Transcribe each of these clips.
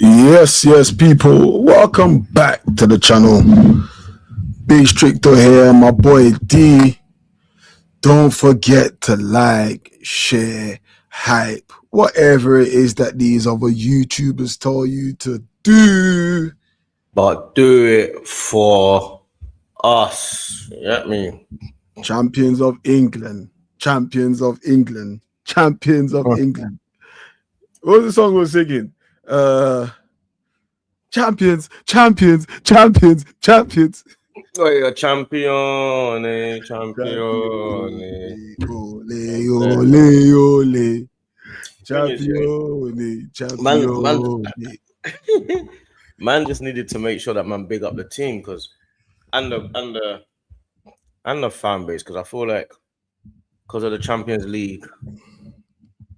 Yes, people. Welcome back to the channel. Big Stricto here, my boy D. Don't forget to like, share, hype, whatever it is that these other YouTubers tell you to do. But do it for us. You get me? Champions of England. Champions of England. Champions of England. What was the song we were singing? Champions, champions, champions, champions. Oh, you're champion, champion. Ole, ole, ole. Champion, champion. Man just needed to make sure that man big up the team because and the fan base, because I feel like because of the Champions League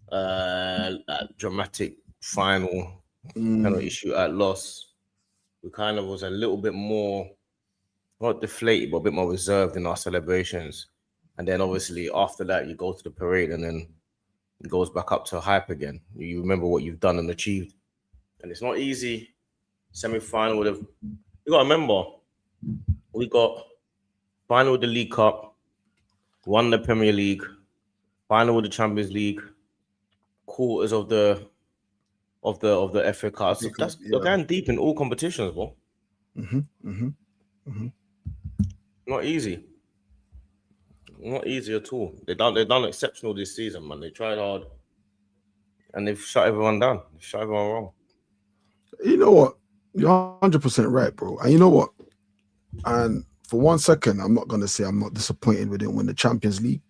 that dramatic final penalty issue at loss, we kind of was a little bit more not deflated but a bit more reserved in our celebrations. And then obviously after that you go to the parade and then it goes back up to hype again. You remember what you've done and achieved. And it's not easy. Semi-final would have. You gotta remember, we got final with the League Cup, won the Premier League, final with the Champions League, quarters of the FA Cup. So you're going deep in all competitions, bro. Not easy. Not easy at all. They done exceptional this season, man. They tried hard, and they've shut everyone down. They've shut everyone wrong. You know what? You're 100% right, bro. And you know what? And for 1 second, I'm not going to say I'm not disappointed we didn't win the Champions League.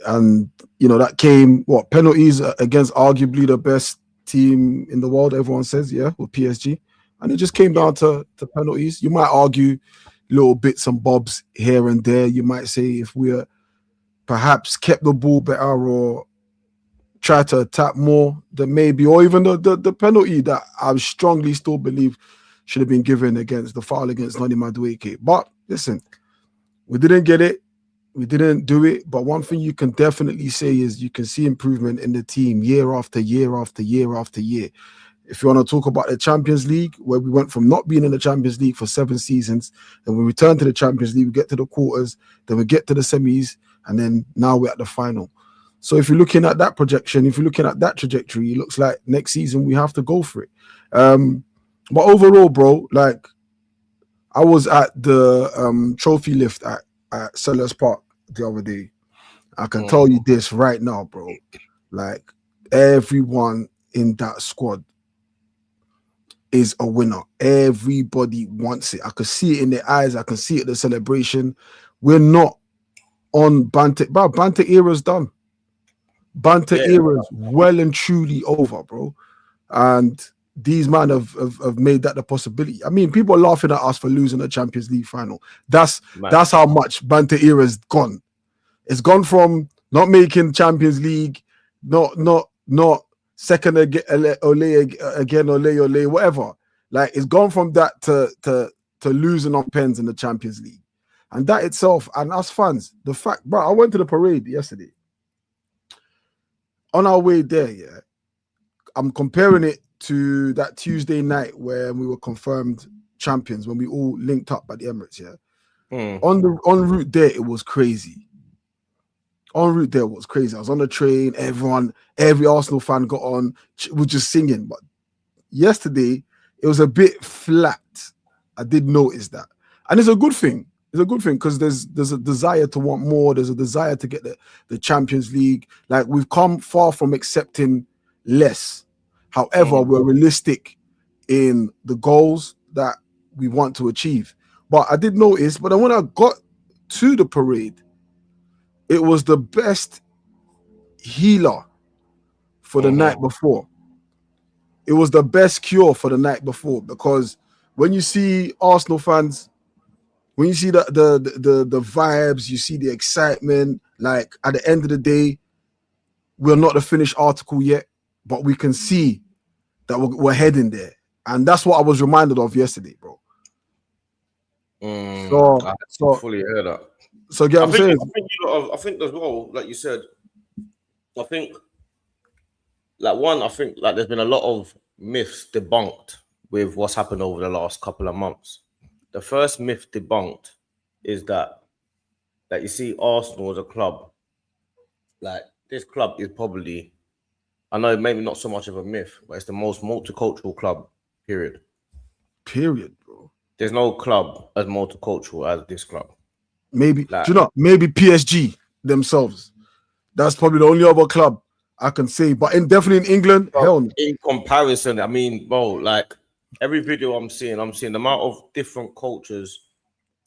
And, you know, that came, penalties against arguably the best team in the world, everyone says, with PSG. And it just came down to penalties. You might argue little bits and bobs here and there. You might say if we're perhaps kept the ball better or try to attack more, than maybe, or even the penalty that I strongly still believe should have been given against the foul against Noni Madueke. But listen, we didn't get it. We didn't do it. But one thing you can definitely say is you can see improvement in the team year after year after year after year. If you want to talk about the Champions League, where we went from not being in the Champions League for 7 seasons, and we return to the Champions League, we get to the quarters, then we get to the semis, and then now we're at the final. So if you're looking at that projection, if you're looking at that trajectory, it looks like next season we have to go for it. But overall, bro, like I was at the trophy lift at Sellers Park the other day. I can tell you this right now, bro. Like everyone in that squad is a winner. Everybody wants it. I can see it in their eyes. I can see it in the celebration. We're not on Banter. Bro, Banter era's done. Banter era is well and truly over, bro. And these men have made that the possibility. I mean, people are laughing at us for losing a Champions League final. That's how much Banter era is gone. It's gone from not making Champions League, not second again, ole, whatever. Like it's gone from that to losing on pens in the Champions League. And that itself, and us fans, the fact, bro, I went to the parade yesterday. On our way there, I'm comparing it to that Tuesday night where we were confirmed champions, when we all linked up at the Emirates, En route there, it was crazy. En route there, it was crazy. I was on the train, every Arsenal fan got on, was just singing. But yesterday, it was a bit flat. I did notice that. And it's a good thing. It's a good thing because there's a desire to want more. There's a desire to get the Champions League. Like we've come far from accepting less. However, we're realistic in the goals that we want to achieve. But I did notice, but then when I got to the parade, it was the best healer for the night before. It was the best cure for the night before, because when you see Arsenal fans, when you see the vibes, you see the excitement, like at the end of the day, we're not the finished article yet, but we can see that we're heading there. And that's what I was reminded of yesterday, bro. So fully heard that. So get what I'm saying? I think as well, like you said, I think like there's been a lot of myths debunked with what's happened over the last couple of months. The first myth debunked is that you see Arsenal as a club. Like, this club is probably, I know maybe not so much of a myth, but it's the most multicultural club, period. Period, bro. There's no club as multicultural as this club. Maybe, Like, do you know, maybe PSG themselves. That's probably the only other club I can say. But definitely in England, bro, hell no. in comparison, I mean, bro, like every video I'm seeing the amount of different cultures,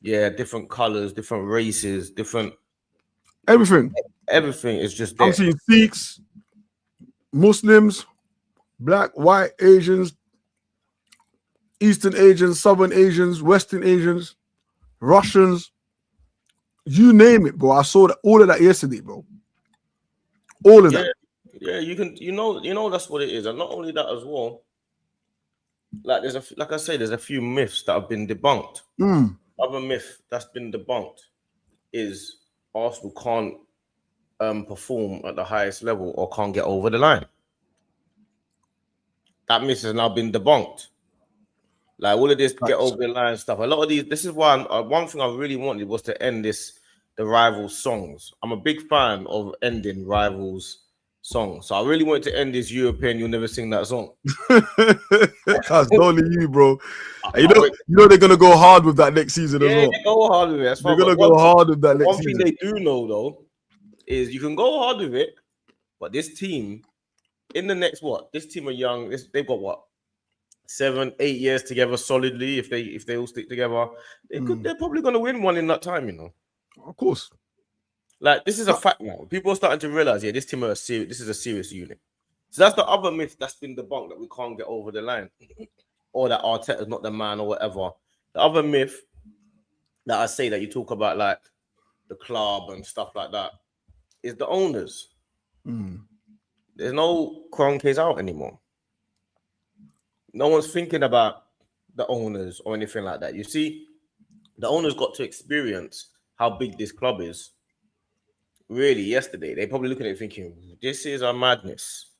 different colors, different races, different Everything. everything is just there. I'm seeing Sikhs, Muslims, Black, White, Asians, Eastern Asians, Southern Asians, Western Asians, Russians. You name it, bro. I saw all of that yesterday, bro. All of that. Yeah, you know that's what it is. And not only that as well, like like I say, there's a few myths that have been debunked. Other myth that's been debunked is Arsenal can't perform at the highest level or can't get over the line. That myth has now been debunked. Like all of this get over the line stuff. A lot of these. This is why one thing I really wanted was to end the Rivals songs. I'm a big fan of ending Rivals songs, so I really wanted to end this European You'll Never Sing That song. That's only you, bro. You know they're gonna go hard with that next season as well. They go hard with it. That's they're gonna go hard with that next season. One thing they do know though is you can go hard with it, but this team in the next this team are young. They've got 7-8 years together solidly. If they all stick together, they're probably gonna win one in that time. You know, of course. Like this is a fact now. People are starting to realize, this team are this is a serious unit. So that's the other myth that's been debunked, that we can't get over the line, or that Arteta's not the man, or whatever. The other myth that I say that you talk about, like the club and stuff like that, is the owners. There's no Kroenke's out anymore. No one's thinking about the owners or anything like that. You see, the owners got to experience how big this club is. Really, yesterday, they probably looking at it thinking, this is a madness.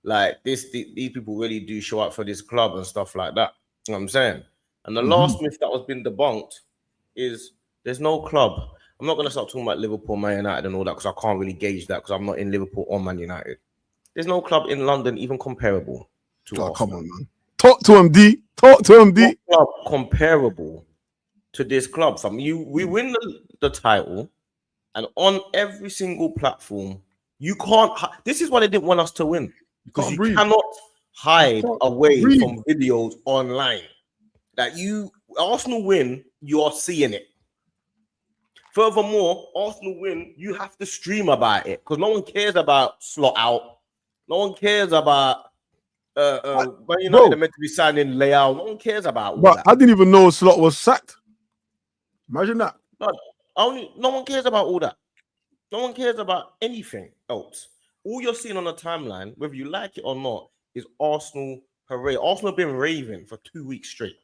Like these people really do show up for this club and stuff like that. You know what I'm saying? And the last myth that was been debunked is there's no club. I'm not going to start talking about Liverpool, Man United and all that, because I can't really gauge that, because I'm not in Liverpool or Man United. There's no club in London even comparable to Arsenal. Come on, man. Talk to him, D. Talk to him, D. No club comparable to this club. We win the title, and on every single platform, you can't. This is why they didn't want us to win, because you cannot hide away from videos online. That Arsenal win, you are seeing it. Furthermore, Arsenal win, you have to stream about it, because no one cares about slot out. No one cares about but you know they're meant to be signing Leao. No one cares about that. I didn't even know Slot was sacked. Imagine that. No one cares about all that. No one cares about anything else. All you're seeing on the timeline, whether you like it or not, is Arsenal parade. Arsenal have been raving for 2 weeks straight.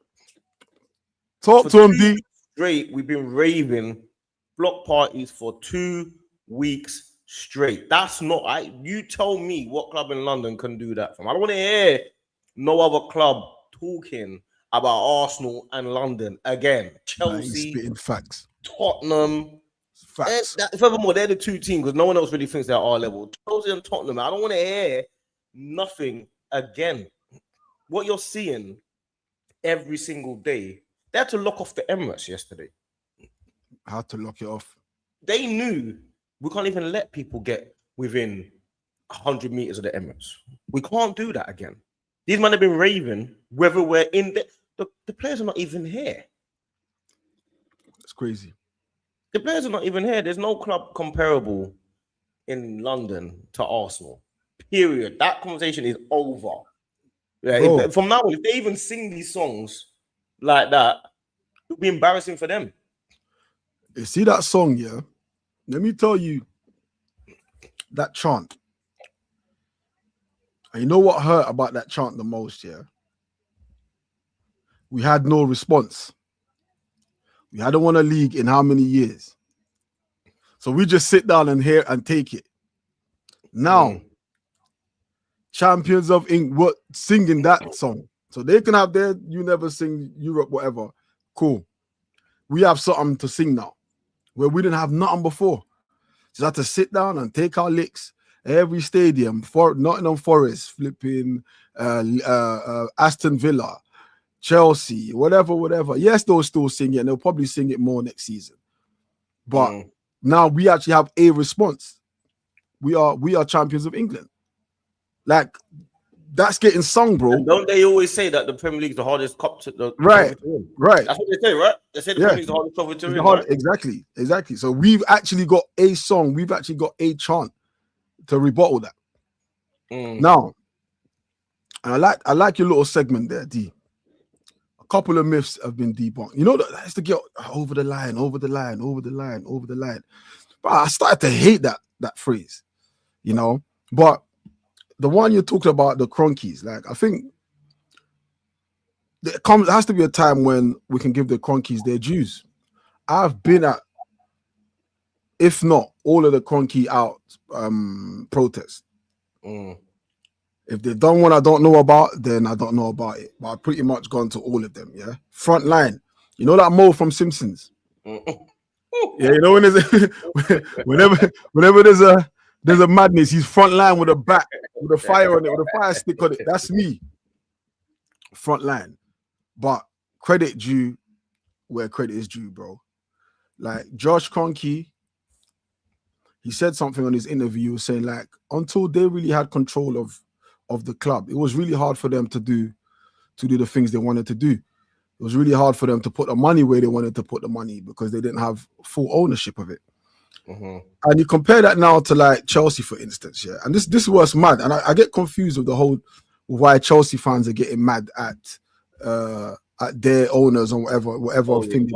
Talk to him, D. Straight, we've been raving block parties for 2 weeks straight. That's not. You tell me what club in London can do that from. I don't want to hear no other club talking about Arsenal and London again. Chelsea, spitting facts. Tottenham, facts. Furthermore, they're the two teams, because no one else really thinks they're our level. Chelsea and Tottenham. I don't want to hear nothing again. What you're seeing every single day. They had to lock off the Emirates yesterday. How to lock it off? They knew we can't even let people get within 100 meters of the Emirates. We can't do that again. These men have been raving whether we're in the players are not even here. It's crazy. The players are not even here. There's no club comparable in London to Arsenal. Period. That conversation is over. Yeah, from now on, if they even sing these songs like that, it'll be embarrassing for them. You see that song, yeah? Let me tell you, that chant. And you know what hurt about that chant the most, yeah? We had no response. We hadn't won a league in how many years? So we just sit down and hear and take it. Now, champions of England singing that song. So they can have their You Never Sing Europe, whatever. Cool. We have something to sing now where we didn't have nothing before. Just had to sit down and take our licks. Every stadium, for Nottingham Forest, flipping Aston Villa, Chelsea, whatever. Yes, they'll still sing it, and they'll probably sing it more next season. But now we actually have a response. We are champions of England. Like, that's getting sung, bro. And don't they always say that the Premier League is the hardest cup to the right? That's what they say, right? They say the Premier League is the hardest cup to win. Right? Exactly. So we've actually got a song. We've actually got a chant to rebuttal that. Now, and I like your little segment there, D. A couple of myths have been debunked. You know that has to get over the line. But I started to hate that phrase, you know. But the one you talked about, the Cronkies, like, I think there has to be a time when we can give the Cronkies their dues. I've been at, if not all of the Cronky out protests. If they've done one I don't know about, then I don't know about it. But I've pretty much gone to all of them, yeah? Front line. You know that Mo from Simpsons? Yeah, you know, whenever there's a madness, he's front line with a bat, with a fire on it, with a fire stick on it. That's me. Front line. But credit due where credit is due, bro. Like Josh Kroenke, he said something on his interview saying, like, until they really had control of the club, it was really hard for them to do the things they wanted to do. It was really hard for them to put the money where they wanted to put the money because they didn't have full ownership of it. And you compare that now to like Chelsea, for instance, yeah. And this was mad, and I get confused with the whole why Chelsea fans are getting mad at their owners and whatever thing.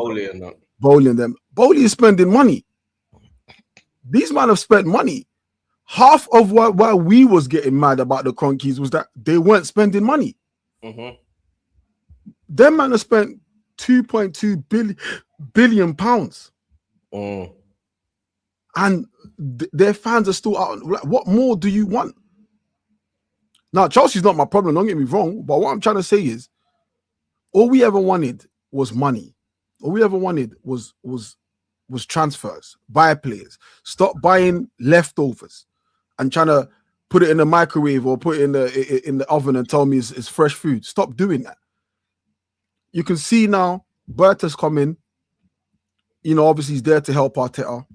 Bowley is spending money. These men have spent money. Half of why we was getting mad about the Cronkies was that they weren't spending money. Them man have spent 2.2 billion pounds. And their fans are still out. What more do you want? Now, Chelsea's not my problem, don't get me wrong, but what I'm trying to say is all we ever wanted was money. All we ever wanted was transfers, buy players. Stop buying leftovers and trying to put it in the microwave or put it in the oven and tell me it's fresh food. Stop doing that. You can see now Berta's coming. You know, obviously he's there to help Arteta,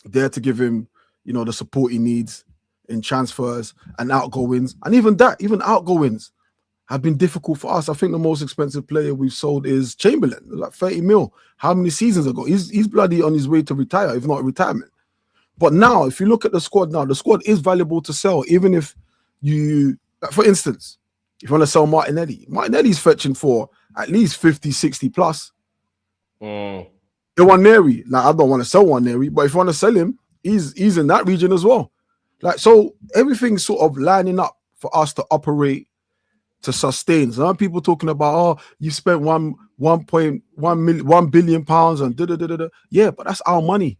there to give him, you know, the support he needs in transfers and outgoings. And even outgoings have been difficult for us. I think the most expensive player we've sold is Chamberlain, like 30 mil. How many seasons ago? He's bloody on his way to retire, if not retirement. But now, if you look at the squad now, the squad is valuable to sell, even if you, for instance, if you want to sell Martinelli's fetching for at least 50, 60 plus. The Nwaneri, like, I don't want to sell Nwaneri, but if you want to sell him, he's in that region as well. Like, so everything's sort of lining up for us to operate, to sustain. Some people talking about, oh, you spent 1.1 billion pounds and da-da-da-da-da. Yeah, but that's our money.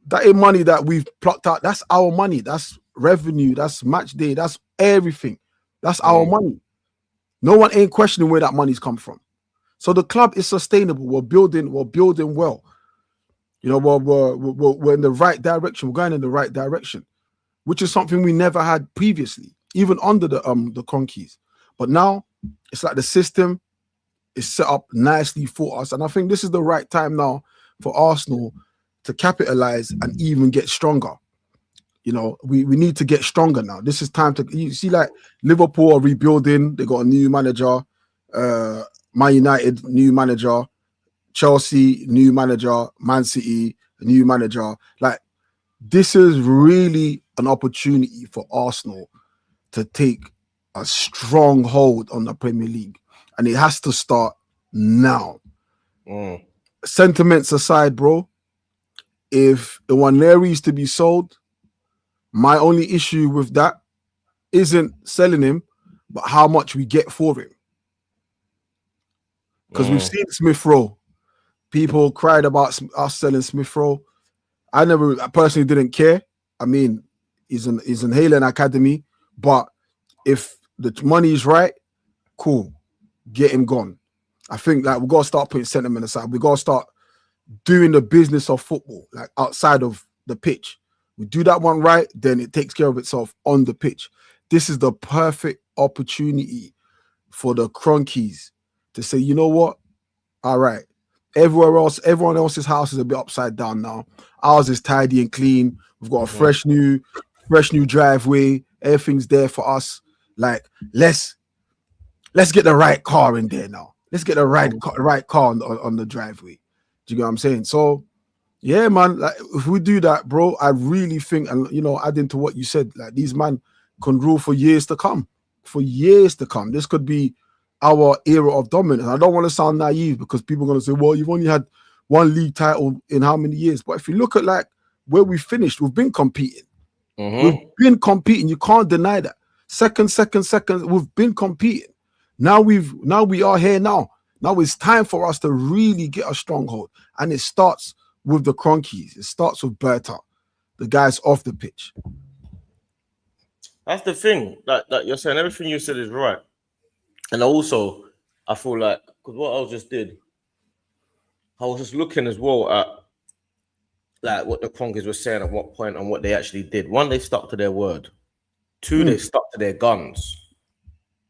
That ain't money that we've plucked out. That's our money. That's revenue. That's match day. That's everything. That's our money. No one ain't questioning where that money's come from. So the club is sustainable. We're building well. You know, we're in the right direction. We're going in the right direction, which is something we never had previously, even under the Cronkies. But now it's like the system is set up nicely for us. And I think this is the right time now for Arsenal to capitalize and even get stronger. You know, we need to get stronger now. This is time to, you see, like Liverpool are rebuilding. They got a new manager. Man United, new manager. Chelsea, new manager. Man City, new manager. Like, this is really an opportunity for Arsenal to take a strong hold on the Premier League. And it has to start now. Sentiments aside, bro, if the Nwaneri is to be sold, my only issue with that isn't selling him, but how much we get for him. Because we've seen Smith Rowe. People cried about us selling Smith Rowe. I personally didn't care. I mean, He's in Haaland Academy, but if the money is right, cool, get him gone. I think like we gotta start putting sentiment aside. We gotta start doing the business of football, like outside of the pitch. We do that one right, then it takes care of itself on the pitch. This is the perfect opportunity for the Cronkies to say, you know what? All right. Everyone else's house is a bit upside down now. Ours is tidy and clean. We've got a fresh new driveway. Everything's there for us. Like, let's get the right car in there now. Let's get the right car on the driveway. Do you get what I'm saying? So, yeah, man. Like, if we do that, bro, I really think, and adding to what you said, like these man can rule for years to come. For years to come, this could be our era of dominance. I don't want to sound naive because people are going to say, well, you've only had one league title in how many years? But if you look at like where we finished, we've been competing. We've been competing. You can't deny that. Second, we've been competing. Now we are here now. Now it's time for us to really get a stronghold. And it starts with the Cronkies. It starts with Berta, the guys off the pitch. That's the thing that you're saying. Everything you said is right. And also, I feel like, because what I just did, I was just looking as well at like what the Cronkies were saying at what point and what they actually did. One, they stuck to their word. Two, they stuck to their guns.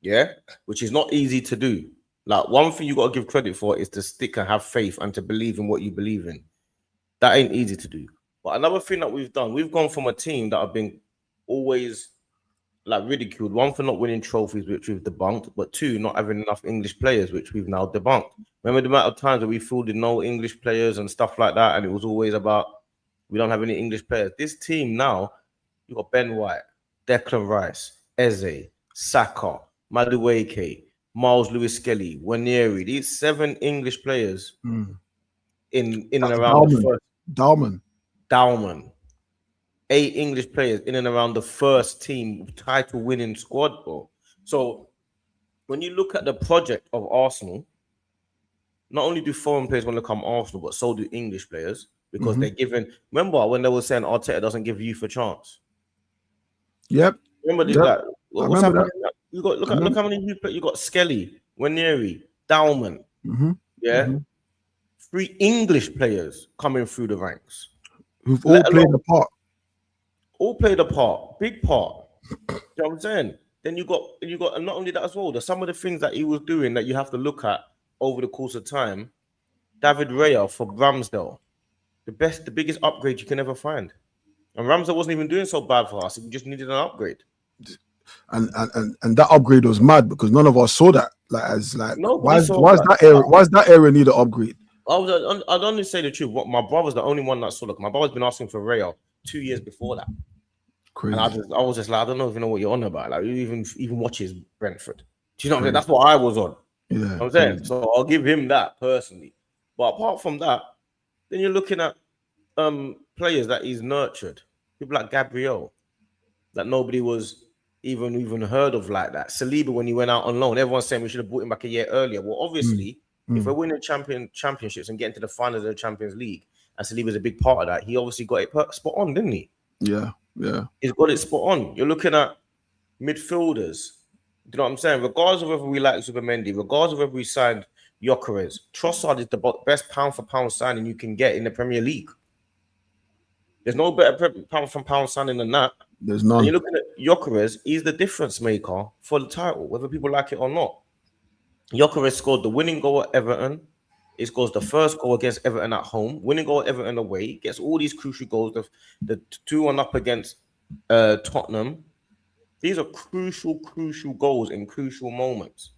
Yeah, which is not easy to do. Like, one thing you got to give credit for is to stick and have faith and to believe in what you believe in. That ain't easy to do. But another thing that we've done, we've gone from a team that have been always like ridiculed. One, for not winning trophies, which we've debunked, but two, not having enough English players, which we've now debunked. Remember the amount of times that we fielded no English players and stuff like that, and it was always about we don't have any English players. This team now, you got Ben White, Declan Rice, Eze, Saka, Madueke, Miles Lewis-Skelly, Wanieri. These 7 English players in and around the first. Dauman. 8 English players in and around the first team title-winning squad, bro. So when you look at the project of Arsenal, not only do foreign players want to come Arsenal, but so do English players because they're given. Remember when they were saying Arteta doesn't give youth a chance? Yep. Remember this? Like, what's happening? You got look how many youth players you got: Skelly, Wanieri, Dauman. 3 English players coming through the ranks who've all played a part. All played a part, big part. You know what I'm saying? Then you got, and not only that as well, there's some of the things that he was doing that you have to look at over the course of time. David Raya for Ramsdale, the biggest upgrade you can ever find. And Ramsdale wasn't even doing so bad for us. He just needed an upgrade. And that upgrade was mad because none of us saw that. Why is that area need an upgrade? I'd only say the truth. My brother's the only one that saw it. My brother's been asking for Raya 2 years before that. Crazy. And I was just like, I don't know if you know what you're on about. Like, you even watches Brentford. Do you know what I'm saying? That's what I was on. Yeah. You know what I'm saying? So I'll give him that personally. But apart from that, then you're looking at players that he's nurtured. People like Gabriel, that nobody was even heard of like that. Saliba, when he went out on loan, everyone's saying we should have bought him back a year earlier. Well, obviously, if we're winning championships and getting to the finals of the Champions League, and Saliba's a big part of that, he obviously got it spot on, didn't he? Yeah. He's got it spot on. You're looking at midfielders. Do you know what I'm saying? Regardless of whether we like Zubimendi, regardless of whether we signed Gyökeres, Trossard is the best pound-for-pound signing you can get in the Premier League. There's no better pound-for-pound signing than that. There's none. And you're looking at Gyökeres, he's the difference maker for the title, whether people like it or not. Gyökeres scored the winning goal at Everton. He scores the first goal against Everton at home, winning goal at Everton away, gets all these crucial goals, the 2-1 up against Tottenham. These are crucial goals in crucial moments.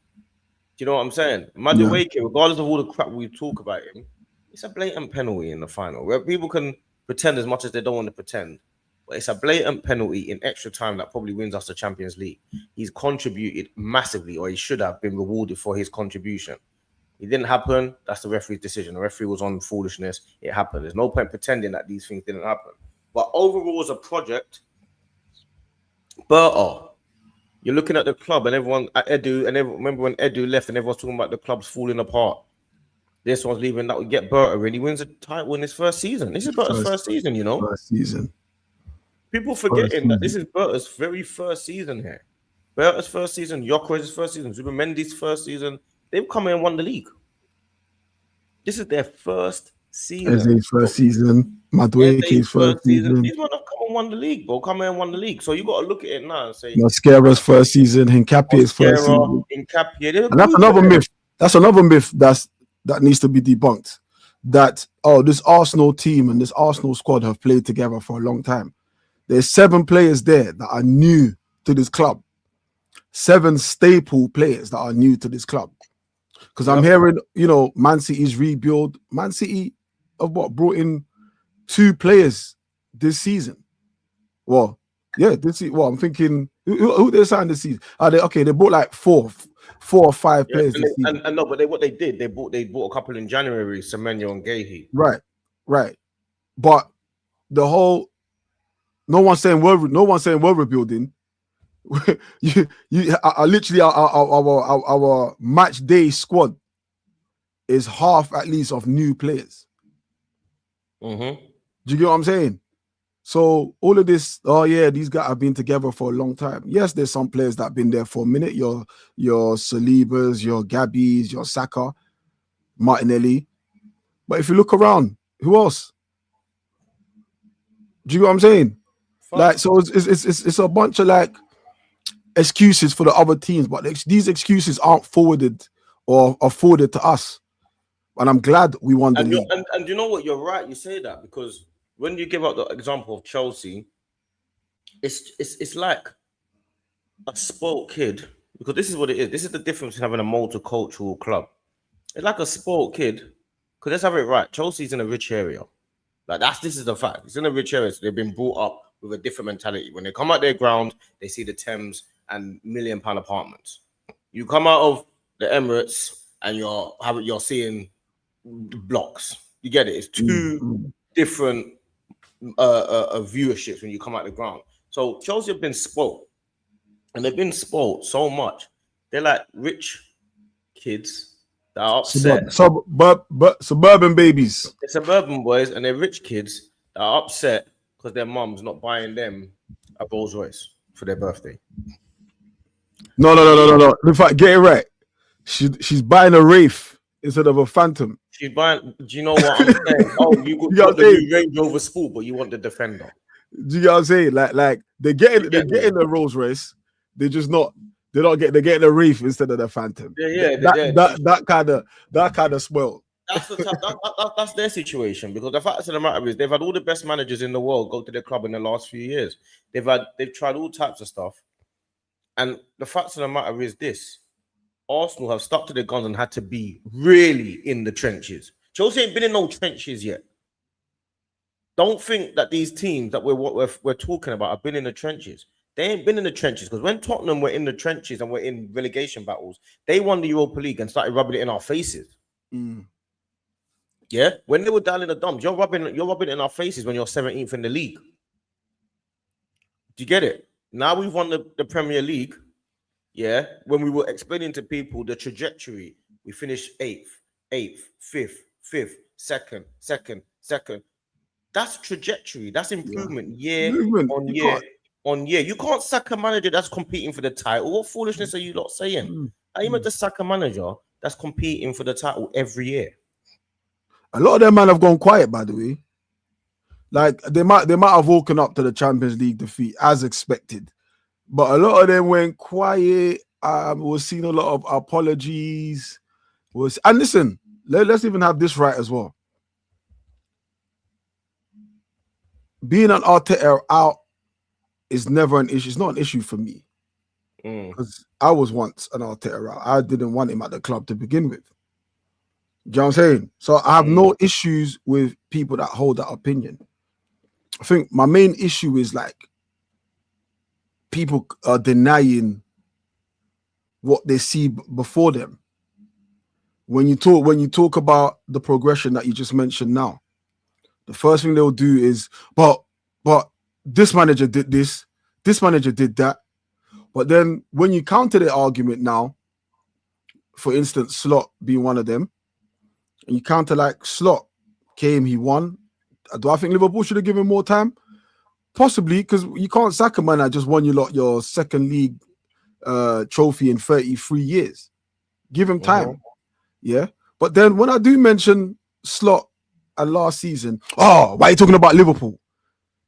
Do you know what I'm saying? Madueke, regardless of all the crap we talk about him, it's a blatant penalty in the final where people can pretend as much as they don't want to pretend. But it's a blatant penalty in extra time that probably wins us the Champions League. He's contributed massively, or he should have been rewarded for his contribution. It didn't happen. That's the referee's decision. The referee was on foolishness. It happened. There's no point pretending that these things didn't happen. But overall, as a project, Berta, you're looking at the club and everyone at Edu, and remember when Edu left and everyone's talking about the club's falling apart. This one's leaving. That would get Berta, and he wins a title in his first season. This is Berta's first season, you know. First season. People forgetting that this is Berta's very first season here. Berta's first season, Gyökeres' first season, Zubimendi's first season. They've come in and won the league. This is their first season. Eze's first season. Madueke's first season. These men have come and won the league, bro. Come in and won the league. So you got to look at it now and say Mascara's first season, Hincapie's first season. Hincapie. And that's another myth. That's another myth that needs to be debunked. That this Arsenal team and this Arsenal squad have played together for a long time. There's 7 players there that are new to this club. 7 staple players that are new to this club. Because I'm hearing, Man City's rebuild. Man City have brought in 2 players this season. Well, yeah, this season. Well, I'm thinking who they signed this season. They brought like 4 or 5 players this season. And no, but what they did, they bought a couple in January, Semenyo and Guehi. Right. But the whole no one's saying we're rebuilding. Literally our match day squad is half at least of new players. Mm-hmm. Do you get what I'm saying? So all of this, these guys have been together for a long time. Yes, there's some players that have been there for a minute. Your Salibas, your Gabbies, your Saka, Martinelli. But if you look around, who else? Do you get what I'm saying? Like, so it's a bunch of like excuses for the other teams, but these excuses aren't forwarded or afforded to us. And I'm glad we won the league. And you know what? You're right. You say that because when you give out the example of Chelsea, it's like a spoiled kid, because this is what it is. This is the difference in having a multicultural club. It's like a spoiled kid, because let's have it right. Chelsea's in a rich area. Like this is the fact. It's in a rich area, so they've been brought up with a different mentality. When they come out their ground, they see the Thames and £1 million apartments. You come out of the Emirates and you're seeing blocks. You get it? It's 2 different viewerships when you come out the ground. So Chelsea have been spoiled, and they've been spoiled so much. They're like rich kids that are upset. Suburban babies. They're suburban boys, and they're rich kids that are upset because their mum's not buying them a Rolls Royce for their birthday. No. In fact, get it right. She's buying a Wraith instead of a Phantom. She's buying. Do you know what I'm saying? Oh, you got the new Range Rover Sport, but you want the Defender. Do you know what I'm saying? Like they're getting the Rolls Royce. They're getting a Wraith instead of the Phantom. That kind of spoiled. That's their situation, because the fact of the matter is they've had all the best managers in the world go to their club in the last few years. They've tried all types of stuff, and the fact of the matter is this: Arsenal have stuck to their guns and had to be really in the trenches. Chelsea ain't been in no trenches yet. Don't think that these teams that we're talking about have been in the trenches. They ain't been in the trenches, because when Tottenham were in the trenches and were in relegation battles, they won the Europa League and started rubbing it in our faces. Yeah, when they were down in the dumps, you're rubbing it in our faces when you're 17th in the league. Do you get it? Now we've won the Premier League. Yeah, when we were explaining to people the trajectory, we finished 8th, 5th, 2nd. That's trajectory. That's improvement year on year. You can't sack a manager that's competing for the title. What foolishness are you lot saying? Are you meant to sack a manager that's competing for the title every year? A lot of them man have gone quiet, by the way. Like they might have woken up to the Champions League defeat as expected, but a lot of them went quiet. We're seeing a lot of apologies. And listen, let's even have this right as well. Being an Arteta out is never an issue. It's not an issue for me, because I was once an Arteta out. I didn't want him at the club to begin with. Do you know what I'm saying? So I have no issues with people that hold that opinion. I think my main issue is like people are denying what they see before them. When you talk about the progression that you just mentioned now, the first thing they'll do is, but this manager did this manager did that. But then when you counter the argument now, for instance, Slot being one of them, and you counter like Slot came, he won. Do I think Liverpool should have given more time? Possibly, because you can't sack a man that just won your second league trophy in 33 years. Give him time. Yeah. But then when I do mention Slot and last season, why are you talking about Liverpool?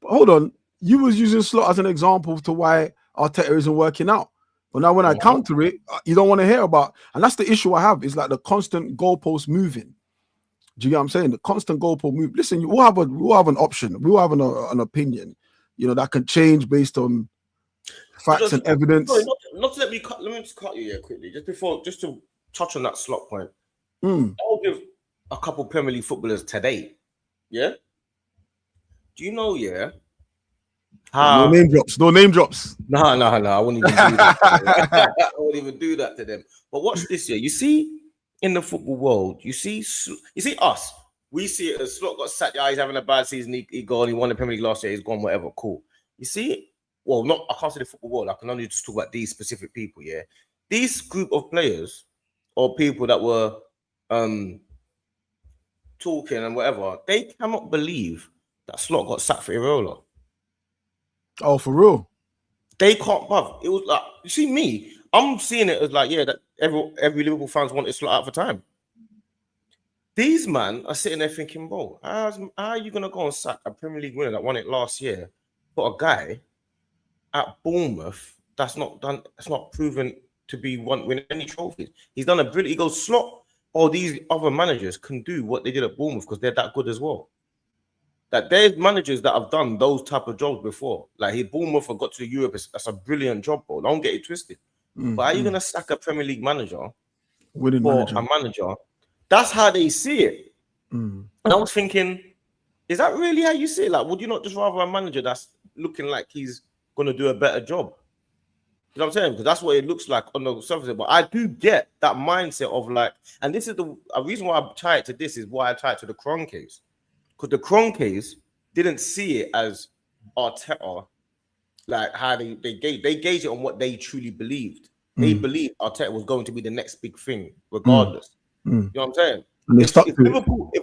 But hold on. You was using Slot as an example to why Arteta isn't working out. But now when I counter it, you don't want to hear about, and that's the issue I have, is like the constant goalpost moving. Do you get what I'm saying? The constant goalpost move. Listen, we'll have an option. We'll have an opinion, that can change based on facts and evidence. Sorry, not to let me just cut you here quickly. Just to touch on that Slot point. I'll give a couple Premier League footballers today. Yeah. Do you know? Yeah. No name drops. No name drops. No. I wouldn't even do that. I wouldn't even do that to them. But watch this year. You see, in the football world, you see us. We see it as Slot got sacked. Yeah, he's having a bad season. He gone. He won the Premier League last year. He's gone. Whatever. Cool. You see, I can't say the football world. I can only just talk about these specific people. Yeah, these group of players or people that were talking and whatever, they cannot believe that Slot got sacked for Iraola. Oh, for real? They can't, bruv. It was like, you see me, I'm seeing it as like, yeah, that every Liverpool fans wanted Slot out for time. These man are sitting there thinking, bro, how are you gonna go and sack a Premier League winner that won it last year for a guy at Bournemouth that's not proven to be win any trophies? He's done a brilliant. He goes, Slot, or these other managers can do what they did at Bournemouth because they're that good as well. That there's managers that have done those type of jobs before. Like Bournemouth have got to Europe. That's a brilliant job, bro. Don't get it twisted. But are you gonna sack a Premier League manager winning manager? A manager? That's how they see it. And I was thinking, is that really how you see it? Like, would you not just rather a manager that's looking like he's gonna do a better job? You know what I'm saying? Because that's what it looks like on the surface. But I do get that mindset of like, and this is the reason why I tie it to this is why I tie it to the Kroenkes. Because the Kroenkes didn't see it as Arteta, like how they gauge it on what they truly believed. They believed Arteta was going to be the next big thing, regardless. You know what I'm saying? And if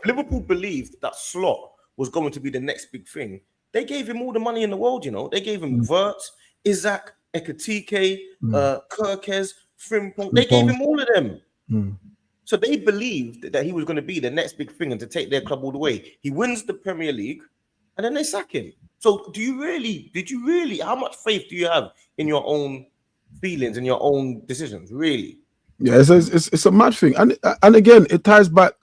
Liverpool believed that Slot was going to be the next big thing, they gave him all the money in the world. They gave him Wirtz, Isaac, Ekitike, Kerkez, Frimpong. They gave him all of them. So they believed that he was going to be the next big thing and to take their club all the way. He wins the Premier League, and then they sack him. So did you really, how much faith do you have in your own feelings and your own decisions? Really? Yeah, it's a mad thing. And again, it ties back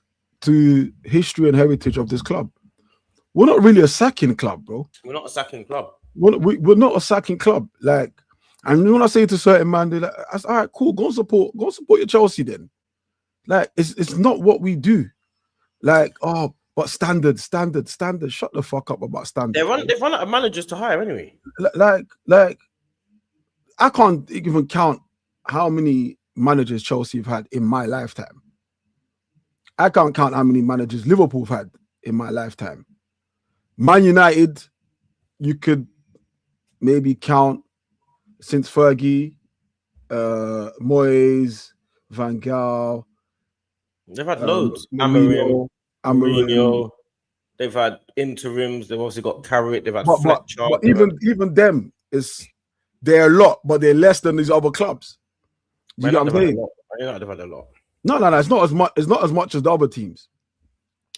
to history and heritage of this club. We're not really a sacking club, bro. We're not a sacking club. We're not a sacking club. Like, and when I say to certain man, they're like, all right, cool, go support your Chelsea then. Like, it's not what we do. Like, but standard. Shut the fuck up about standard. They've run out of managers to hire anyway. Like, I can't even count how many managers Chelsea have had in my lifetime. I can't count how many managers Liverpool have had in my lifetime. Man United, you could maybe count since Fergie, Moyes, Van Gaal. They've had loads. Mourinho. They've had interims. They've also got Carrick. They've had Fletcher. But even them they're a lot, but they're less than these other clubs. You know what I'm saying? They've had a lot. No. It's not as much. It's not as much as the other teams.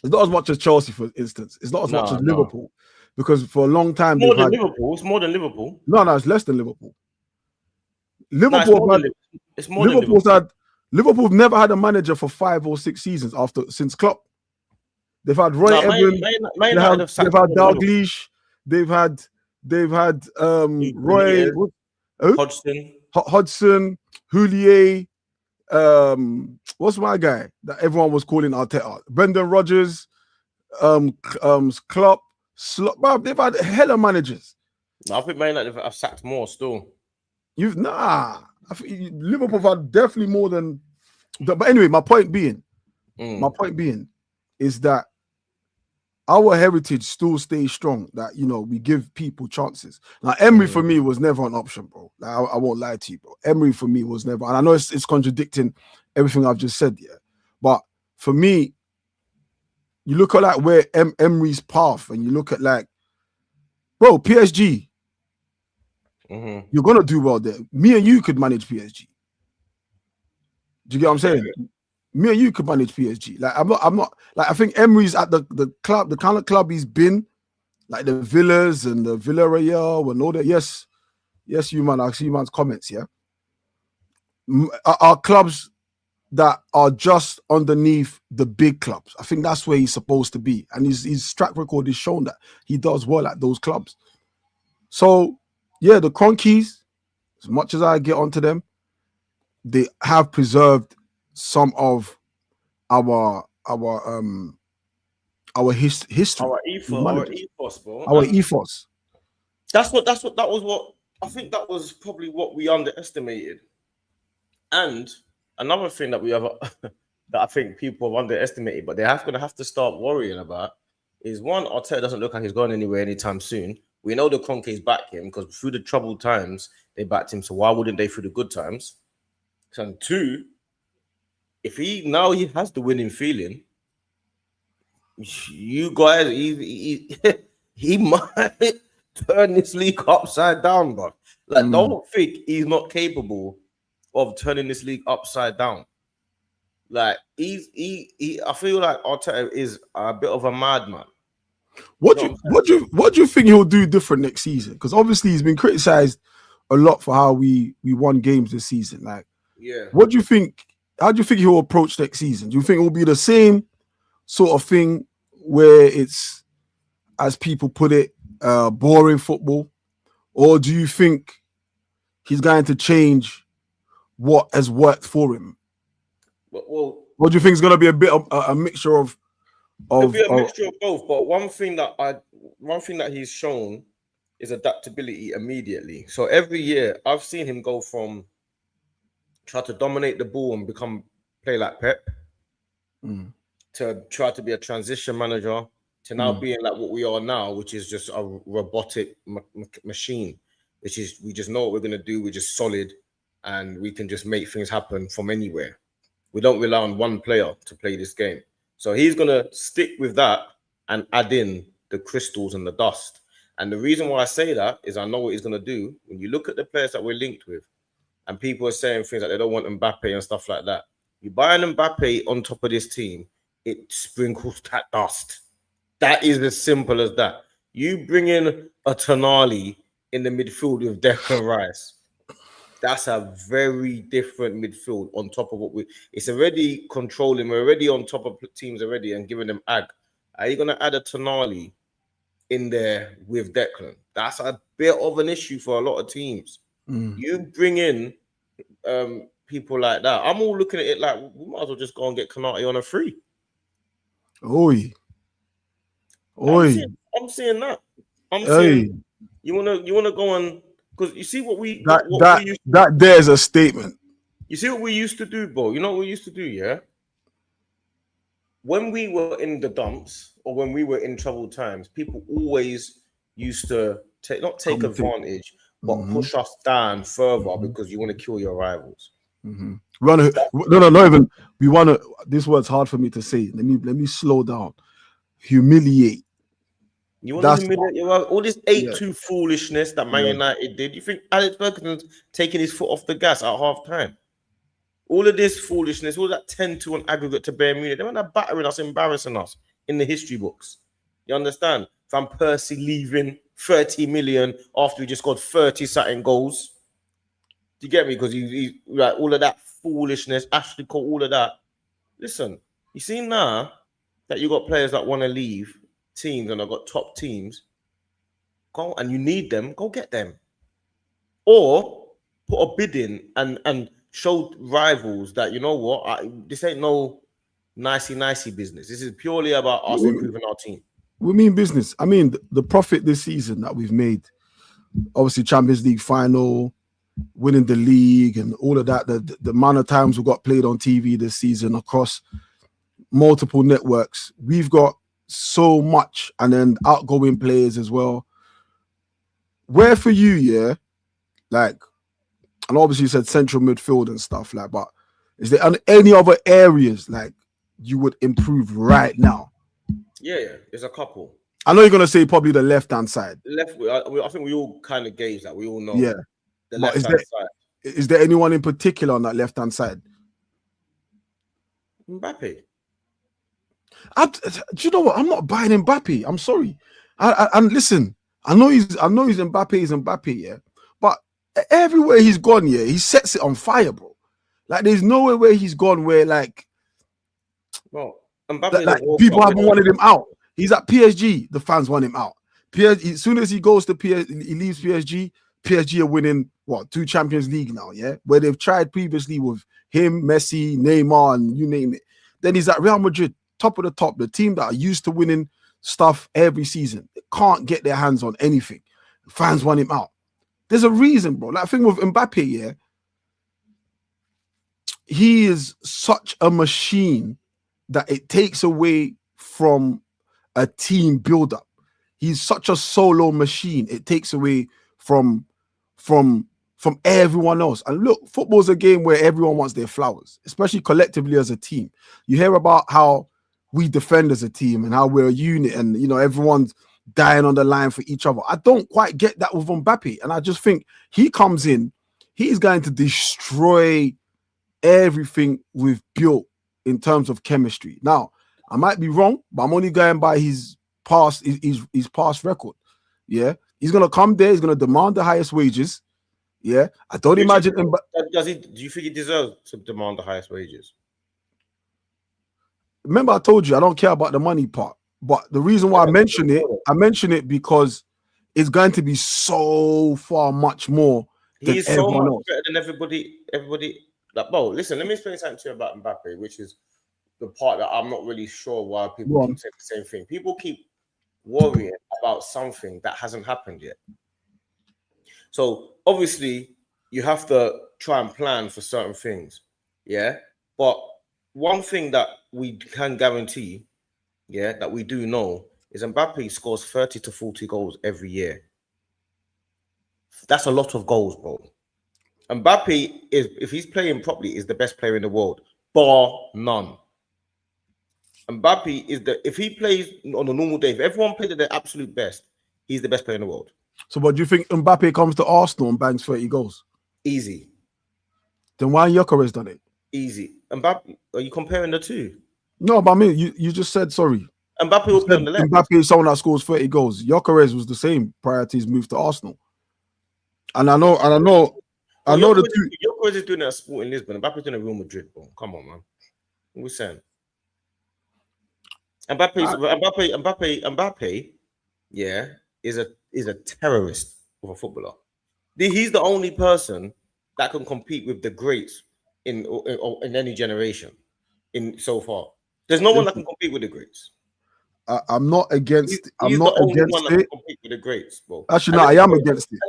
It's not as much as Chelsea, for instance. It's not as much as Liverpool, because for a long time Liverpool. It's more than Liverpool. No, it's less than Liverpool. Liverpool have never had a manager for 5 or 6 seasons since Klopp. They've had Roy Evans. They've had Dalglish. They've had Roy Hodgson, Houllier. What's my guy that everyone was calling Arteta? Brendan Rodgers, Klopp, Slot. They've had hella managers. I think Man United have sacked more still. I think Liverpool have had definitely more than. But anyway, my point being is that our heritage still stays strong. That we give people chances. Now, Emery for me was never an option, bro. Like, I won't lie to you, bro. Emery for me was never, and I know it's contradicting everything I've just said, yeah. But for me, you look at like where Emery's path, and you look at like, bro, PSG, Mm-hmm. you're gonna do well there. Me and you could manage PSG. Do you get what I'm saying? Me and you could manage PSG. Like I'm not like I think Emery's at the club, the kind of club he's been, like the Villas and the Villarreal and all that. Yes, you man. I see you man's comments. Yeah, are clubs that are just underneath the big clubs. I think that's where he's supposed to be, and his track record has shown that he does well at those clubs. So yeah, the Cronkies, as much as I get onto them, they have preserved some of our history, Our ethos, bro. our And ethos. that was what I think that was probably what we underestimated. And another thing that we have that I think people have underestimated, but they're gonna have to start worrying about is one, Arteta doesn't look like he's going anywhere anytime soon. We know the Cronkies back him because through the troubled times they backed him. So why wouldn't they through the good times? And two, if he has the winning feeling, you guys, he might turn this league upside down, bro. Like, don't think he's not capable of turning this league upside down. Like, I feel like Arteta is a bit of a madman. What do you think he'll do different next season? Because obviously he's been criticized a lot for how we won games this season. Like, yeah, what do you think? How do you think he'll approach next season? Do you think it will be the same sort of thing where it's, as people put it, boring football, or do you think he's going to change what has worked for him? Well, what do you think is going to be a bit of a mixture of? It'll be a mixture of both, but one thing that he's shown is adaptability immediately. So every year I've seen him go from try to dominate the ball and play like Pep, to try to be a transition manager, to now being like what we are now, which is just a robotic machine, which is we just know what we're going to do. We're just solid and we can just make things happen from anywhere. We don't rely on one player to play this game. So he's going to stick with that and add in the crystals and the dust. And the reason why I say that is I know what he's going to do. When you look at the players that we're linked with, and people are saying things like they don't want Mbappe and stuff like that, you buy an Mbappe on top of this team, it sprinkles that dust. That is as simple as that. You bring in a Tonali in the midfield with Declan Rice. That's a very different midfield on top of it's already controlling. We're already on top of teams already and giving them ag. Are you going to add a Tonali in there with Declan? That's a bit of an issue for a lot of teams. You bring in people like that. I'm all looking at it like we might as well just go and get Konate on a free. Oi. I'm seeing that. I'm saying you wanna go on, because you see what we that there's a statement. You see what we used to do, bro. You know what we used to do, yeah? When we were in the dumps or when we were in troubled times, people always used to not take advantage, but push us down further because you want to kill your rivals. Not even we want to. This word's hard for me to say. Let me slow down. Humiliate. You want to humiliate your rival? All this 8-2 foolishness that Man United did. You think Alex Ferguson's taking his foot off the gas at half time? All of this foolishness, all that 10-2 on aggregate to Bayern Munich, they were battering us, embarrassing us in the history books. You understand? Van Persie leaving 30 million after we just got 30-something goals. Do you get me? Because he like all of that foolishness, Ashley Cole, all of that. Listen, you see now that you got players that want to leave teams and I've got top teams, go and you need them, go get them. Or put a bid in and show rivals that, you know what, this ain't no nicey business. This is purely about us improving our team. We mean business. I mean, the profit this season that we've made, obviously Champions League final, winning the league and all of that, the amount of times we got played on TV this season across multiple networks, we've got so much, and then outgoing players as well. Where for you, yeah, like, and obviously you said central midfield and stuff like, but is there any other areas like you would improve right now? Yeah, there's a couple. I know you're gonna say probably the left-hand side. Left, I think we all kind of gauge that. We all know. Yeah. The But left-hand side. is there anyone in particular on that left-hand side? Mbappe. Do you know what? I'm not buying Mbappe. I'm sorry. And listen, I know he's Mbappe. He's Mbappe, yeah. But everywhere he's gone, yeah, he sets it on fire, bro. Like there's nowhere where he's gone where like, well, Mbappe like people haven't wanted him out. He's at PSG. The fans want him out. PSG, as soon as he goes to PSG, he leaves PSG. PSG are winning what 2 Champions League now, yeah. Where they've tried previously with him, Messi, Neymar, and you name it. Then he's at Real Madrid, top of the top, the team that are used to winning stuff every season. They can't get their hands on anything. Fans want him out. There's a reason, bro. Like thing with Mbappe, yeah. He is such a machine that it takes away from a team build-up. He's such a solo machine. It takes away from everyone else. And look, football's a game where everyone wants their flowers, especially collectively as a team. You hear about how we defend as a team and how we're a unit and, you know, everyone's dying on the line for each other. I don't quite get that with Mbappe. And I just think he comes in, he's going to destroy everything we've built in terms of chemistry. Now, I might be wrong, but I'm only going by his past record. Yeah. He's gonna come there, he's gonna demand the highest wages. Yeah. I don't imagine him. Do you think he deserves to demand the highest wages? Remember, I told you I don't care about the money part. But the reason why I mention it because it's going to be so far much more than He's so much better than everybody. Like, bro, listen, let me explain something to you about Mbappe, which is the part that I'm not really sure why people keep saying the same thing. People keep worrying about something that hasn't happened yet. So obviously you have to try and plan for certain things. Yeah. But one thing that we can guarantee, yeah, that we do know is Mbappe scores 30 to 40 goals every year. That's a lot of goals, bro. Mbappe is, if he's playing properly, is the best player in the world, bar none. Mbappe is if he plays on a normal day, if everyone played at their absolute best, he's the best player in the world. So what do you think Mbappe comes to Arsenal and bangs 30 goals? Easy. Then why Gyökeres done it? Easy. Mbappe, are you comparing the two? No, but I mean, you just said, sorry. Mbappe will be on the left. Mbappe is someone that scores 30 goals. Gyökeres was the same prior to his move to Arsenal. And I know the two. Gyökeres is doing it at Sporting Lisbon. Mbappe's doing it at Real Madrid, bro. Come on, man. What are we saying? Mbappe, yeah, is a terrorist of a footballer. He's the only person that can compete with the greats in any generation in so far. There's no one that can compete with the greats. I'm not against. I'm not against it. Compete with the greats, bro. Actually, no, I am against it.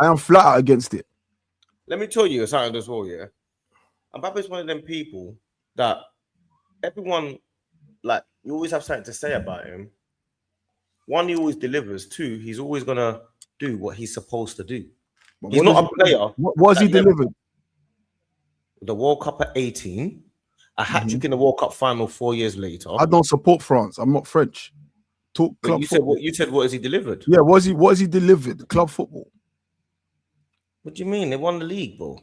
I am flat out against it. Let me tell you something as well. Yeah, Mbappe is one of them people that everyone, like, you always have something to say about him. One, he always delivers. Two, he's always gonna do what he's supposed to do. He's not a player. What was he delivered? The World Cup at 18, a hat-trick in the World Cup final 4 years later. I don't support France. I'm not French. Talk club football. You said what has he delivered? Yeah, what has he delivered? Club football. What do you mean? They won the league, bro.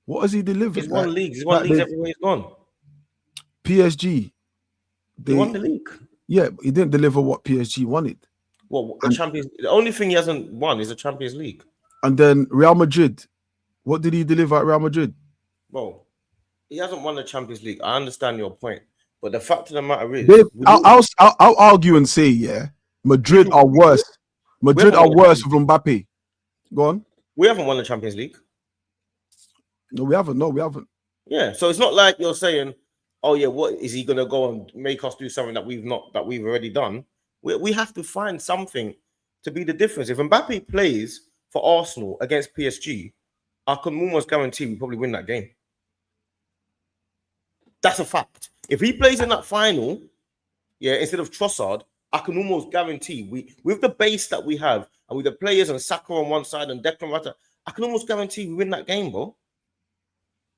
What has he delivered? He's won leagues. He's won leagues everywhere he's gone. PSG. They won the league. Yeah, but he didn't deliver what PSG wanted. Well, the only thing he hasn't won is the Champions League. And then Real Madrid. What did he deliver at Real Madrid? Well, he hasn't won the Champions League. I understand your point, but the fact of the matter is, I'll argue and say, yeah, Madrid are worse. Madrid are worse with Mbappe. Go on. We haven't won the Champions League. No, we haven't. Yeah, so it's not like you're saying, oh yeah, what is he gonna go and make us do something that we've already done? We have to find something to be the difference. If Mbappe plays for Arsenal against PSG, I can almost guarantee we probably win that game. That's a fact. If he plays in that final, yeah, instead of Trossard, I can almost guarantee with the base that we have and with the players and Saka on one side and Declan Rice, I can almost guarantee we win that game, bro.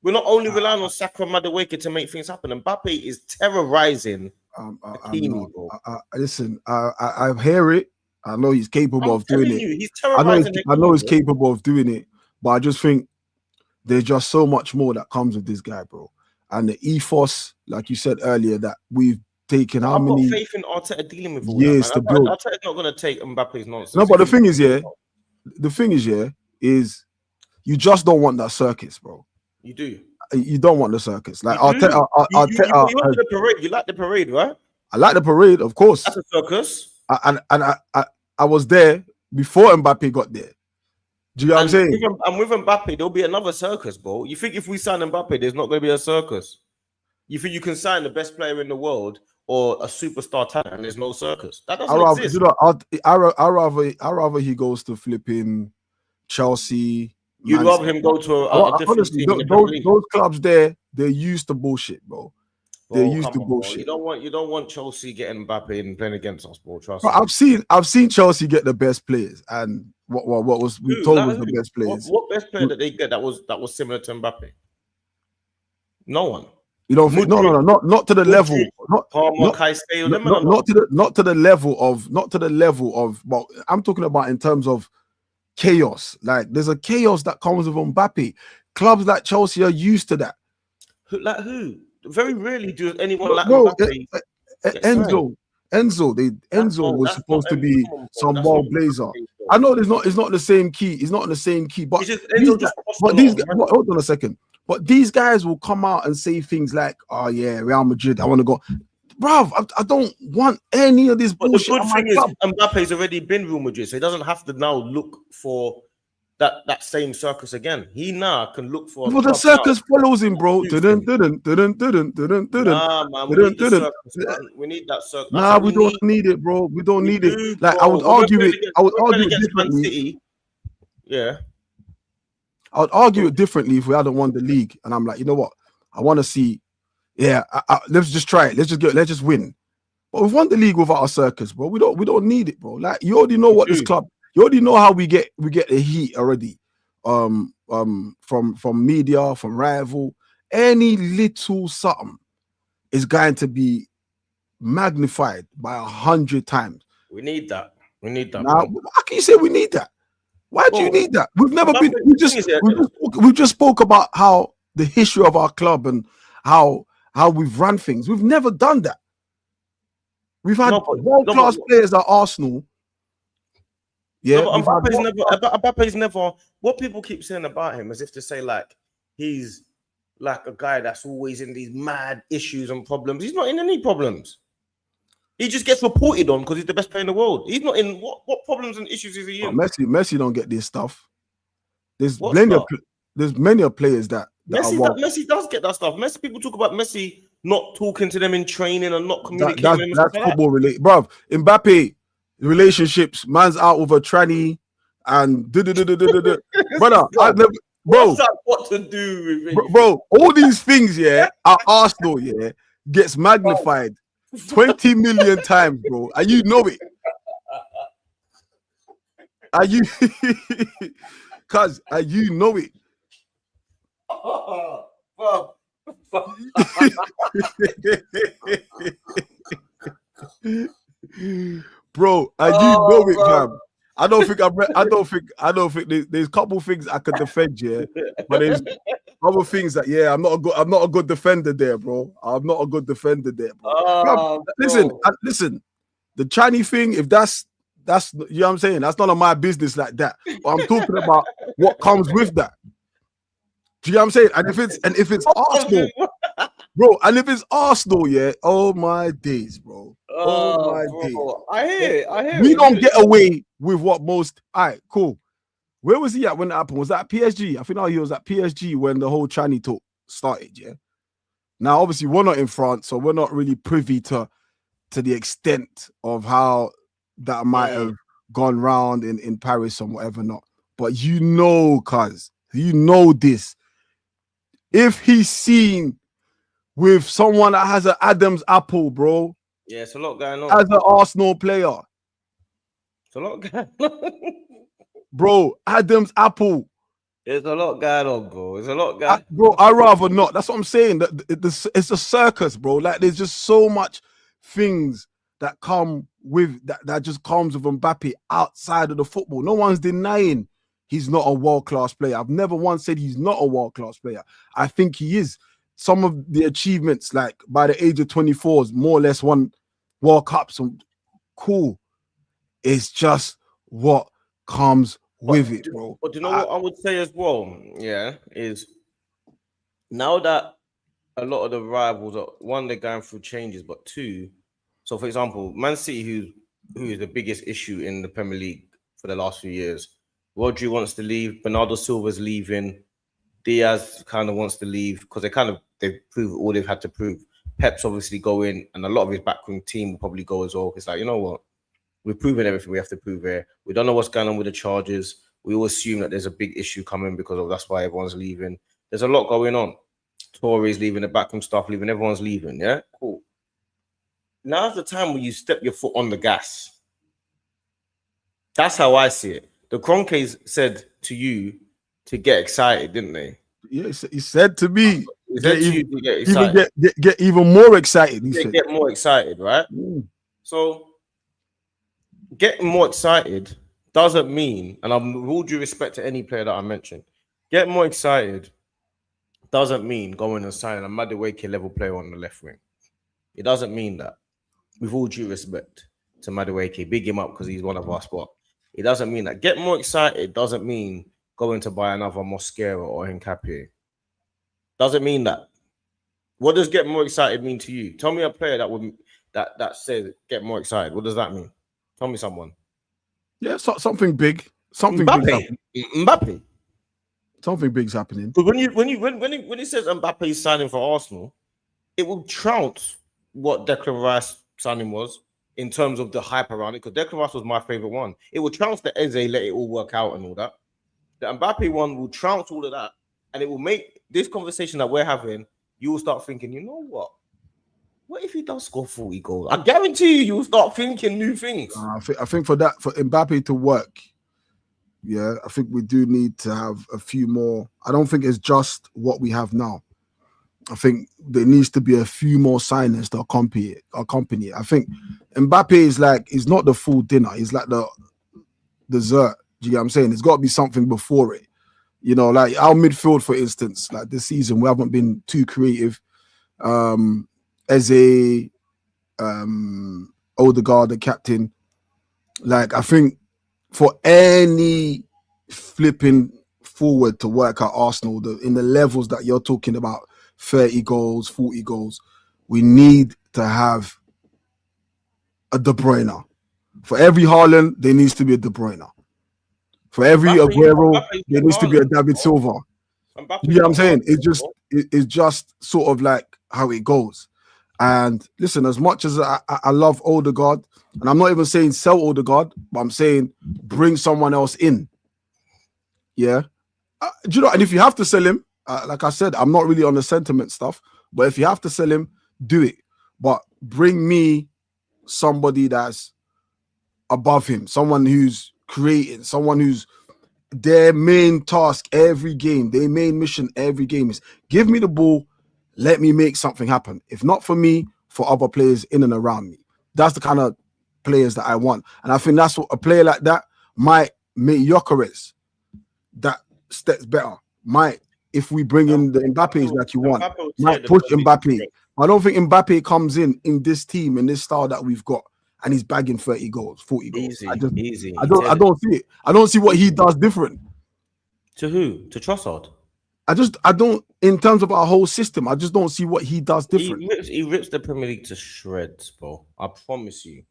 We're not only relying on Saka and Madueke to make things happen. Mbappe is terrorizing Hakimi, bro. Listen, I hear it. I know he's capable of doing it. He's I know terrorizing. I know he's capable of doing it, but I just think there's just so much more that comes with this guy, bro. And the ethos, like you said earlier, that we've taken I've got faith in Arteta dealing with all years that, to build. Arteta's not going to take Mbappe's nonsense. No, but the thing is, is you just don't want that circus, bro. You do. You don't want the circus. Like Arteta, you want the parade. You like the parade, right? I like the parade, of course. That's a circus. I was there before Mbappe got there. Do you know what I'm saying? And with Mbappe, there'll be another circus, bro. You think if we sign Mbappe, there's not going to be a circus? You think you can sign the best player in the world or a superstar talent and there's no circus? That doesn't exist. You know, I rather he goes to flipping Chelsea. You'd rather him go to a different honestly, team. Those clubs there, they're used to bullshit, bro. They're used to bullshit. Bro. You don't want Chelsea getting Mbappe and playing against us, bro. Trust me. I've seen Chelsea get the best players, and what was we told was the best players. What best player did they get that was similar to Mbappe? No one. You don't think? No, not to the level. Not to the level of. Well, I'm talking about in terms of chaos. Like there's a chaos that comes with Mbappe. Clubs like Chelsea are used to that. Like who? Very rarely do anyone like Mbappe. Enzo was supposed to be some ball blazer. I know it's not the same key. It's not in the same key. But hold on a second. But these guys will come out and say things like, "Oh yeah, Real Madrid, I want to go." Bruv, I don't want any of this bullshit. But the good thing is Mbappe's already been Real Madrid, so he doesn't have to now look for that same circus again. He now can look for. But the circus follows him, bro. Nah, man, we need that circus. Nah, we don't need it, bro. We don't need it. Like I would argue it differently. Yeah. I would argue it differently if we hadn't won the league. And I'm like, you know what? I want to see. Yeah, let's just try it. Let's just win. But we've won the league without a circus, bro. We don't need it, bro. Like you already know what this club. You already know how we get the heat already. From media, from rival. Any little something is going to be magnified by 100 times. We need that. Now, how can you say we need that? Why do you need that? We've never been. We just spoke about how the history of our club and how we've run things. We've never done that. We've had world-class players at Arsenal. Yeah, Mbappe's never. What people keep saying about him, as if to say like he's like a guy that's always in these mad issues and problems. He's not in any problems. He just gets reported on because he's the best player in the world. He's not in what problems and issues is he in? Messi don't get this stuff. There's many players that Messi does get that stuff. People talk about Messi not talking to them in training and not communicating. That's football related, bruv. Mbappe relationships, man's out with a tranny and brother. What's that got to do with it? Bro, all these things, at Arsenal, gets magnified 20 million times, bro, and you know it. And you know it. Bro, and you know it, fam. I don't think there's a couple things I could defend, but there's other things that I'm not a good defender there, bro. I'm not a good defender there, bro. Listen, the Chinese thing, if that's you know what I'm saying, that's none of my business like that. But I'm talking about what comes with that. Do you know what I'm saying? And if it's Arsenal, bro, and if it's Arsenal, oh my days, bro. Oh my days. I hear we don't get away with what most. All right, cool. Where was he at when that happened? Was that PSG? I think he was at PSG when the whole Chinese talk started, Now, obviously, we're not in France, so we're not really privy to the extent of how that might have gone round in Paris and whatever not. But cuz, this. If he's seen with someone that has an Adam's apple, bro. Yeah, it's a lot going on. As an Arsenal player. It's a lot going on. Bro, Adam's apple. There's a lot going on, bro. There's a lot going on. Bro, I'd rather not. That's what I'm saying. It's a circus, bro. Like, there's just so much things that come with that just comes with Mbappe outside of the football. No one's denying he's not a world-class player. I've never once said he's not a world-class player. I think he is. Some of the achievements, like by the age of 24, is more or less won World Cups. Cool. It's just what comes with it, bro. But you know what I would say as well, yeah, is now that a lot of the rivals are, one, they're going through changes, but two, so for example, Man City, who is the biggest issue in the Premier League for the last few years, Rodri wants to leave, Bernardo Silva's leaving, Diaz kind of wants to leave because they've proved all they've had to prove. Pep's obviously going, and a lot of his backroom team will probably go as well. It's like, you know what? We've proven everything we have to prove here. We don't know what's going on with the charges. We all assume that there's a big issue coming because of that's why everyone's leaving. There's a lot going on. Tories leaving, the backroom staff leaving, everyone's leaving. Yeah, cool. Now's the time when you step your foot on the gas. That's how I see it. The Kroenkes said to you to get excited, didn't they? Yeah, he said to me, get excited. Get even more excited. He said. Get more excited, right? So getting more excited doesn't mean, and I'm with all due respect to any player that I mentioned, get more excited doesn't mean going and signing a Madueke level player on the left wing. It doesn't mean that. With all due respect to Madueke, big him up because he's one of our spot. It doesn't mean that. Get more excited doesn't mean going to buy another Mosquera or Hincapié. Doesn't mean that. What does get more excited mean to you? Tell me a player that says get more excited. What does that mean? Tell me someone. Yeah, something big. Something Mbappe. big. Mbappe. Something big's happening. But when he says Mbappe is signing for Arsenal, it will trounce what Declan Rice signing was in terms of the hype around it. Because Declan Rice was my favorite one. It will trounce the Eze, let it all work out and all that. The Mbappe one will trounce all of that, and it will make this conversation that we're having. You will start thinking, you know what? What if he does score 40 goals? I guarantee you'll start thinking new things. I think for Mbappe to work, yeah, I think we do need to have a few more. I don't think it's just what we have now. I think there needs to be a few more signings to accompany it. I think Mbappe is not the full dinner. He's like the dessert. Do you get what I'm saying? It's got to be something before it. You know, like our midfield, for instance, like this season, we haven't been too creative. Eze, Odegaard, the captain. Like, I think for any flipping forward to work at Arsenal, in the levels that you're talking about, 30 goals, 40 goals, we need to have a De Bruyne. For every Haaland, there needs to be a De Bruyne. For every Aguero, there needs to be a David Silva. You know what I'm saying? It's just sort of like how it goes. And listen, as much as I love Odegaard, and I'm not even saying sell Odegaard, but I'm saying bring someone else in. Yeah. Do you know, and if you have to sell him, like I said, I'm not really on the sentiment stuff, but if you have to sell him, do it. But bring me somebody that's above him, someone who's creating, someone who's their main task every game, their main mission every game is give me the ball, let me make something happen. If not for me, for other players in and around me. That's the kind of players that I want. And I think that's what a player like that might make Gyökeres that steps better. Might, if we bring in the Mbappes like you want, might push Mbappe. I don't think Mbappe comes in this team, in this style that we've got, and he's bagging 30 goals, 40 goals. Easy. I don't see it. I don't see what he does different. To who? To Trossard? I don't, in terms of our whole system, I just don't see what he does different. He rips the Premier League to shreds, bro. I promise you.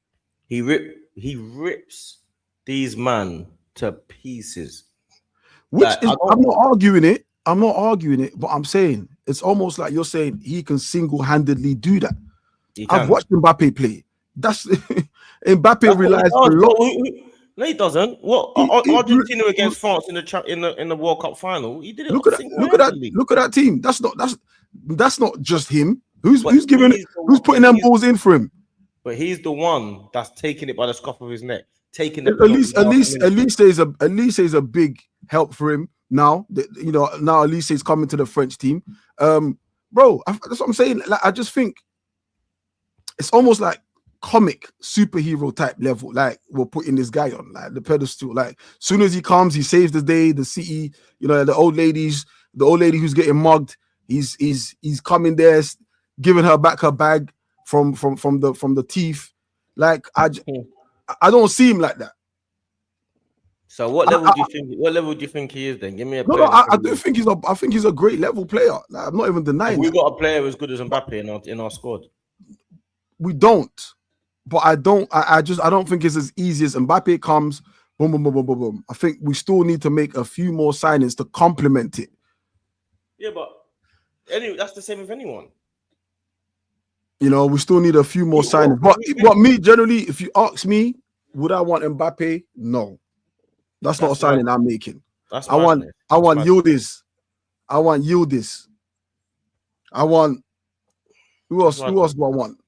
He rips these men to pieces. Which is, I'm not arguing it, but I'm saying it's almost like you're saying he can single-handedly do that. I've watched Mbappe play. That's Mbappe relies a lot. No, he doesn't. What Argentina against France in the World Cup final? He did it. Look at that team. That's not just him. Who's putting them balls in for him? But he's the one that's taking it by the scruff of his neck. Taking the at least there's a big help for him now. Now at least he's coming to the French team. Bro, that's what I'm saying. Like, I just think it's almost like comic superhero type level. Like we're putting this guy on like the pedestal. Like soon as he comes, he saves the day. The city, you know, the old lady who's getting mugged. He's coming there, giving her back her bag from the thief. Like I don't see him like that. So what level do you think? What level do you think he is? Then give me a. No, I do think he's a great level player. Like, I'm not even denying. We got a player as good as Mbappe in our squad. We don't, but I don't think it's as easy as Mbappe comes. Boom, boom, boom, boom, boom, boom. I think we still need to make a few more signings to complement it. Yeah, but anyway, that's the same with anyone. You know, we still need a few more signings. But me generally, if you ask me, would I want Mbappe? No. That's not a signing I'm making. I want Yildiz. I want Yildiz. I want who else do I want?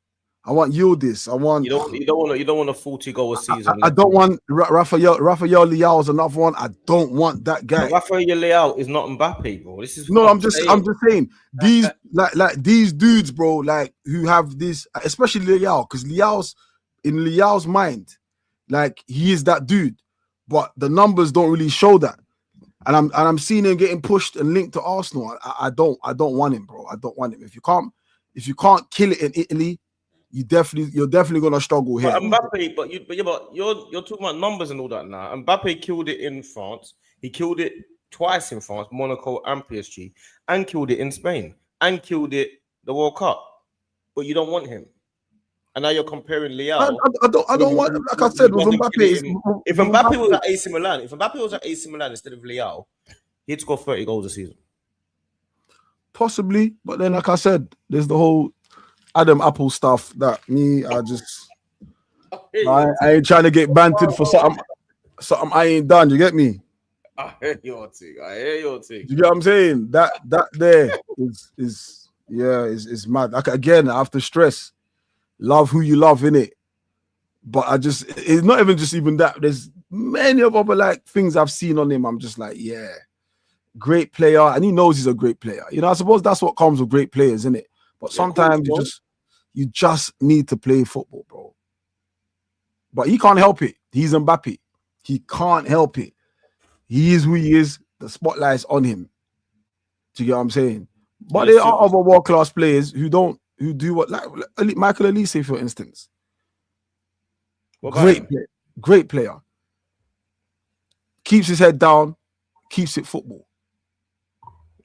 I want Yildiz. I want you don't want a 40 goal a season. I don't want Rafael Leao is another one. I don't want that guy. Rafael Leao is not Mbappe, bro. This is I'm just saying these like these dudes, bro, like who have this, especially Leao, because Leao's mind, like he is that dude. But the numbers don't really show that, and I'm seeing him getting pushed and linked to Arsenal. I don't want him, bro. I don't want him. If you can't kill it in Italy, you're definitely gonna struggle here. But Mbappe, but you're talking about numbers and all that now. Mbappe killed it in France. He killed it twice in France, Monaco and PSG, and killed it in Spain, and killed it the World Cup. But you don't want him. And now you're comparing Leao. I don't want, like I said, with Mbappe. If Mbappe was at AC Milan, instead of Leao, he'd score 30 goals a season. Possibly, but then, like I said, there's the whole Adam Apple stuff that I ain't trying to get bantered for something I ain't done. You get me? I hear your thing. You get what I'm saying? That there is mad. Like again, I have to stress. Love who you love, innit? But it's not even that. There's many of other like things I've seen on him. I'm just like, yeah, great player. And he knows he's a great player. You know, I suppose that's what comes with great players, innit? But sometimes you just need to play football, bro. But he can't help it. He's Mbappe. He can't help it. He is who he is. The spotlight's on him. Do you get what I'm saying? But there are other world-class players who do what, like Michael Olise, for instance. Great player. Keeps his head down, keeps it football.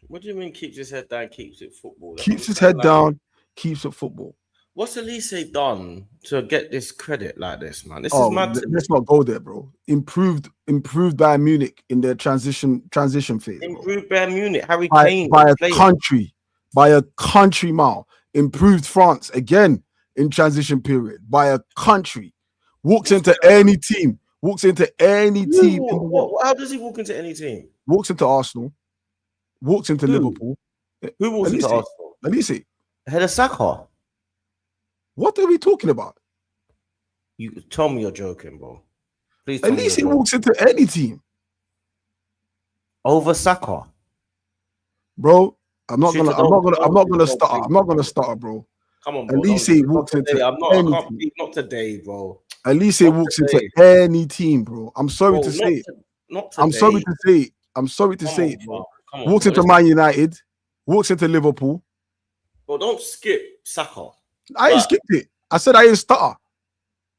What do you mean keeps his head down, keeps it football? Keeps his head down, keeps it football. What's Olise done to get this credit like this, man? This is mad. Let's not go there, bro. Improved Bayern Munich in their transition phase. Improved Bayern Munich. Harry Kane by a country mile. Improved France again in transition period by a country. Walks into any team. How does he walk into any team? Walks into Arsenal. Walks into Liverpool. Who walks into Arsenal? Olise. Ahead of Saka. What are we talking about? You tell me you're joking, bro. Please. Olise walks into any team. Over Saka. Bro. I'm not gonna stutter, bro. Come on, bro. Olise walks into not today, bro. Olise walks into any team, bro. I'm sorry to say it. I'm sorry to say it, bro. Walks into Man United, walks into Liverpool. Bro, don't skip Saka. I ain't skipped it. I said I didn't stutter.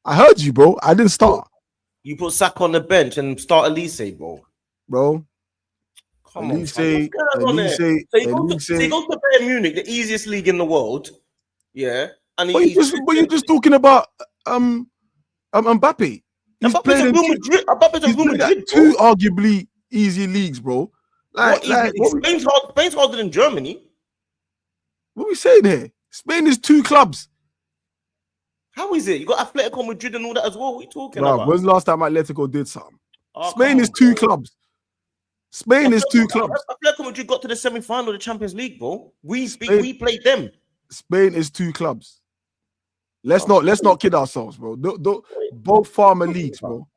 I heard you, bro. I didn't stutter. You put Saka on the bench and start Olise, bro. Bro. Olise. So he goes to Bayern Munich, the easiest league in the world. Yeah. And you're just talking about Mbappe. He's played in two arguably easy leagues, bro. Spain's harder than Germany. What are we saying here? Spain is two clubs. How is it? You got Atletico Madrid and all that as well. What are you talking about? When's the last time Atletico did something? Spain is two clubs. Atletico Madrid got to the semi-final of the Champions League, bro. We played them. Spain is two clubs. Let's not kid ourselves, bro. Both farmer leagues, bro.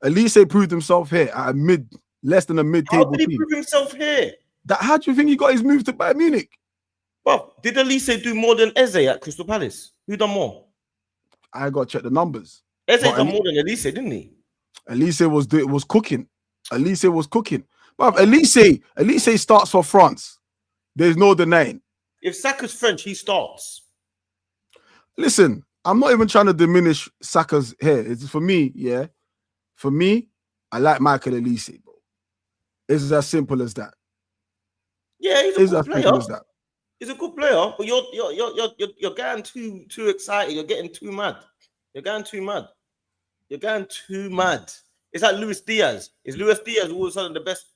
Olise proved himself here at less than a mid-table team. How did he prove himself here? How do you think he got his move to Bayern Munich? Well, did Olise do more than Eze at Crystal Palace? Who done more? I got to check the numbers. Eze But done more than Elise, didn't he? Elise was cooking. Elise was cooking. But Elise starts for France. There's no denying. If Saka's French, he starts. Listen, I'm not even trying to diminish Saka's here. It's for me, yeah. For me, I like Michael Elise, bro. It's as simple as that. Yeah, he's a It's good as player. simple as that. He's a good player, but you're getting too excited. You're getting too mad. You're going too mad. You're going too mad. It's like Luis Diaz. Is Luis Diaz all of a sudden the best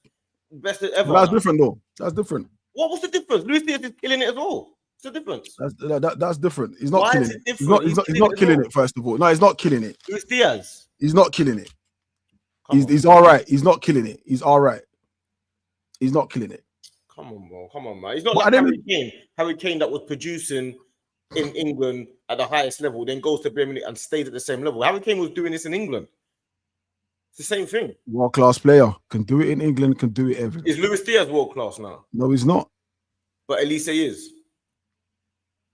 ever? But that's different, though. That's different. What was the difference? Luis Diaz is killing it as well. What's the difference? That's different. He's not Why killing is it it. different? He's not killing it, first of all. No, he's not killing it. Luis Diaz. He's not killing it. Come on. He's all right. He's not killing it. He's all right. He's not killing it. Come on, bro. Come on, man. He's not But like I Harry didn't- Kane. Harry Kane that was producing in England at the highest level, then goes to Bayern Munich and stayed at the same level. Harry Kane was doing this in England. It's the same thing. World-class player. Can do it in England, can do it everywhere. Is Luis Diaz world class now? No, he's not. But Elise is.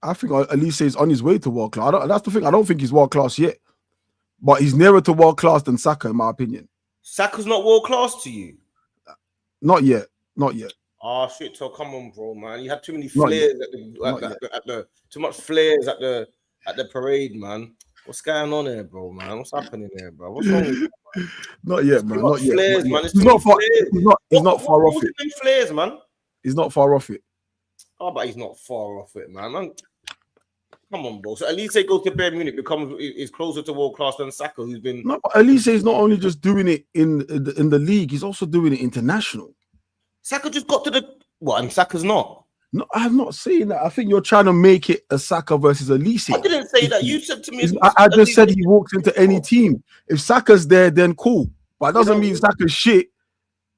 I think Elise is on his way to world-class. That's the thing. I don't think he's world-class yet. But he's nearer to world-class than Saka, in my opinion. Saka's not world class to you. Not yet. Not yet. Oh shit! So come on, bro, man. You had too many Not flares Not at the too much flares at the parade, man. What's going on here, bro, man? What's happening here, bro? What's wrong with you? Not yet, man. Too much Not yet. flares, Not man. yet. It's He's too not many far. flares. He's not far off What it. was them flares, man? He's not far off it. Oh, but he's not far off it, man. Come on, bro. So at least they go to Bayern Munich, is closer to world class than Saka, who's been. No, but Elise is not only just doing it in the league, he's also doing it international. Saka just got to the what, and Saka's not. No, I'm not saying that. I think you're trying to make it a Saka versus Elise. I didn't say that. You said to me. I just said he walks into any team. If Saka's there, then cool. But it doesn't mean Saka's shit.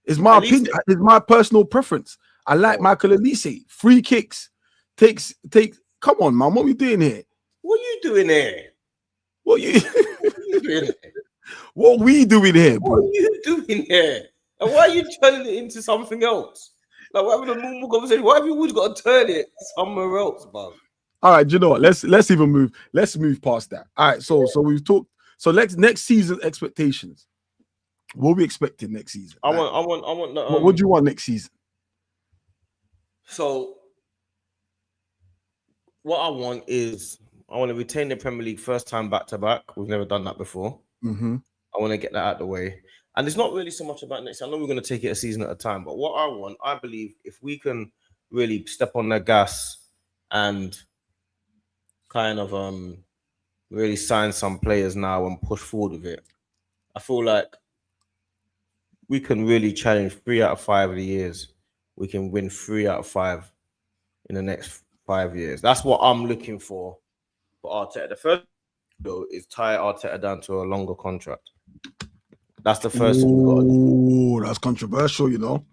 It's my opinion. It's my personal preference. I like Michael Elise. Free kicks. Come on, man. What are we doing here? What are you doing here? What you doing here? What we doing here, bro? What are you doing here? And why are you turning it into something else? Like we're having a normal conversation. Why have you always got to turn it somewhere else, bro? All right, you know what? Let's even move. Let's move past that. All right, so we've talked. So next season expectations. What are we expecting next season? I want. What do you want next season? So what I want is I want to retain the Premier League first time back to back. We've never done that before. Mm-hmm. I want to get that out of the way. And it's not really so much about next year. I know we're going to take it a season at a time, but what I want, I believe, if we can really step on the gas and kind of really sign some players now and push forward with it, I feel like we can really challenge 3 out of 5 of the years. We can win 3 out of 5 in the next 5 years. That's what I'm looking for Arteta. The first though is tie Arteta down to a longer contract. That's the first thing we got to do. That's controversial, you know.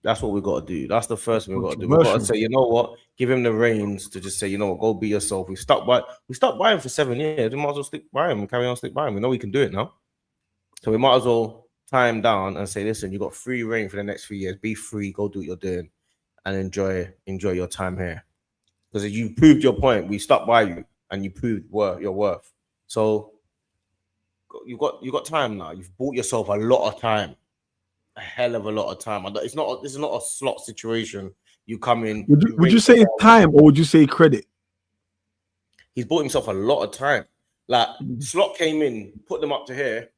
That's what we got to do. That's the first thing we got to do. We got to say, you know what? Give him the reins to just say, you know what? Go be yourself. We stuck by him for 7 years. We might as well stick by him and carry on stick by him. We know we can do it now. So we might as well tie him down and say, listen, you got free reign for the next 3 years. Be free. Go do what you're doing, and enjoy your time here. Because you proved your point. We stuck by you, and you proved your worth. So you got time now. You've bought yourself a lot of time, a hell of a lot of time. This is not a slot situation. You come in. Would you say time or would you say credit? He's bought himself a lot of time. Like Slot came in, put them up to here,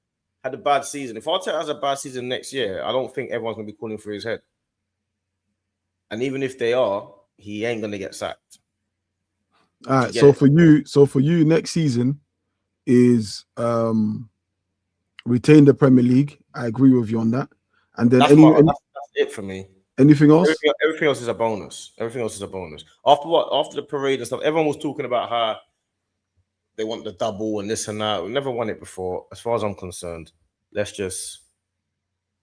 had a bad season. If Arteta has a bad season next year, I don't think everyone's gonna be calling for his head. And even if they are, he ain't gonna get sacked. All right. So for you, next season is retain the Premier League. I agree with you on that. And then that's it for me. Anything else? Everything else is a bonus. Everything else is a bonus. After the parade and stuff, everyone was talking about how they want the double and this and that. We never won it before. As far as I'm concerned, let's just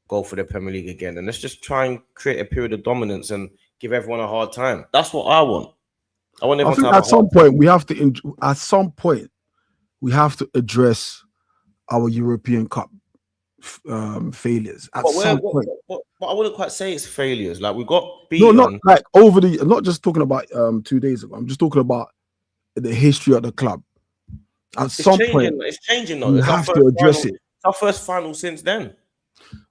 go for the Premier League again. And let's just try and create a period of dominance and give everyone a hard time. That's what I want. I want everyone to have at some point we have to address our European Cup failures. But I wouldn't quite say it's failures. Like we got beaten. No, not like over the. I'm not just talking about 2 days ago. I'm just talking about the history of the club. At some point, It's changing though. we It's our have first to address final. it. It's our first final since then.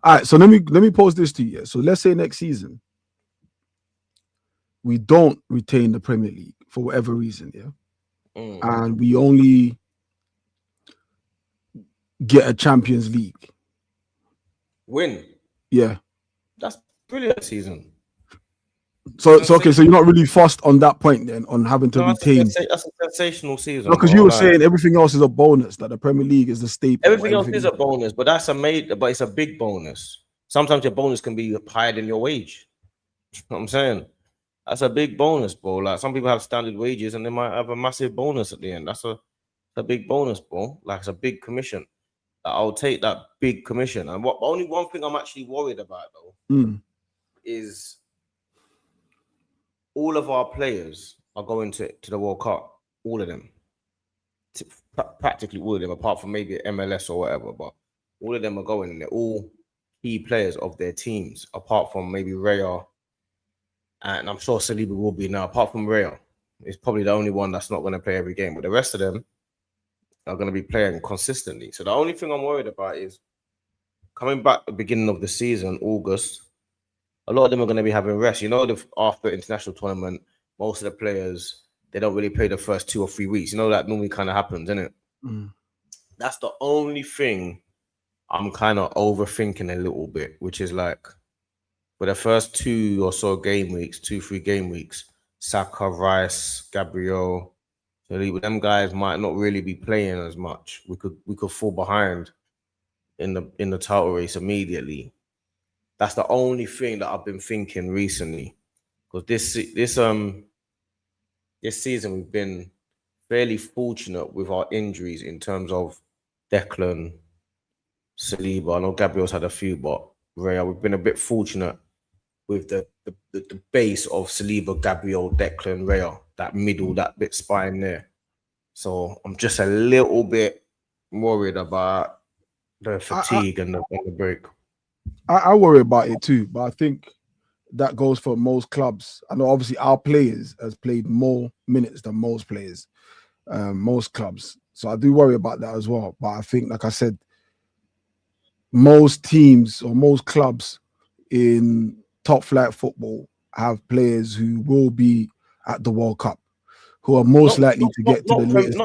All right, so let me pose this to you. So let's say next season we don't retain the Premier League for whatever reason, and we only get a Champions League win. Yeah, that's brilliant season. So okay, so you're not really fussed on that point then, on having to retain. That's a sensational season. No, because you were saying everything else is a bonus. That the Premier League is the staple. Everything else is a bonus, but but it's a big bonus. Sometimes your bonus can be higher than your wage. You know what I'm saying? That's a big bonus, bro. Like some people have standard wages and they might have a massive bonus at the end. That's a big bonus, bro. Like it's a big commission. I'll take that big commission. And only one thing I'm actually worried about though is all of our players are going to the World Cup. All of them. Practically all of them, apart from maybe MLS or whatever, but all of them are going and they're all key players of their teams, apart from maybe Raya. And I'm sure Saliba will be now, apart from Raya. It's probably the only one that's not going to play every game, but the rest of them are going to be playing consistently. So the only thing I'm worried about is coming back at the beginning of the season, August, a lot of them are going to be having rest. You know, after international tournament, most of the players, they don't really play the first 2 or 3 weeks. You know, that normally kind of happens, isn't it? That's the only thing I'm kind of overthinking a little bit, which is like, for the first 2 or so game weeks, 2-3 game weeks, Saka, Rice, Gabriel, them guys might not really be playing as much. We could fall behind in the title race immediately. That's the only thing that I've been thinking recently. Because this season we've been fairly fortunate with our injuries in terms of Declan, Saliba. I know Gabriel's had a few, but Raya, we've been a bit fortunate with the base of Saliba, Gabriel, Declan, Raya, that middle, that bit spine there. So I'm just a little bit worried about the fatigue and the break. I worry about it too, but I think that goes for most clubs. I know obviously our players has played more minutes than most players, most clubs. So I do worry about that as well. But I think, like I said, most teams or most clubs in top flight football have players who will be at the World Cup, who are most likely to get to the latest.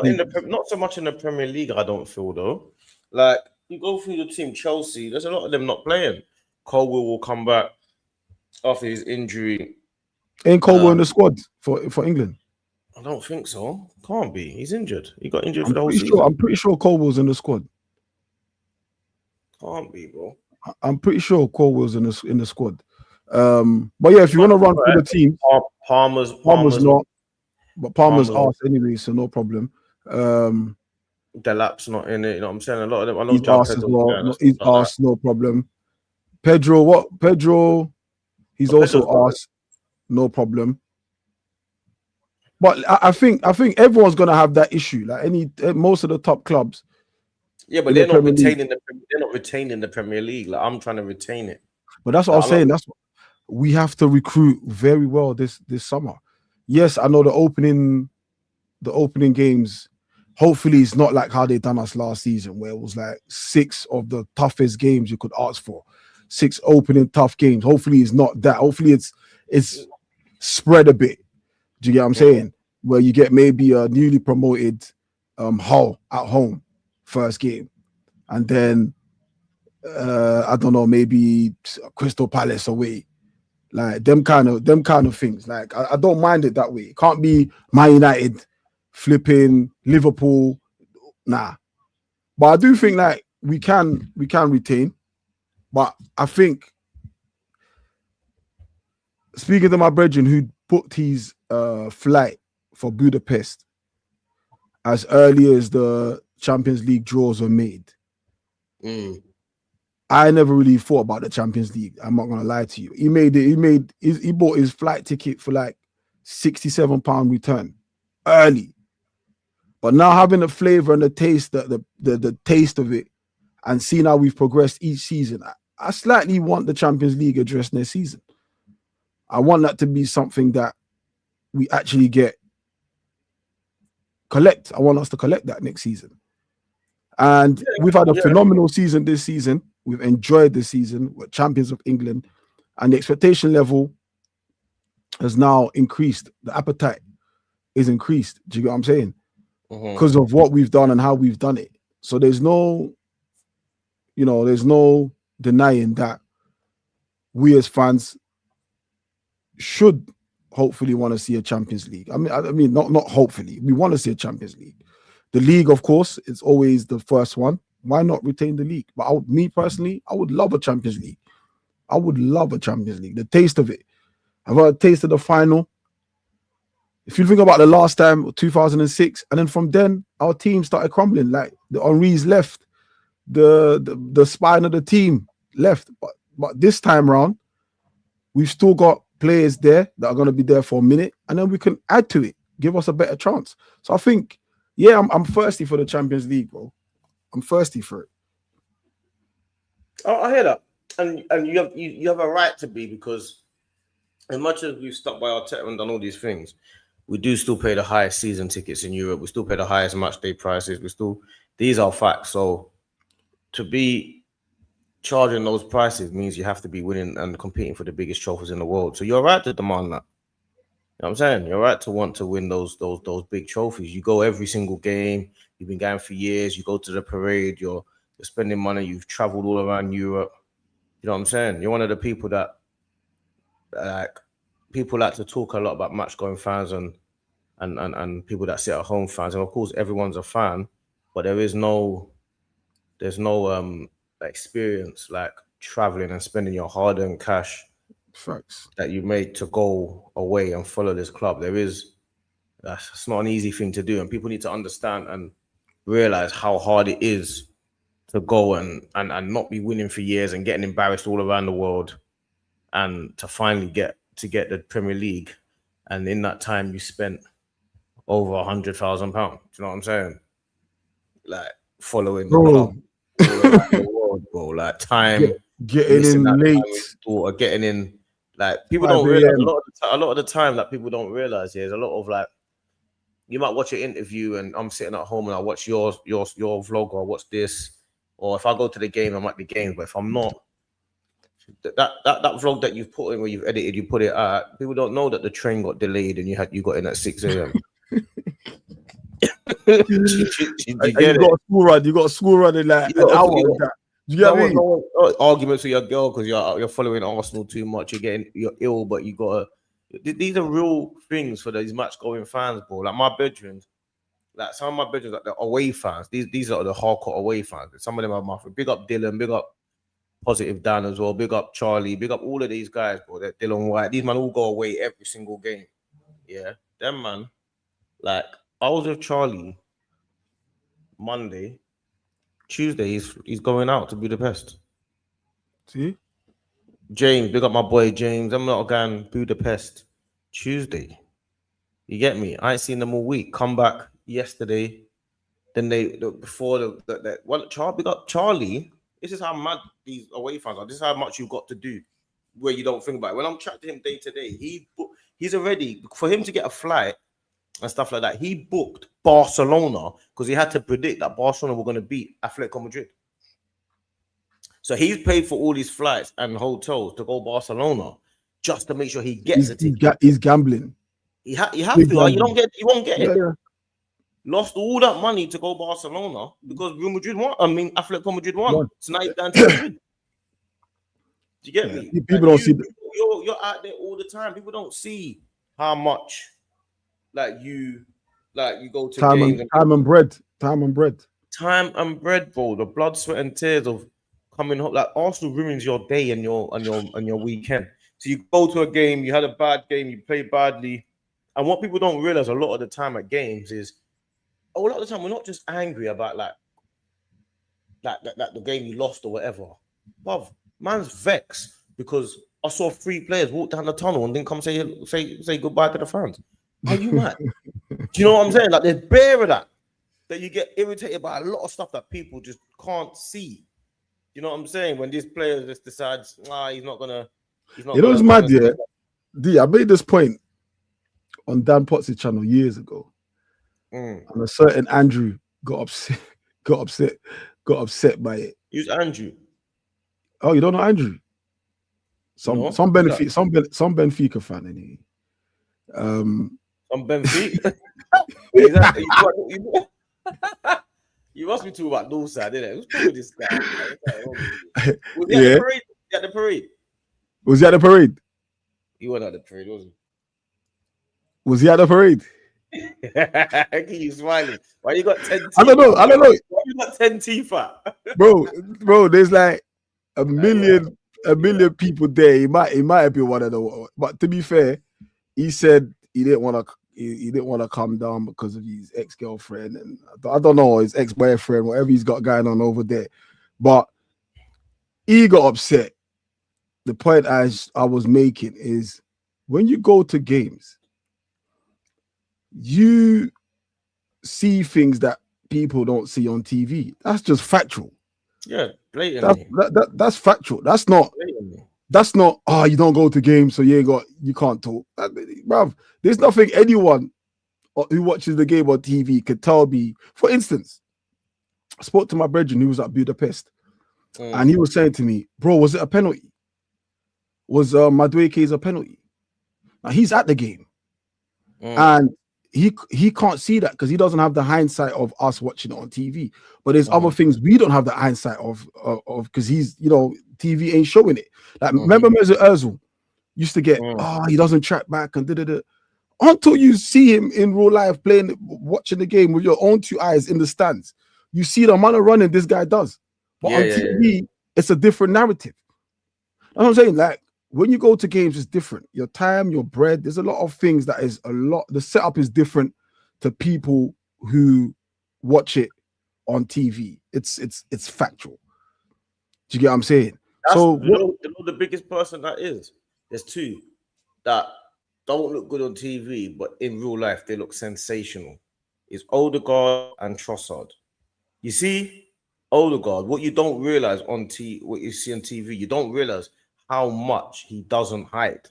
Not so much in the Premier League, I don't feel though. Like you go through your team, Chelsea, there's a lot of them not playing. Colwill will come back after his injury. Ain't Colwill in the squad for England? I don't think so. Can't be. He's injured. He got injured for the whole season. I'm pretty sure Colwill's in the squad. Can't be, bro. I'm pretty sure Colwill's in the squad. But yeah, if you want to run through the team, Palmer's not, but Palmer's arse anyway, so no problem. Delap's not in it. You know what I'm saying? A lot of them. I know he's arse as well. He's arse, no problem. Pedro, he's also arse, no problem. But I think everyone's gonna have that issue. Like most of the top clubs. Yeah, but they're not retaining the Premier League. Like I'm trying to retain it. But that's what I was saying. That's what we have to recruit very well this summer. Yes, I know the opening games. Hopefully, it's not like how they done us last season, where it was like 6 of the toughest games you could ask for, 6 opening tough games. Hopefully, it's not that. Hopefully, it's spread a bit. Do you get what I'm saying? Where you get maybe a newly promoted Hull at home first game, and then I don't know, maybe Crystal Palace away, like them kind of things. Like I don't mind it that way. It can't be Man United flipping Liverpool, nah. But I do think like we can retain. But I think, speaking to my brethren who booked his flight for Budapest as early as the Champions League draws were made, I never really thought about the Champions League. I'm not gonna lie to you. He bought his flight ticket for like £67 return early. But now having the flavor and the taste, the taste of it, and seeing how we've progressed each season, I slightly want the Champions League addressed next season. I want that to be something that we actually get collect. I want us to collect that next season. And we've had a phenomenal season this season. We've enjoyed the season. We're champions of England, and the expectation level has now increased. The appetite is increased. Do you get what I'm saying? Because of what we've done and how we've done it. So there's no denying that we as fans should hopefully want to see a Champions League. I mean, not hopefully. We want to see a Champions League. The league, of course, is always the first one. Why not retain the league? But me personally, I would love a Champions League. I would love a Champions League. The taste of it. I've had a taste of the final. If you think about the last time, 2006, and then from then, our team started crumbling. Like the Henry's left, the spine of the team left. But this time around, we've still got players there that are going to be there for a minute, and then we can add to it, give us a better chance. So I think, yeah, I'm thirsty for the Champions League, bro. I'm thirsty for it. Oh, I hear that, and you have a right to be, because as much as we've stuck by our tech and done all these things, we do still pay the highest season tickets in Europe. We still pay the highest match day prices. These are facts. So to be charging those prices means you have to be winning and competing for the biggest trophies in the world. So you're right to demand that. You know what I'm saying? You're right to want to win those big trophies. You go every single game. You've been going for years. You go to the parade. You're spending money. You've traveled all around Europe. You know what I'm saying? You're one of the people that people like to talk a lot about match going fans and people that sit at home fans. And of course, everyone's a fan, but there's no experience like traveling and spending your hard-earned cash that you made to go away and follow this club. It's not an easy thing to do, and people need to understand and realize how hard it is to go and not be winning for years and getting embarrassed all around the world, and to finally get the Premier League. And in that time, you spent over £100,000. Do you know what I'm saying? Like following the club all around the world, bro. Like time, getting in late, or getting in. Like people don't realize a lot of the time that people don't realize. There's a lot of like, you might watch an interview and I'm sitting at home and I watch your vlog, or watch this, or if I go to the game, I'm at the game. But if I'm not, that vlog that you've put in, where you've edited, you put it out, people don't know that the train got delayed and you got in at 6 a.m. You got a school run in like an hour. You get what I mean? Arguments with your girl because you're following Arsenal too much. You're ill, but you got these are real things for these match going fans, bro. Like my bedrooms, like some of my bedrooms, like the away fans. These are the hardcore away fans. Some of them are my friends. Big up Dylan, big up Positive Dan as well. Big up Charlie, big up all of these guys, bro. That Dylan White. These man all go away every single game. Yeah, them man. Like I was with Charlie Monday. Tuesday, he's going out to Budapest. See? James, big up my boy James. I'm not going Budapest Tuesday. You get me? I ain't seen them all week. Come back yesterday. Then big up Charlie. This is how mad these away fans are. This is how much you've got to do where you don't think about it. When I'm chatting to him day to day, he's already, for him to get a flight and stuff like that, he booked Barcelona because he had to predict that Barcelona were going to beat Atletico Madrid. So he's paid for all these flights and hotels to go Barcelona just to make sure he gets a ticket. He's gambling. You have to. You won't get it. Yeah. Lost all that money to go Barcelona because Real Madrid won. Atletico Madrid won. So now he's down to Madrid. Do you get me? People don't see. You're out there all the time. People don't see how much. You go to time games and bread, bro. The blood, sweat, and tears of coming home. Like Arsenal ruins your day and your weekend. So you go to a game, you had a bad game, you play badly, and what people don't realize a lot of the time at games is, a lot of the time we're not just angry about like the game you lost or whatever. Bruv, man's vexed because I saw 3 players walk down the tunnel and didn't come say goodbye to the fans. Are you mad? Do you know what I'm saying? Like there's bare of that you get irritated by a lot of stuff that people just can't see. You know what I'm saying? When these players just decides, he's not gonna. It's mad, yeah. I made this point on Dan Potts' channel years ago. and a certain Andrew got upset, got upset, got upset by it. Who's Andrew? Oh, you don't know Andrew? Some No. some Who's that? Benfica, some Benfica fan anyway. Some Benfica. Is that, you must be talking about North Side, innit? Who's talking this guy? Was he at the parade? Was he at the parade? Was he at the parade? He wasn't at the parade, was he? Was he at the parade? You smiling? Why you got 10 teeth? I don't know. Why you got 10 teeth at? bro. There's like a million people there. He might have been one of the. But to be fair, he said he didn't want to. He didn't want to come down because of his ex-girlfriend and I don't know, his ex-boyfriend, whatever he's got going on over there. But he got upset. The point I was making is when you go to games, you see things that people don't see on TV. That's just factual. Yeah, blatantly. That's factual. That's not. Blatantly. That's not. Oh, you don't go to games, so you can't talk. Bruv, there's nothing anyone who watches the game on TV could tell me. For instance, I spoke to my brethren who was at Budapest, and he was saying to me, "Bro, was it a penalty? Was Madueke's a penalty?" Now he's at the game, and he can't see that because he doesn't have the hindsight of us watching it on TV. But there's other things we don't have the hindsight of because he's, TV ain't showing it. Like remember Mesut Ozil used to get he doesn't track back and until you see him in real life watching the game with your own two eyes in the stands, you see the amount of running this guy does. But on TV, it's a different narrative. That's what I'm saying. Like when you go to games, it's different. Your time, your bread, there's a lot of things the setup is different to people who watch it on TV. It's factual. Do you get what I'm saying? The biggest person that is. There's two that don't look good on TV, but in real life they look sensational. It's Odegaard and Trossard. You see, Odegaard, what you don't realize what you see on TV, you don't realize how much he doesn't hide.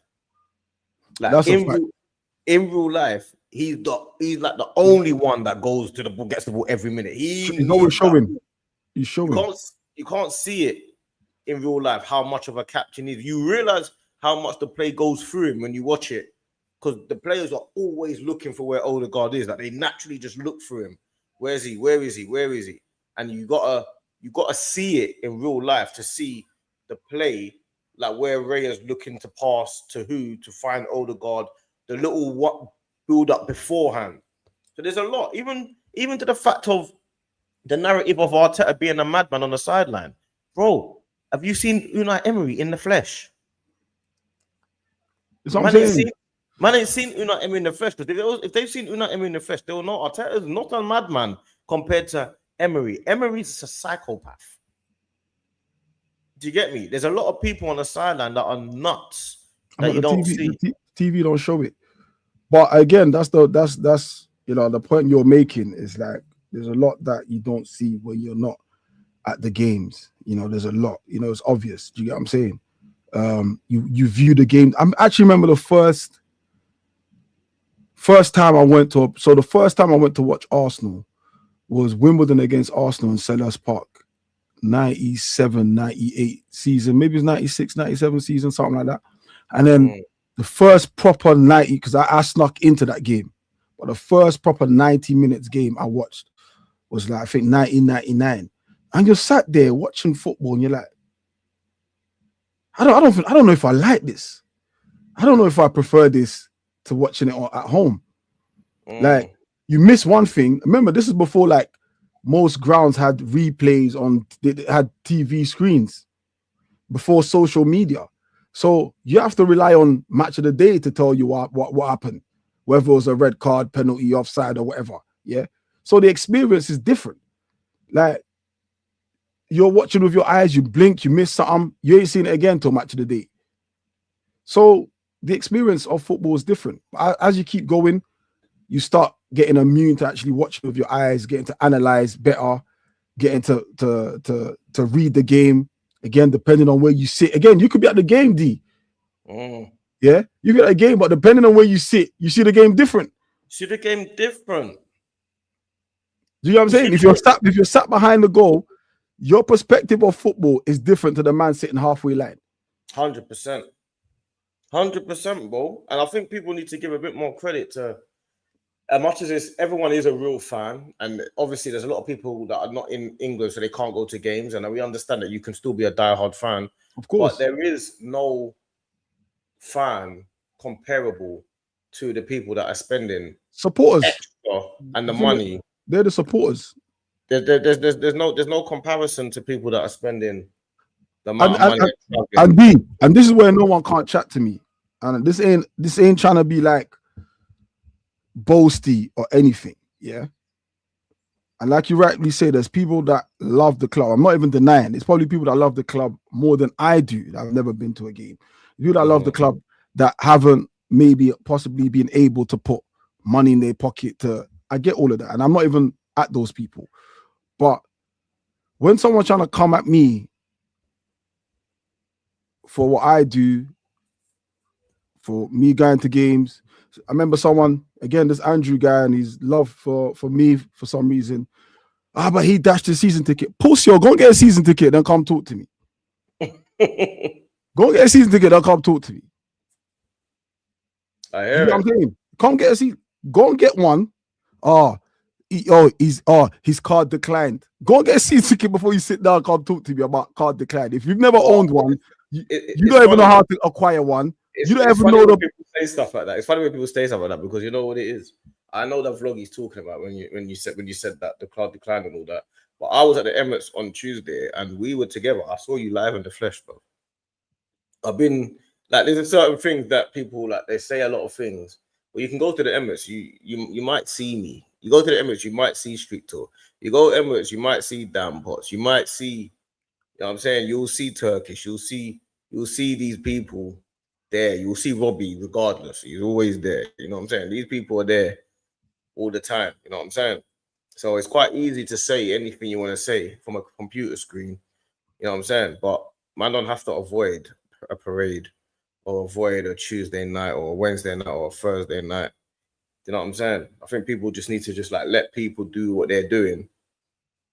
Like in real life, he's like the only one that goes to the ball, gets the ball every minute. He's always showing. He's showing. You can't see it in real life how much of a captain he is. You realize how much the play goes through him when you watch it, because the players are always looking for where Odegaard is. Like they naturally just look through him. Where is he? Where is he? Where is he? And you gotta see it in real life to see the play, like where Raya's looking to pass to who to find Odegaard, the little what build up beforehand. So there's a lot, even to the fact of the narrative of Arteta being a madman on the sideline. Bro, have you seen Unai Emery in the flesh? Man ain't seen Unai Emery in the flesh, because if they've seen Unai Emery in the flesh, they'll know Arteta is not a madman compared to Emery. Emery's a psychopath. Do you get me? There's a lot of people on the sideline that are nuts that you don't see. TV don't show it. But again, that's the point you're making is like there's a lot that you don't see when you're not at the games. There's a lot. It's obvious. Do you get what I'm saying? You view the game. I actually remember the first time I went to. So the first time I went to watch Arsenal was Wimbledon against Arsenal in Selhurst Park. 97, 98 season, maybe it's 96, 97 season, something like that. And then the first proper 90, because I snuck into that game, but the first proper 90 minutes game I watched was like, I think 1999. And you're sat there watching football and you're like, I don't know if I like this. I don't know if I prefer this to watching it at home. Like you miss one thing. Remember, this is before like most grounds had replays they had TV screens before social media. So you have to rely on Match of the Day to tell you what happened, whether it was a red card, penalty, offside, or whatever. Yeah. So the experience is different. Like you're watching with your eyes, you blink, you miss something, you ain't seen it again till Match of the Day. So the experience of football is different. As you keep going, you start getting immune to actually watch with your eyes, getting to analyze better, getting to read the game. Again, depending on where you sit. Again, you could be at the game, D. Yeah, you get a game, but depending on where you sit, you see the game different. See the game different. Do you know what I'm saying? If you're sat behind the goal, your perspective of football is different to the man sitting halfway line. 100%. 100%, bro. And I think people need to give a bit more credit to, as much as everyone is a real fan, and obviously there's a lot of people that are not in England, so they can't go to games, and we understand that you can still be a diehard fan. Of course. But there is no fan comparable to the people that are spending supporters extra and the money. They're the supporters. There's no comparison to people that are spending the amount of money. And this is where no one can't chat to me. And this ain't trying to be like boasty or anything. Yeah. And like you rightly say, there's people that love the club. I'm not even denying. There's probably people that love the club more than I do. That I've never been to a game. People that love the club that haven't maybe possibly been able to put money in their pocket to. I get all of that, and I'm not even at those people. But when someone's trying to come at me for what I do, for me going to games, I remember someone, again, this Andrew guy, and his love for me for some reason. But he dashed his season ticket. Pussy, go and get a season ticket, then come talk to me. Go and get a season ticket, then come talk to me. I hear you know what I'm saying? Come get a season. Go and get one. His card declined. Go and get a season ticket before you sit down and come talk to me about card declined. If you've never owned one, you don't even know how to acquire one. You don't even know people say stuff like that. It's funny when people say stuff like that because you know what it is. I know that vlog he's talking about when you said that the card declined and all that. But I was at the Emirates on Tuesday and we were together. I saw you live in the flesh, bro. I've been like, there's certain things that people like. They say a lot of things. But you can go to the Emirates, you might see me. You go to the Emirates, you might see Street Tour. You go to Emirates, you might see Dan Potts. You might see, you know what I'm saying? You'll see Turkish. You'll see these people there. You'll see Robbie regardless. He's always there. You know what I'm saying? These people are there all the time. You know what I'm saying? So it's quite easy to say anything you want to say from a computer screen. You know what I'm saying? But man don't have to avoid a parade or avoid a Tuesday night or a Wednesday night or a Thursday night. You know what I'm saying? I think people just need to just like let people do what they're doing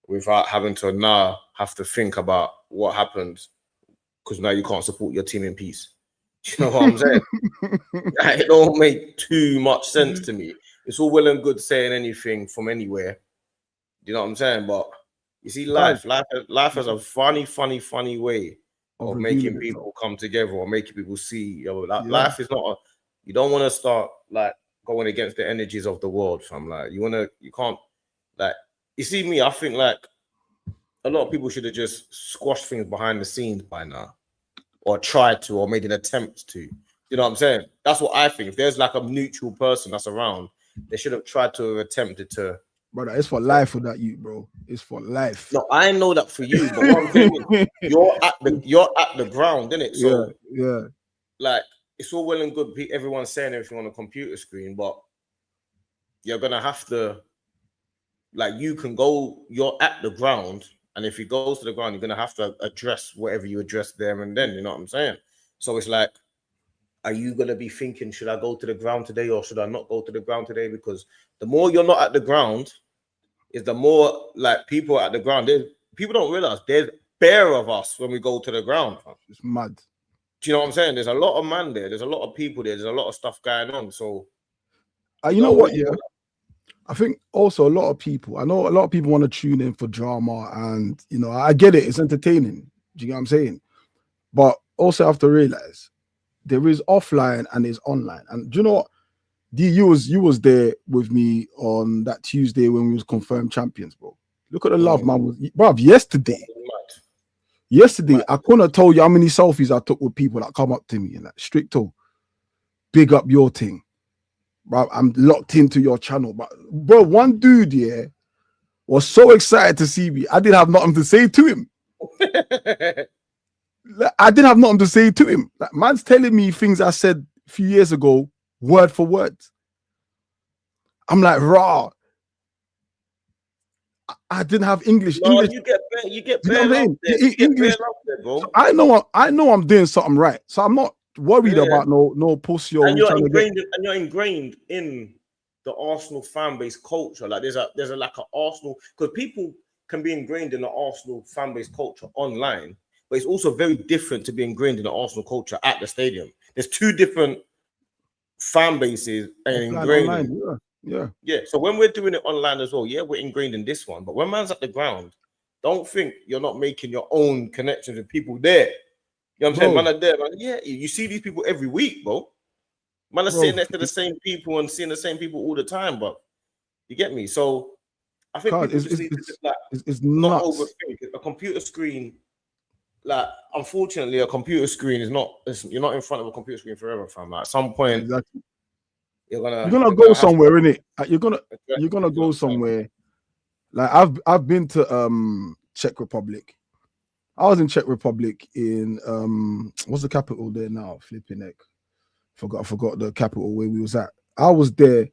without having to now have to think about what happens because now you can't support your team in peace. You know what I'm saying? It don't make too much sense to me. It's all well and good saying anything from anywhere. You know what I'm saying? But you see, life has a funny way of making people come together or making people see. Life is not. You don't want to start like going against the energies of the world, fam. Like you can't. Like you see me, I think like a lot of people should have just squashed things behind the scenes by now, or tried to, or made an attempt to. You know what I'm saying? That's what I think. If there's like a neutral person that's around, they should have tried to have attempted to. Brother, it's for life for that you, bro. It's for life. No, I know that for you, but what I'm saying, you're at the ground, isn't it? So yeah. Like it's all well and good. Everyone's saying everything on a computer screen, but you're gonna have to, like, you're at the ground, and if you go to the ground, you're gonna have to address whatever you address there and then. You know what I'm saying? So it's like, are you gonna be thinking, should I go to the ground today or should I not go to the ground today? Because the more you're not at the ground, is the more like people at the ground. People don't realize there's bare of us when we go to the ground. It's mad. Do you know what I'm saying? There's a lot of man there. There's a lot of people there. There's a lot of stuff going on. So, you know what? Yeah, I think also a lot of people. I know a lot of people want to tune in for drama, and you know, I get it. It's entertaining. Do you get what I'm saying? But also have to realize there is offline and there's online. And do you know what? You was there with me on that Tuesday when we was confirmed champions, bro. Look at the love, man. Bruv, yesterday, I couldn't have told you how many selfies I took with people that come up to me and like, Stricto, big up your thing. Bro, I'm locked into your channel. But bro, one dude here was so excited to see me. I didn't have nothing to say to him. I didn't have nothing to say to him. Like, man's telling me things I said a few years ago, word for word. I'm like, raw. I didn't have English. No, English. you get bare love there. English. Bro. So I know I'm doing something right. So I'm not worried about no pussy. And you're ingrained in the Arsenal fan base culture. Like there's a like an Arsenal, because people can be ingrained in the Arsenal fan base culture online, but it's also very different to be ingrained in the Arsenal culture at the stadium. There's two different fan bases and ingrained. Online, yeah. So when we're doing it online as well, yeah, we're ingrained in this one. But when man's at the ground, don't think you're not making your own connections with people there. You know what I'm saying? Man are there, man. Yeah, you see these people every week, bro. Man are sitting next to the same people and seeing the same people all the time, but you get me? So I think people just need to just like not overthink. A computer screen, like unfortunately, a computer screen is not. You're not in front of a computer screen forever, fam. Like, at some point, exactly. You're gonna go somewhere, innit? You're gonna go somewhere. Like I've been to Czech Republic. I was in Czech Republic in what's the capital there now? Flipping heck. I forgot the capital where we was at. I was there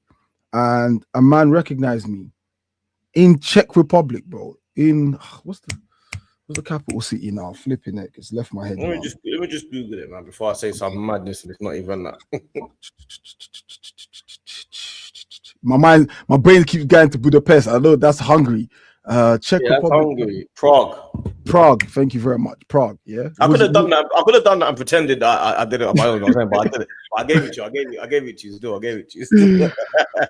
and a man recognized me in Czech Republic, bro. In what's the capital city now? Flipping heck. It's left my head. Let me just Google it, man, before I say some madness and it's not even that. My brain keeps going to Budapest. I know that's Hungary. Czech Republic. Hungary. Prague. Thank you very much. Prague. Yeah. I could have done that. I could have done that and pretended that I did it on my own. But I did it. I gave it to you. I gave it to you. Still, I gave it to you.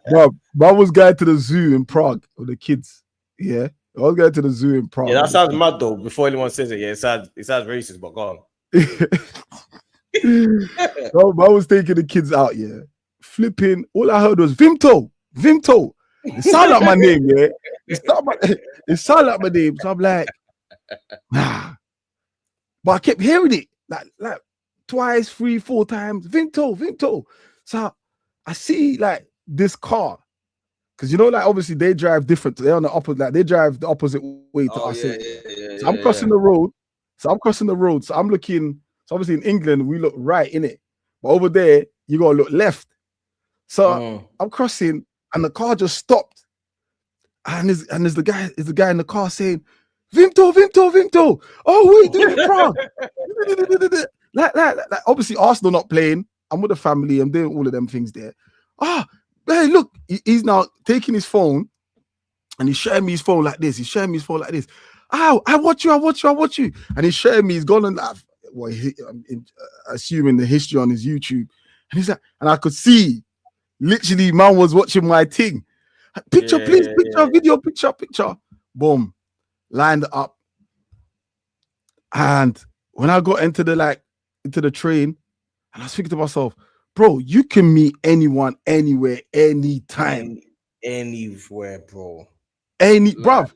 Bro, I was going to the zoo in Prague with the kids. Yeah. I was going to the zoo in Prague. Yeah, that sounds mad though. Before anyone says it, yeah, it sounds racist, but go on. I was taking the kids out, yeah. Flipping, all I heard was Vimto. It sounded like my name, yeah. It sounded like my name. So I'm like, nah. But I kept hearing it like twice, 3, 4 times. Vimto. So I see like this car. Because you know, like obviously they drive different. They're on the opposite, like they drive the opposite way to us. So I'm crossing the road. So I'm looking. So obviously in England we look right in it, but over there you gotta look left. So I'm crossing, and the car just stopped. And there's the guy in the car saying, Vimto. Oh, what are you doing in Prague? like obviously Arsenal not playing. I'm with the family. I'm doing all of them things there. Hey, look, he's now taking his phone and he's showing me his phone like this. Oh, I watch you. And he's showing me, he's gone and laugh. Well, I'm assuming the history on his YouTube. And he's like, and I could see, literally, man was watching my thing. Picture, please, video, picture. Boom. Lined up. And when I got into the train, and I was thinking to myself, bro, you can meet anyone, anywhere, anytime. Anywhere, bro. Bruv,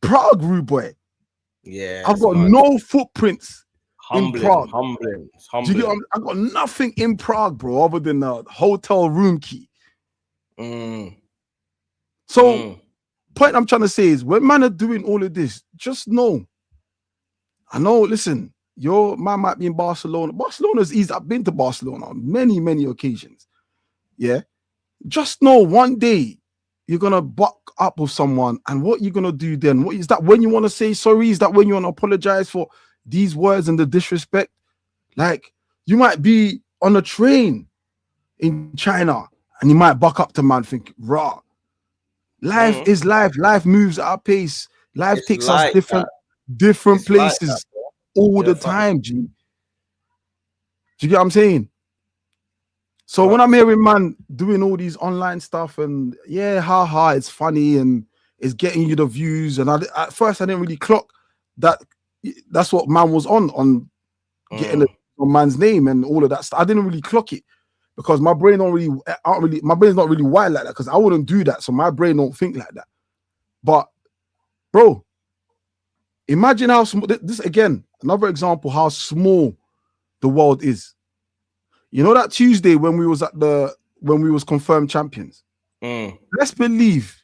Prague, rude boy. Yeah. I've got no footprints in Prague. Humbling. Do you get I've got nothing in Prague, bro, other than the hotel room key. So, point I'm trying to say is, when man are doing all of this, just know. I know, listen, your man might be in Barcelona. Barcelona's easy. I've been to Barcelona on many, many occasions. Yeah. Just know one day you're gonna buck up with someone, and what you're gonna do then? What is that when you want to say sorry? Is that when you want to apologize for these words and the disrespect? Like, you might be on a train in China and you might buck up to man, think, raw. Life is life. Life moves at a pace. Life takes us different places all the time, G. Do you get what I'm saying? So when I'm hearing man doing all these online stuff and it's funny and it's getting you the views, and at first I didn't really clock that's what man was on getting on man's name and all of that stuff. I didn't really clock it because my brain's not really wired like that, because I wouldn't do that. So my brain don't think like that. But bro, imagine how small this, again, another example how small the world is. You know that Tuesday when we was confirmed champions. Let's believe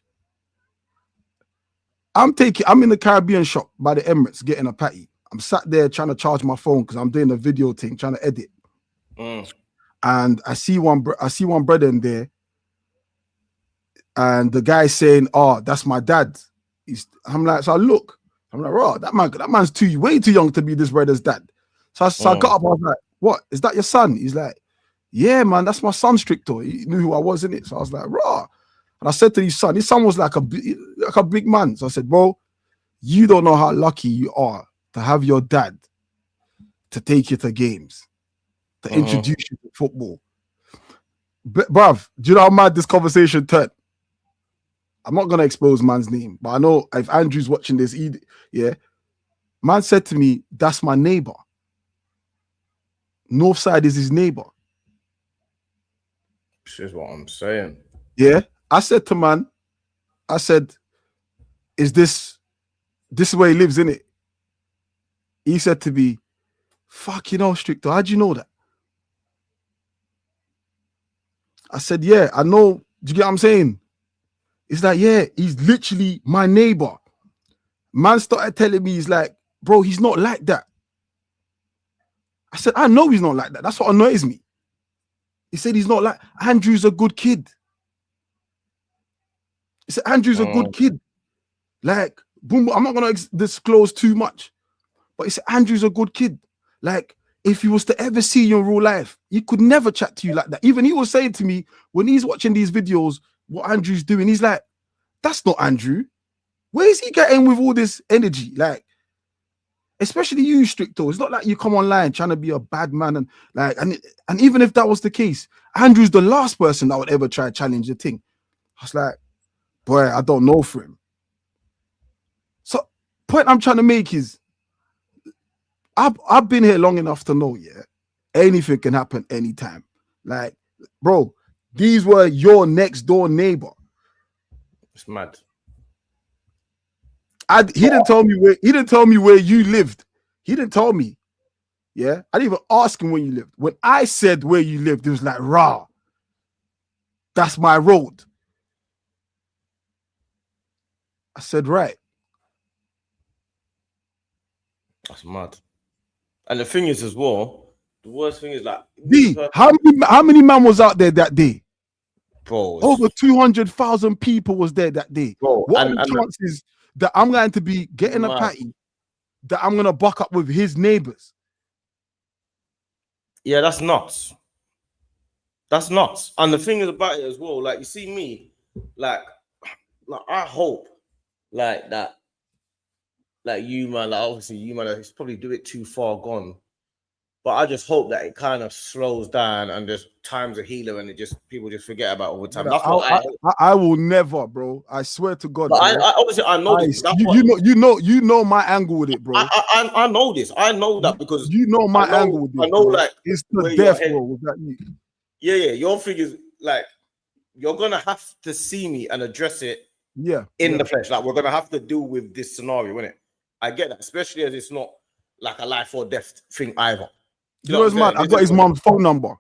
I'm in the Caribbean shop by the Emirates getting a patty. I'm sat there trying to charge my phone because I'm doing a video thing, trying to edit. And I see one brother in there, and the guy saying, "Oh, that's my dad." I'm like, "Raw, that man's way too young to be this brother's dad." So I got up, I was like, "What? Is that your son?" He's like, "Yeah, man, that's my son, Stricto." He knew who I was, innit? So I was like, "Raw." And I said to his son was like a big man. So I said, bro, you don't know how lucky you are to have your dad to take you to games, to introduce you to football. Bruv, do you know how mad this conversation turned? I'm not going to expose man's name, but I know if Andrew's watching this, man said to me, that's my neighbor. Northside is his neighbor. This is what I'm saying. Yeah. I said to man, is this where he lives, innit? He said to me, fuck, Stricto, how'd you know that? I said, yeah, I know. Do you get what I'm saying? It's like, yeah, he's literally my neighbor. Man started telling me, he's like, bro, he's not like that. I said, I know he's not like that. That's what annoys me. He said he's not like, Andrew's a good kid. He said, Andrew's a good kid. Like, boom, I'm not going to disclose too much. But he said, Andrew's a good kid. Like, if he was to ever see you in real life, he could never chat to you like that. Even he was saying to me, when he's watching these videos, what Andrew's doing, he's like, that's not Andrew. Where is he getting with all this energy? Like, especially you, Stricto. It's not like you come online trying to be a bad man and even if that was the case, Andrew's the last person that would ever try to challenge the thing. I was like, boy, I don't know for him. So, point I'm trying to make is, I've been here long enough to know, yeah, anything can happen anytime. Like, bro, these were your next door neighbor. It's mad. He didn't tell me where you lived. He didn't tell me. Yeah. I didn't even ask him where you lived. When I said where you lived, it was like, rah, that's my road. I said, right. That's mad. And the thing is as well, the worst thing is like, how many man was out there that day? Bro, over 200,000 people was there that day. Bro, what are the chances that I'm going to be getting a patty that I'm going to buck up with his neighbors? Yeah, that's nuts. That's nuts. And the thing is about it as well, like, you see me, like I hope, like, that, like, you, man, like, obviously, you, man, it's probably do it too far gone. But I just hope that it kind of slows down and just time's a healer and people just forget about all the time. That's what I will never, bro. I swear to God. But obviously I know this. You know my angle with it, bro. I know this. I know that because you know my angle with it. I know, bro. Like, it's the death, bro. Was that you? Yeah. Your thing is like, you're gonna have to see me and address it. Yeah. In the flesh, like, we're gonna have to deal with this scenario, innit? I get that, especially as it's not like a life or death thing either. You know what's mad? I got his mom's phone number.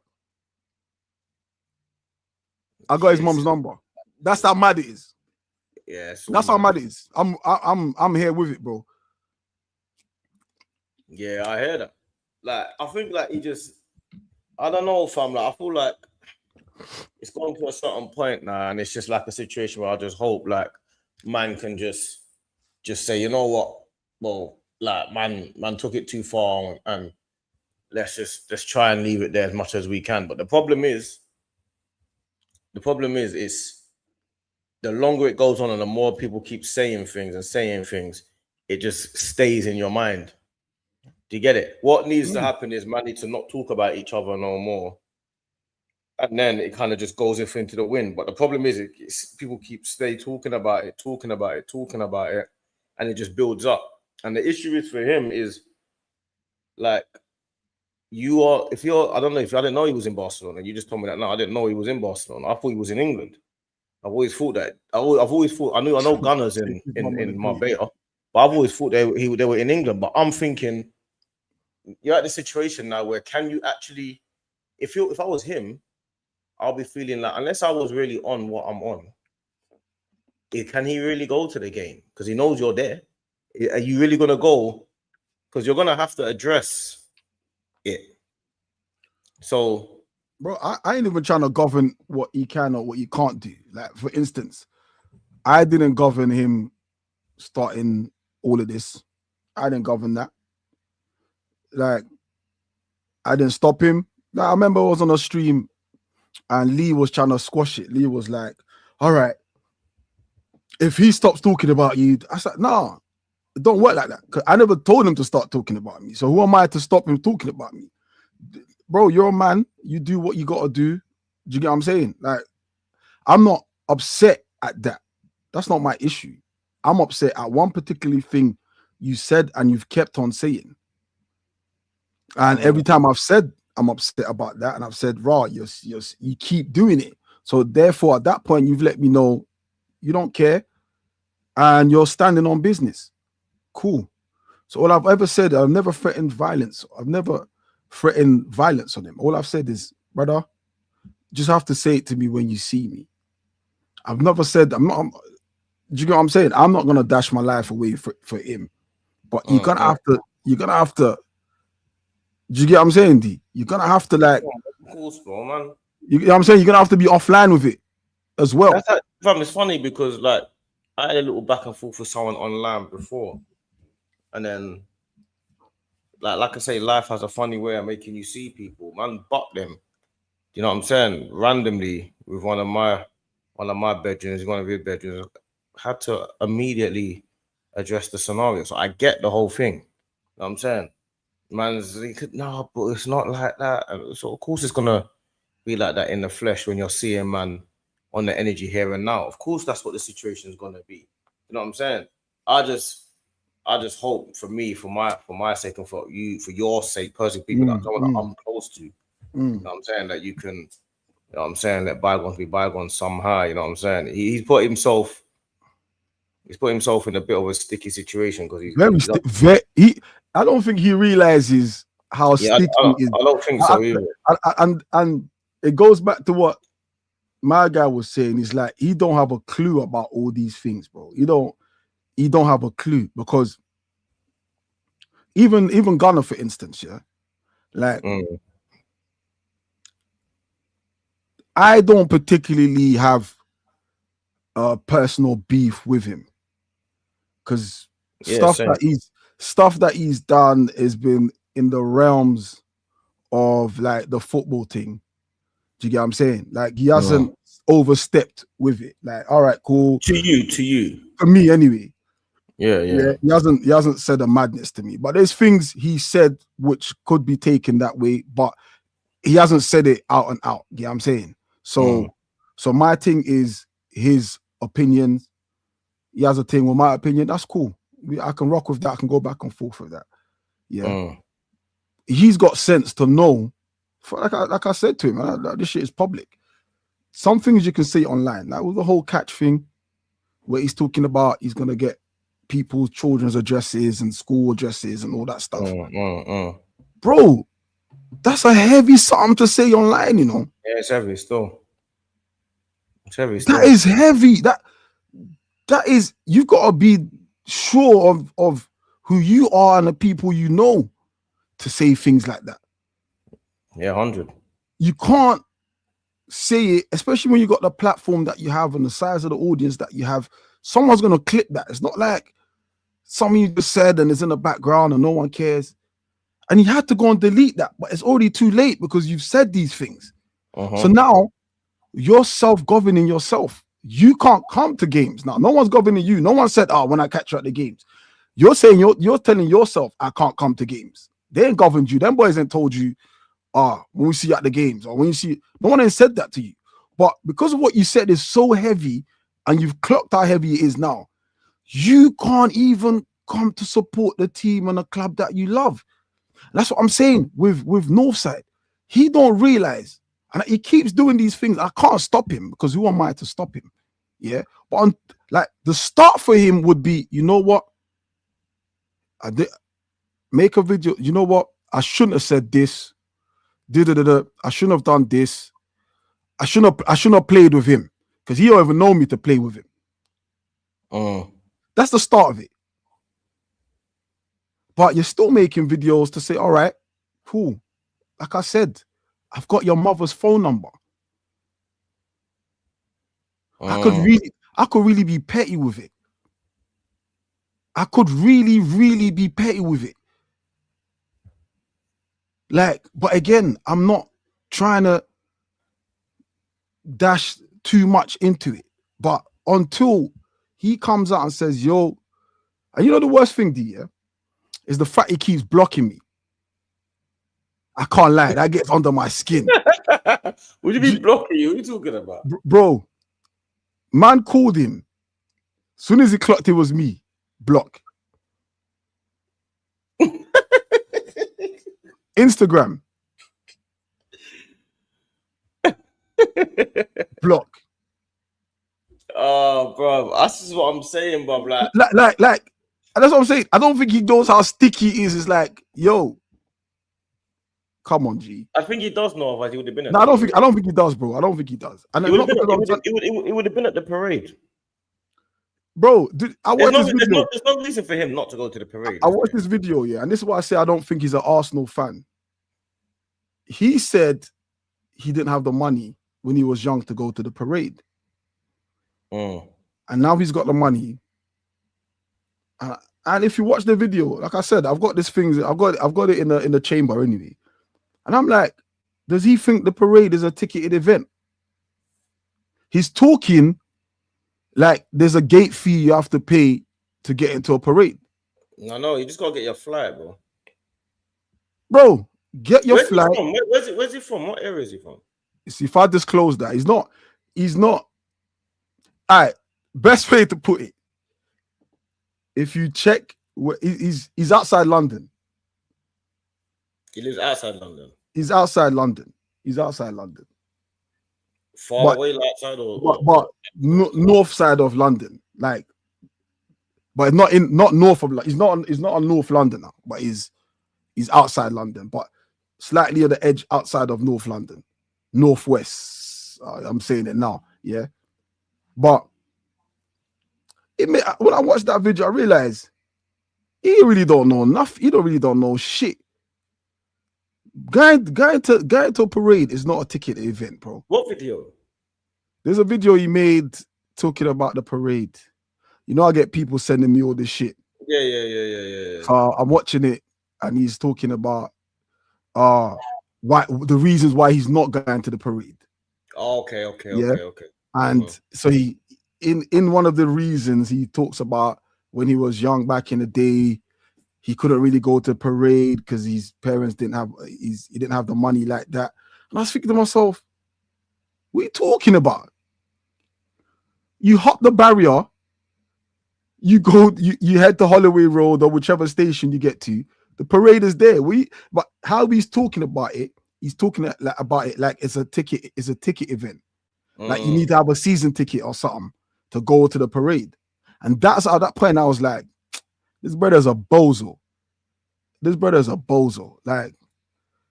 I got his mom's number. That's how mad it is. Yeah, that's how mad it is. I'm here with it, bro. Yeah, I hear that. Like, I think like I don't know, fam. Like, I feel like it's gone to a certain point now, and it's just like a situation where I just hope like man can just say, you know what, well, like man took it too far, and let's try and leave it there as much as we can. But the problem is it's the longer it goes on and the more people keep saying things, it just stays in your mind. Do you get it? What needs to happen is man needs to not talk about each other no more. And then it kind of just goes into the wind. But the problem is people stay talking about it, and it just builds up. And the issue is for him is like, I didn't know he was in Barcelona. You just told me that. No, I didn't know he was in Barcelona. I thought he was in England. I've always thought that. I've always thought I know Gunners in Marbella, but I've always thought they were in England. But I'm thinking, you're at the situation now where can you actually, if I was him, I'll be feeling like, unless I was really on what I'm on, can he really go to the game? Because he knows you're there. Are you really gonna go? Because you're gonna have to address it. So, bro, I ain't even trying to govern what he can or what he can't do. Like, for instance, I didn't govern him starting all of this. I didn't govern that. Like, I didn't stop him. Like, I remember I was on a stream and Lee was trying to squash it. Lee was like, all right, if he stops talking about you, I said, nah, it don't work like that. Because I never told him to start talking about me. So who am I to stop him talking about me? Bro, you're a man. You do what you gotta do. Do you get what I'm saying? Like, I'm not upset at that. That's not my issue. I'm upset at one particular thing you said and you've kept on saying. And every time I've said I'm upset about that, and I've said, raw, you keep doing it. So therefore, at that point, you've let me know you don't care and you're standing on business. Cool. So all I've ever said, I've never threatened violence. I've never threatened violence on him. All I've said is, brother, just have to say it to me when you see me. I've never said do you know what I'm saying? I'm not gonna dash my life away for him. But you're gonna have to, do you get what I'm saying, D? You're gonna have to like, of course, bro, man. you know what I'm saying? You're gonna have to be offline with it as well. That's like, fam, it's funny because like I had a little back and forth with someone online before, and then like I say, life has a funny way of making you see people. Man, buck them. You know what I'm saying? Randomly with one of my bedrooms, one of his bedrooms, had to immediately address the scenario. So I get the whole thing. You know what I'm saying? Man's no, but it's not like that. And so of course it's gonna be like that in the flesh when you're seeing man on the energy here and now. Of course that's what the situation is gonna be. You know what I'm saying? I just hope for me, for my sake, and for you, for your sake, personally, people that I'm close to. You know what I'm saying? That you can, you know what I'm saying, let bygones be bygones somehow. You know what I'm saying? He's put himself in a bit of a sticky situation because he's I don't think he realizes how sticky it is. I don't think so either. And it goes back to what my guy was saying. Is like he don't have a clue about all these things, bro. He don't have a clue because even Gunner, for instance, yeah, like I don't particularly have a personal beef with him because stuff that he's done has been in the realms of like the football thing. Do you get what I'm saying? Like he hasn't overstepped with it. Like, all right, cool. To you. For me anyway. Yeah. He hasn't said a madness to me. But there's things he said which could be taken that way, but he hasn't said it out and out. You know what I'm saying? So my thing is his opinion. He has a thing with my opinion. That's cool. I can rock with that. I can go back and forth with that. Yeah. He's got sense to know. Like I said to him, like, this shit is public. Some things you can see online, like with the whole catch thing, where he's talking about he's gonna get people's children's addresses and school addresses and all that stuff. Bro, that's a heavy something to say online, you know. Yeah, it's heavy still. That is heavy. That is, you've got to be sure of who you are and the people you know to say things like that. Yeah, 100. You can't say it, especially when you got the platform that you have and the size of the audience that you have. Someone's gonna clip that. It's not like something you just said and it's in the background and no one cares. And you had to go and delete that, but it's already too late because you've said these things. So now you're self-governing yourself. You can't come to games now. No one's governing you. No one said, "Oh, when I catch you at the games," you're saying you're telling yourself, "I can't come to games." They ain't governed you. Them boys ain't told you, when we see you at the games, or when you see, no one ain't said that to you. But because of what you said is so heavy, and you've clocked how heavy it is now, you can't even come to support the team and the club that you love. That's what I'm saying with Northside. He don't realize, and he keeps doing these things. I can't stop him because who am I to stop him? Yeah, but like the start for him would be, you know what? I did make a video. You know what? I shouldn't have said this. I shouldn't have done this. I shouldn't have played with him because he don't even know me to play with him. That's the start of it. But you're still making videos to say, all right, cool. Like I said, I've got your mother's phone number. I could really be petty with it. I could really, really be petty with it. Like, but again, I'm not trying to dash too much into it. But until He comes out and says, "Yo," and you know the worst thing, D, yeah, is the fact he keeps blocking me. I can't lie, that gets under my skin. What do you mean blocking you? What are you talking about? Bro, man called him. Soon as he clocked it was me, block. Instagram, block. Oh, bro, that's just what I'm saying, bro. Like, and that's what I'm saying. I don't think he knows how sticky he is. It's like, yo, come on, G. I think he does know, otherwise he would have been. No, I don't think he does, bro. I don't think he does. And he would have been at the parade, bro. Dude, I watched this video. There's no reason for him not to go to the parade. I watched this video, yeah, and this is why I say I don't think he's an Arsenal fan. He said he didn't have the money when he was young to go to the parade. And now he's got the money. And if you watch the video, like I said, I've got this thing. I've got it in the chamber anyway. And I'm like, does he think the parade is a ticketed event? He's talking like there's a gate fee you have to pay to get into a parade. No, you just gotta get your flight, bro. Bro, get your flight. Where's he from? What area is he from? See, if I disclose that, he's not. All right, best way to put it. If you check, he's outside London. He lives outside London. He's outside London. He's outside London. Far away, like outside, but north side of London, like, but not north of. He's not on North London now, but he's outside London, but slightly at the edge outside of North London, northwest. I'm saying it now, yeah. But when I watched that video, I realized he really don't know nothing. He don't really know shit. Going to a parade is not a ticket event, bro. What video? There's a video he made talking about the parade. You know, I get people sending me all this shit. Yeah. I'm watching it, and he's talking about why the reasons why he's not going to the parade. Okay. And so he in one of the reasons he talks about when he was young back in the day, he couldn't really go to parade because his parents he didn't have the money like that. And I was thinking to myself, what are you talking about? You hop the barrier, you head to Holloway Road or whichever station you get to. The parade is there. But how he's talking about it, he's talking about it like it's a ticket event. Like you need to have a season ticket or something to go to the parade. And that's at that point I was like, this brother's a bozo.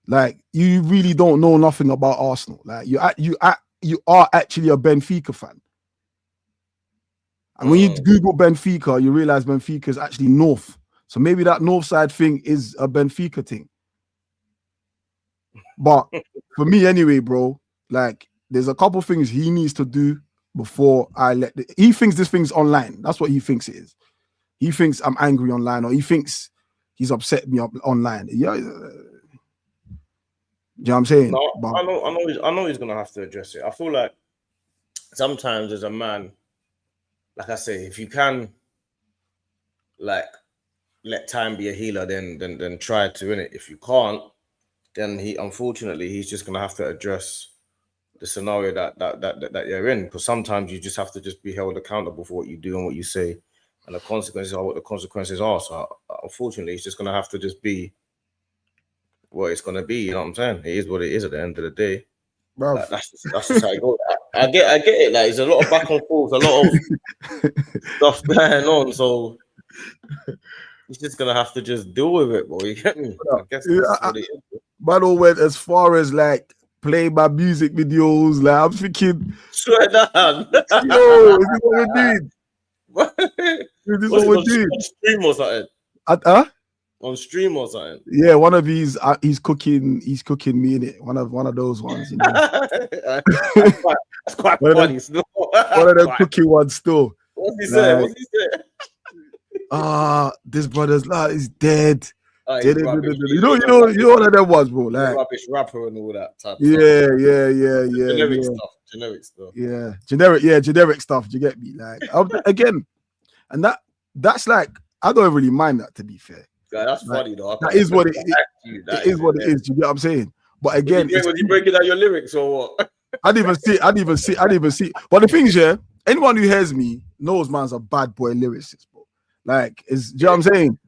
Like you really don't know nothing about Arsenal. Like you are actually a Benfica fan. And when you Google Benfica, you realize Benfica is actually north. So maybe that north side thing is a Benfica thing. But for me anyway, bro, like there's a couple things he needs to do before he thinks this thing's online. That's what he thinks it is. He thinks I'm angry online, or he thinks he's upset me online. Yeah, you know what I'm saying? No, I know he's gonna have to address it. I feel like sometimes as a man, like I say, if you can like let time be a healer, then try to, innit? If you can't, then he's just gonna have to address the scenario that you're in, because sometimes you just have to just be held accountable for what you do and what you say, and the consequences are what the consequences are. So unfortunately, it's just gonna have to just be what it's gonna be. You know what I'm saying? It is what it is at the end of the day. Bro, like, that's just how it goes. I get it. Like, there's a lot of back and forth, a lot of stuff going on. So he's just gonna have to just deal with it, boy. You get me? I guess that's what it is. Battle went as far as like play my music videos. Like I'm thinking, swear down. Yo, is this what we're doing? Is this what we're doing? On stream or something? On stream or something? Yeah, one of these. He's cooking me in it. One of those ones. You know? that's quite funny. One of them cooking ones still. What's he saying? This brother's is dead. You know one of them ones, bro. Like rubbish rapper and all that type. Yeah. Generic stuff. Yeah, generic stuff. Do you get me? Like again, and that's like I don't really mind that, to be fair. Yeah, that's Like, funny though. that is what it is. What it is. Do you get what I'm saying? But again, was you breaking out your lyrics or what? I didn't even see. But the thing is, yeah, anyone who hears me knows man's a bad boy lyricist, bro. Like, do you know what I'm saying?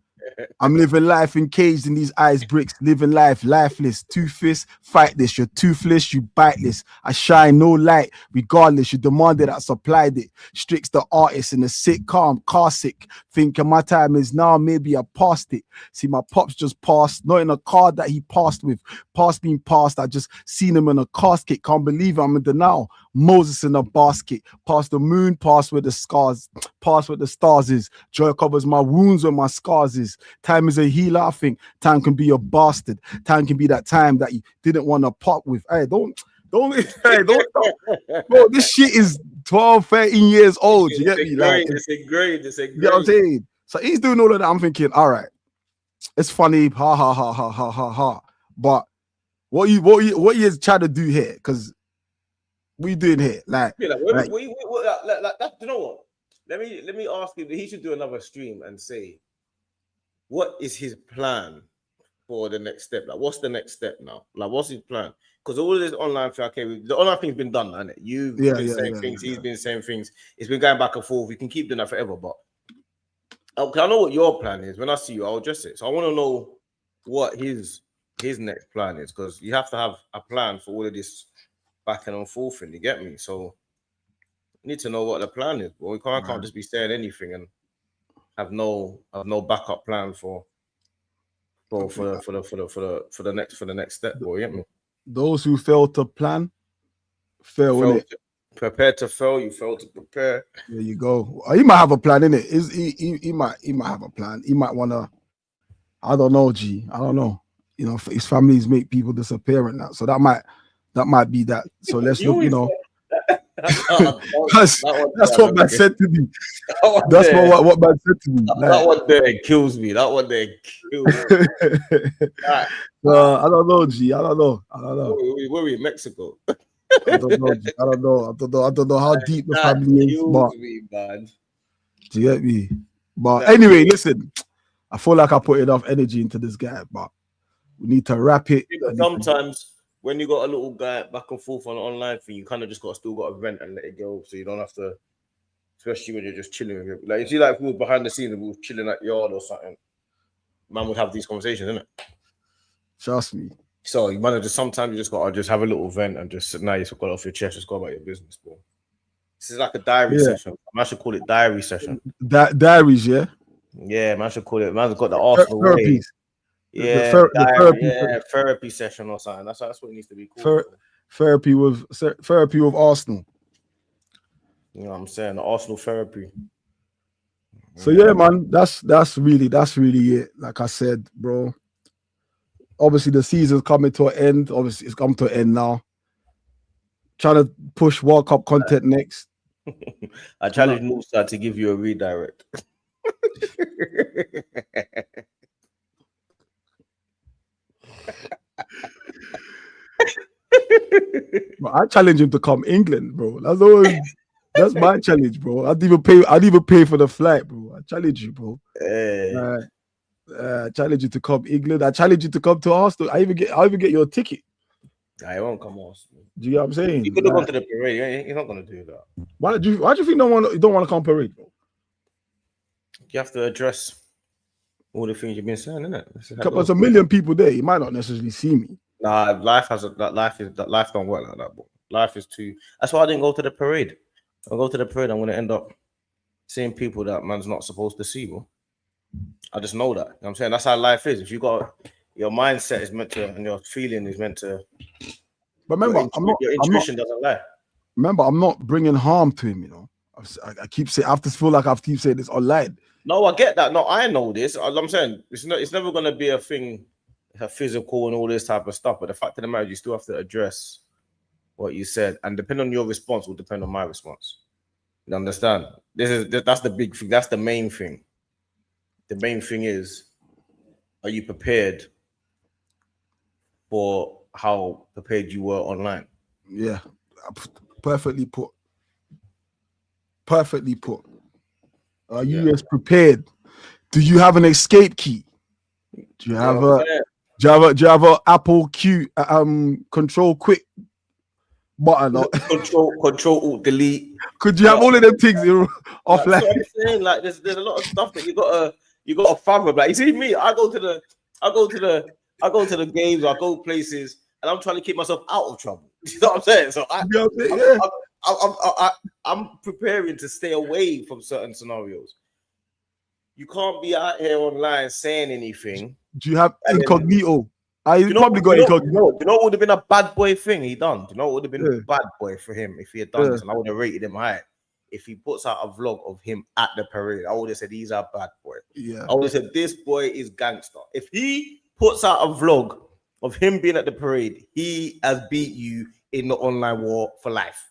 I'm living life encaged in these ice bricks, living life lifeless. Two-fist, fight this. You're toothless, you biteless. I shine no light, regardless. You demanded, I supplied it. Strix the artist in a sitcom, car sick. Thinking my time is now, maybe I passed it. See, my pops just passed, not in a car that he passed with. Past being passed, I just seen him in a casket. Can't believe I'm in denial. Moses in a basket. Past the moon, past where the scars, past where the stars is. Joy covers my wounds where my scars is. Time is a healer. I think time can be a bastard. Time can be that time that you didn't want to pop with. Hey, don't bro, this shit is 12, 13 years old. You get me? Like, it's ingrained. You know what I'm saying? So he's doing all of that. I'm thinking, all right, it's funny, ha ha ha ha ha ha ha. But what you is trying to do here? Because what you doing here? Like, you know what? Let me ask you. He should do another stream and say, what is his plan for the next step? Like, what's the next step now? Like, what's his plan? Because all of this online thing, okay, the online thing's been done, hasn't it? You've been saying things, he's been saying things. It's been going back and forth. We can keep doing that forever, but okay, I know what your plan is. When I see you, I'll address it. So I want to know what his next plan is, because you have to have a plan for all of this back and forth, and you get me? So you need to know what the plan is. But we can't just be saying anything and have no backup plan for the next step. Boy, you get me? Those who fail to plan, fail, innit? Prepare to fail, you fail to prepare. There you go. He might have a plan, innit? He might have a plan. He might wanna, I don't know, G. I don't know. You know, his families make people disappear and that. So that might be that. So let's look, you know. That's what man said to me. That's what man said to me. That one there kills me. That one there kills me. I don't know, G. I don't know. Where we in Mexico? I don't know how deep the family is. But me, man. Do you get me? But anyway, listen. I feel like I put enough energy into this guy, but we need to wrap it. Sometimes when you got a little guy back and forth on an online thing, you kind of just still got to vent and let it go, so you don't have to, especially when you're just chilling with him. Like, you see, like, if we were behind the scenes and we were chilling at yard or something, man would have these conversations, innit? Trust me. So you might just sometimes you just got to just have a little vent and just got it off your chest, just go about your business, bro. This is like a diary session. I should call it diary session. Diaries, yeah. Yeah, man, I should call it. Man's got the Arsenal way. Yeah, therapy session or something. That's what it needs to be called. Therapy with Arsenal. You know what I'm saying? The Arsenal therapy. So yeah, man, that's really it. Like I said, bro. Obviously, the season's coming to an end. Obviously, it's come to an end now. Trying to push World Cup content next. I challenge Musa to give you a redirect. I challenge him to come England, bro. That's my challenge, bro. I'd even pay for the flight, bro. I challenge you, bro. Hey. I challenge you to come England. I challenge you to come to Arsenal. I even get your ticket. I won't come Arsenal. Do you know what I'm saying? You could have gone to the parade. You're not gonna do that. Why do you think you don't want to come parade, bro? You have to address all the things you've been saying, innit? There's a million people there. You might not necessarily see me. Nah, life don't work like that, bro. Life is too. That's why I didn't go to the parade. If I go to the parade, I'm gonna end up seeing people that man's not supposed to see, bro. I just know that. You know what I'm saying? That's how life is. If you got your mindset is meant to, and your feeling is meant to. But remember, your intuition doesn't lie. Remember, I'm not bringing harm to him. You know, I keep saying. I have to feel like I have to keep saying this online. No, I get that. No, I know this. I'm saying it's never gonna be a thing, a physical and all this type of stuff. But the fact of the matter, you still have to address what you said, and depending on your response will depend on my response. You understand? That's the big thing. That's the main thing. The main thing is, are you prepared for how prepared you were online? Yeah, perfectly put. Perfectly put. Are you as prepared? Do you have an escape key? Do you have a do you have a Apple Q control quick button? Control Alt Delete. Could you have all of them things offline? That's what I'm saying. Like there's a lot of stuff that you gotta fathom. Like you see me, I go to the games, I go places, and I'm trying to keep myself out of trouble. You know what I'm saying? So I'm preparing to stay away from certain scenarios. You can't be out here online saying anything. Do you have incognito? I probably got incognito. Do you know what would have been a bad boy thing he done? Do you know what would have been a bad boy for him if he had done this? And I would have rated him high. If he puts out a vlog of him at the parade, I would have said he's a bad boy. Yeah. I would have said this boy is gangster. If he puts out a vlog of him being at the parade, he has beat you in the online war for life.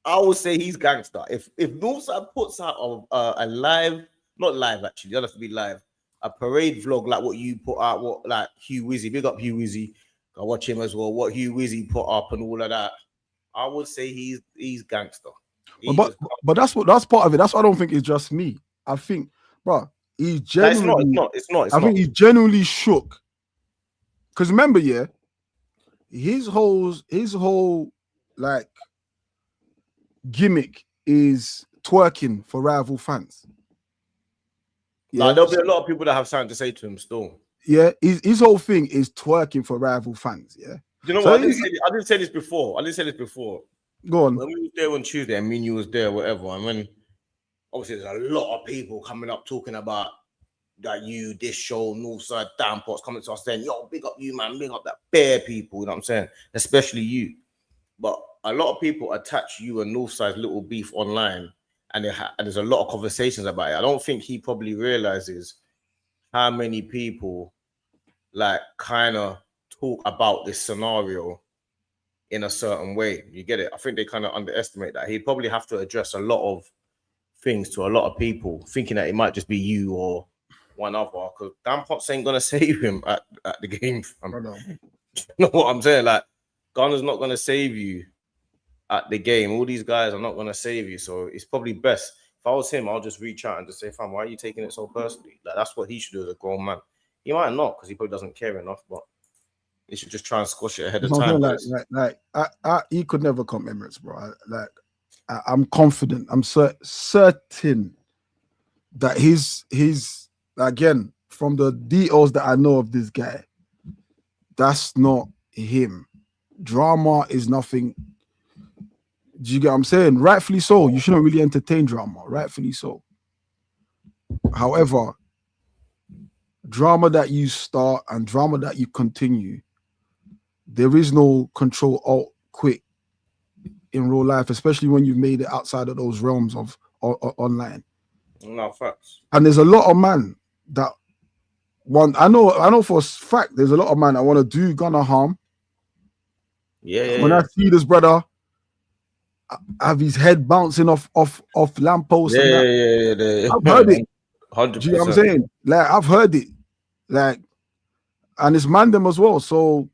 I would say he's gangster. If Northside puts out a live, not live actually, it doesn't have to be live, a parade vlog like what you put out, what like Hugh Wizzy, big up Hugh Wizzy, I watch him as well. What Hugh Wizzy put up and all of that, I would say he's gangster. But that's part of it. That's why I don't think it's just me. I think, bro, he's genuinely. It's not. I think he's genuinely shook. Because remember, yeah, his whole like gimmick is twerking for rival fans. Yeah, like, there'll be a lot of people that have something to say to him still. Yeah, his whole thing is twerking for rival fans. Yeah. You know what? I didn't say this before. Go on. When we was there on Tuesday, and me and you was there, whatever, and when obviously there's a lot of people coming up talking about that this show, Northside Damn Pots coming to us saying, yo, big up you, man, big up that bare people, you know what I'm saying? Especially you. But a lot of people attach you and Northside's little beef online, and there's a lot of conversations about it. I don't think he probably realizes how many people like kind of talk about this scenario in a certain way. You get it? I think they kind of underestimate that. He'd probably have to address a lot of things to a lot of people, thinking that it might just be you or one other, because Damn Pots ain't gonna save him at the game. You know what I'm saying? Like, Gunner's not gonna save you at the game. All these guys are not gonna save you. So it's probably best. If I was him, I'll just reach out and just say, fam, why are you taking it so personally? Like, that's what he should do as a grown man. He might not, because he probably doesn't care enough, but he should just try and squash it ahead of time. He could never come Emirates, bro. I'm confident. I'm certain that he's again, from the details that I know of this guy, that's not him. Drama is nothing. Do you get what I'm saying? Rightfully so. You shouldn't really entertain drama. Rightfully so. However, drama that you start and drama that you continue, there is no control alt quit in real life, especially when you've made it outside of those realms of online. No facts. And there's a lot of man that I know for a fact there's a lot of man that want to do Gunner harm. When I see this brother have his head bouncing off lampposts. I've heard it. 100%. Do you know what I'm saying? Like, I've heard it. Like, and it's mandem as well. So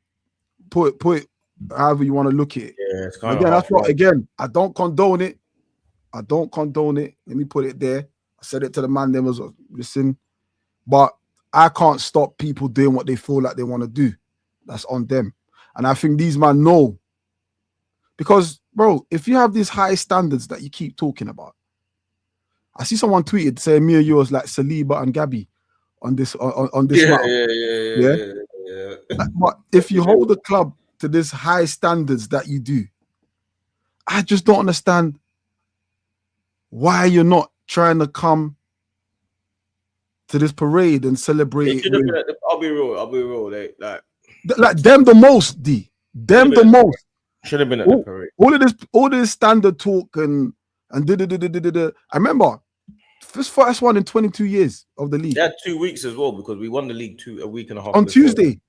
put it however you want to look at it. Yeah, it's kind again, that's what I don't condone it. Let me put it there. I said it to the mandem as well. Listen, but I can't stop people doing what they feel like they want to do. That's on them. And I think these men know. Because, bro, if you have these high standards that you keep talking about, I see someone tweeted saying me and you was like Saliba and Gabby on this route. Yeah. But if you hold the club to this high standards that you do, I just don't understand why you're not trying to come to this parade and celebrate. I'll be real. Like them the most, D. Them the most. Should have been at the parade. All this standard talk and I remember first one in 22 years of the league. They had 2 weeks as well, because we won the league a week and a half on before. Tuesday.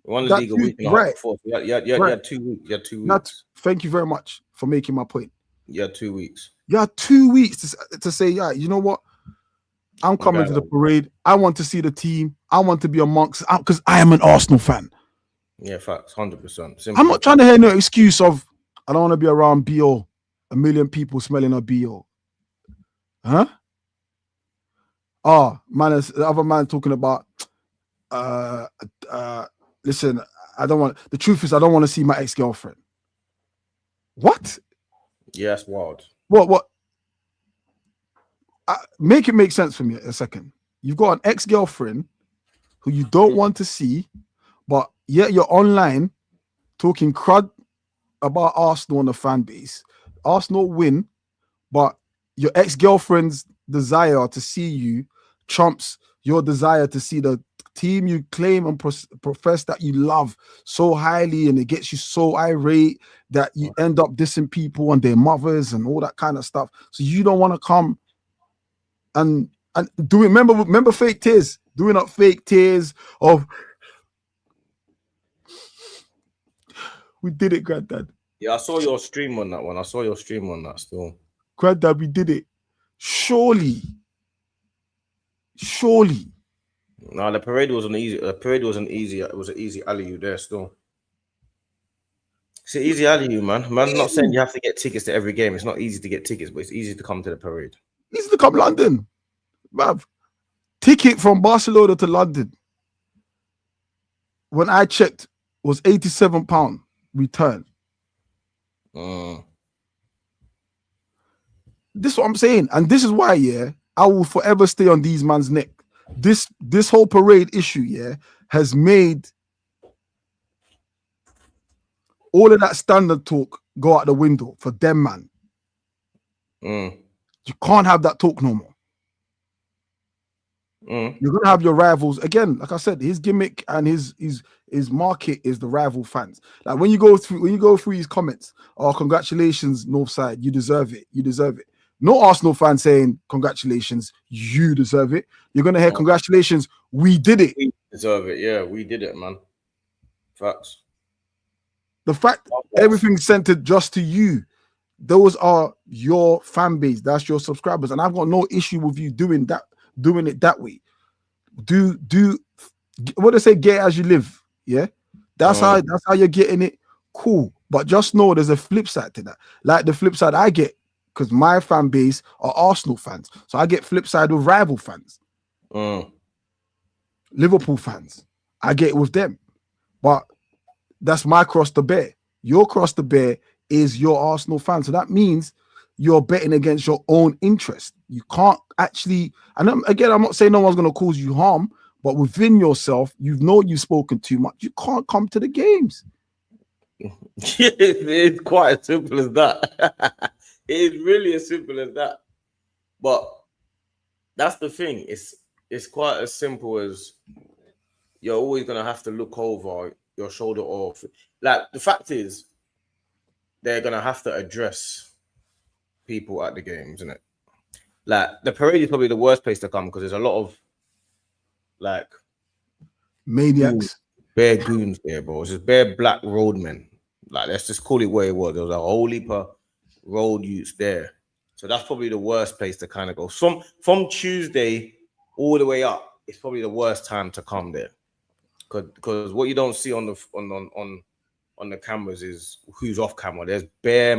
We won the league a week and a half before. So you had 2 weeks. You had 2 weeks. Thank you very much for making my point. You had 2 weeks. You had 2 weeks to say, yeah, you know what? I'm coming to the parade. I want to see the team. I want to be amongst, because I am an Arsenal fan. Yeah, facts, 100%. I'm not trying to hear no excuse of I don't want to be around BO. A million people smelling a BO. Huh? man, the other man talking about listen, I don't want, the truth is I don't want to see my ex-girlfriend. What? Yeah, that's wild. What? Make it make sense for me a second. You've got an ex-girlfriend who you don't want to see, but yet you're online talking crud about Arsenal and the fan base. Arsenal win, but your ex-girlfriend's desire to see you trumps your desire to see the team you claim and profess that you love so highly, and it gets you so irate that you end up dissing people and their mothers and all that kind of stuff. So you don't want to come and do it. Remember fake tears, doing up fake tears of we did it, Granddad. Yeah, I saw your stream on that one. I saw your stream on that still. Granddad, we did it. Surely. No, the parade wasn't easy. The parade wasn't easy. It was an easy alley there still. It's an easy alley, man. Man's not saying you have to get tickets to every game. It's not easy to get tickets, but it's easy to come to the parade. Easy to come London. Bruv. Ticket from Barcelona to London, when I checked, was £87 return. This is what I'm saying. And this is why, yeah, I will forever stay on these man's neck. This whole parade issue, yeah, has made all of that standard talk go out the window for them, man. You can't have that talk no more. You're gonna have your rivals again. Like I said, his gimmick and his market is the rival fans. Like when you go through his comments, oh, congratulations, Northside, you deserve it. No Arsenal fan saying congratulations, you deserve it. You're gonna hear congratulations, we did it. We deserve it, yeah, we did it, man. Facts. The fact everything's centered just to you. Those are your fan base. That's your subscribers, and I've got no issue with you doing it that way. Do what they say, get as you live. Yeah, that's how you're getting it. Cool, but just know there's a flip side to that. Like the flip side I get, because my fan base are Arsenal fans, so I get flip side with rival fans, Liverpool fans. I get it with them, but that's my cross to bear. Your cross to bear is your Arsenal fan, so that means you're betting against your own interest. You can't actually, and again, I'm not saying no one's going to cause you harm, but within yourself, you've spoken too much. You can't come to the games. It's quite as simple as that. It is really as simple as that. But that's the thing. It's quite as simple as you're always going to have to look over your shoulder off. Like, the fact is, they're going to have to address people at the games, isn't it? Like, the parade is probably the worst place to come because there's a lot of like maniacs, bare goons there, bro. It's just bare black roadmen. Like, let's just call it what it was. There was a whole heap of road youths there, so that's probably the worst place to kind of go. From Tuesday all the way up, it's probably the worst time to come there, because what you don't see on the cameras is who's off camera. There's bare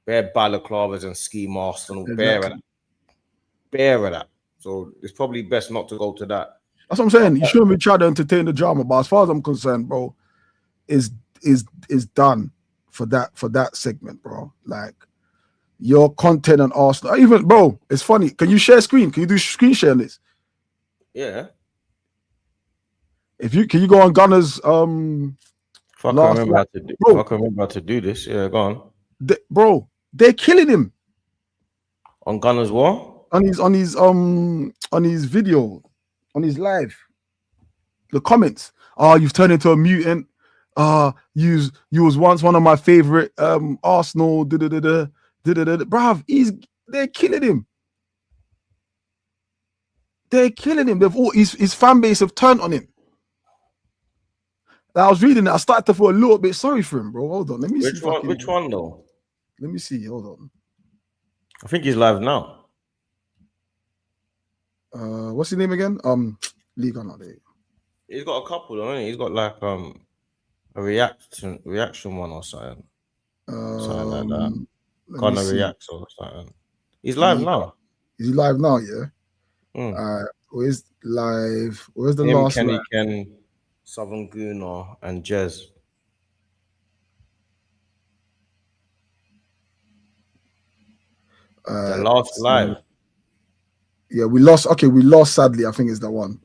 balaclavas and ski masks and all, exactly. bare of that. So it's probably best not to go to that. That's what I'm saying. You shouldn't be trying to entertain the drama, but as far as I'm concerned, bro, is done for that segment, bro. Like, your content on Arsenal, even, bro, it's funny. Can you share screen? Can you do screen share on this? Yeah. Can you go on Gunner's If I can remember how to do this. Yeah, go on. Bro, they're killing him. On Gunner's what? On his video, on his live. The comments. Oh, you've turned into a mutant. You was once one of my favorite Arsenal. Bruv, they're killing him. They're killing him. They've all his fan base have turned on him. I was reading it. I started to feel a little bit sorry for him, bro. Hold on. Let me see. Which one though? Let me see. Hold on. I think he's live now. What's his name again? League or not? He's got a couple, don't he? He's got like a reaction one or something. Something like that. Gonna react or something. He's live now. Is he live now? Yeah. Where's live? Where's the Him, last Kenny, live? Ken, Southern Gunnar, and Jez. The last live. Yeah, we lost. Okay, we lost. Sadly, I think it's that one.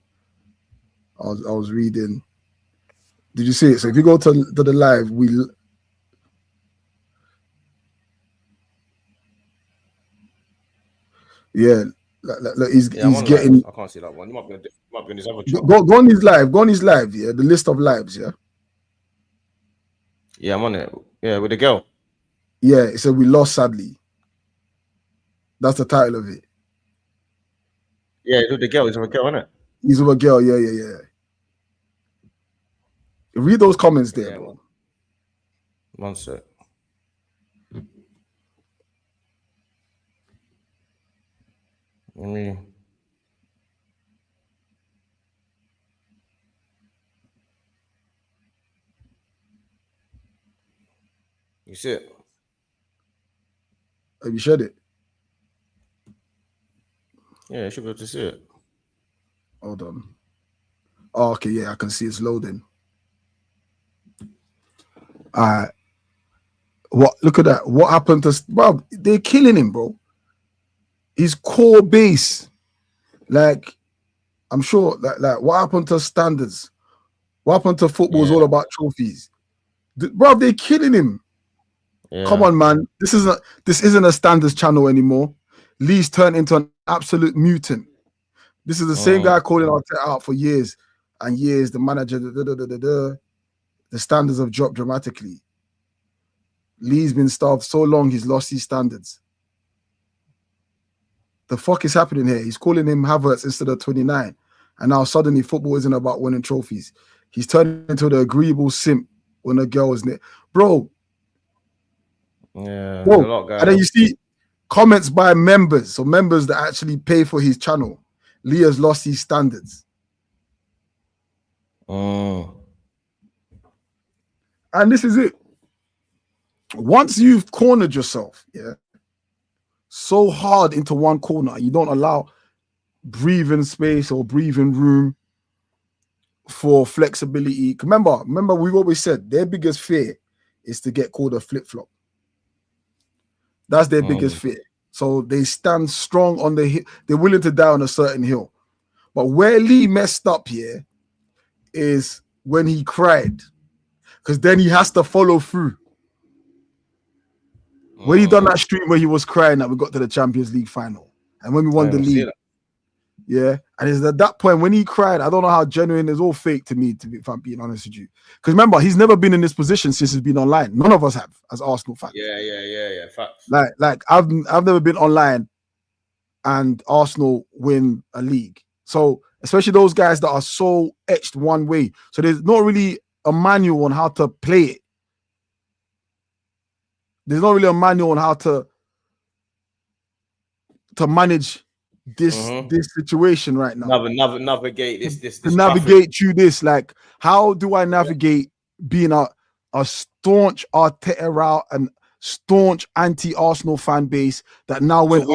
I was reading. Did you see it? So if you go to the live, yeah, he's getting. I can't see that one. You might be on his other chart. Go on his live. Go on his live. Yeah, the list of lives. Yeah. Yeah, I'm on it. Yeah, with the girl. Yeah, it said we lost sadly. That's the title of it. Yeah, with the girl. He's with a girl, isn't it? He's with a girl. Yeah. Read those comments there, bro. One sec. Let me. You see it? Have you shared it? Yeah, you should be able to see it. Hold on. Oh, okay, yeah, I can see it's loading. Look at that. What happened to bro? They're killing him, bro. His core base. Like, I'm sure like what happened to standards? What happened to football is all about trophies. Bro, they're killing him. Yeah. Come on, man. This isn't a standards channel anymore. Lee's turned into an absolute mutant. This is the same guy calling Arteta out for years and years. The manager, the standards have dropped dramatically. Lee's been starved so long, he's lost his standards. The fuck is happening here? He's calling him Havertz instead of 29. And now suddenly football isn't about winning trophies. He's turned into the agreeable simp when a girl is near. Bro. Yeah. Bro. A lot, guys. And then you see comments by members. So members that actually pay for his channel. Lee has lost his standards. And this is it. Once you've cornered yourself, so hard into one corner, you don't allow breathing space or breathing room for flexibility. Remember, we've always said their biggest fear is to get called a flip-flop. That's their biggest fear. So they stand strong on the hill. They're willing to die on a certain hill. But where Lee messed up here is when he cried, because then he has to follow through. When he done that stream where he was crying that we got to the Champions League final and when we won the league. Yeah. And it's at that point when he cried, I don't know how genuine, it's all fake to me, if I'm being honest with you. Because remember, he's never been in this position since he's been online. None of us have as Arsenal fans. Yeah. Facts. Like I've never been online and Arsenal win a league. So especially those guys that are so etched one way. So there's not really a manual on how to play it. There's not really a manual on how to manage this situation right now. Navigate this. To navigate through this. Like, how do I navigate being a staunch Arteta route and staunch anti-Arsenal fan base that now when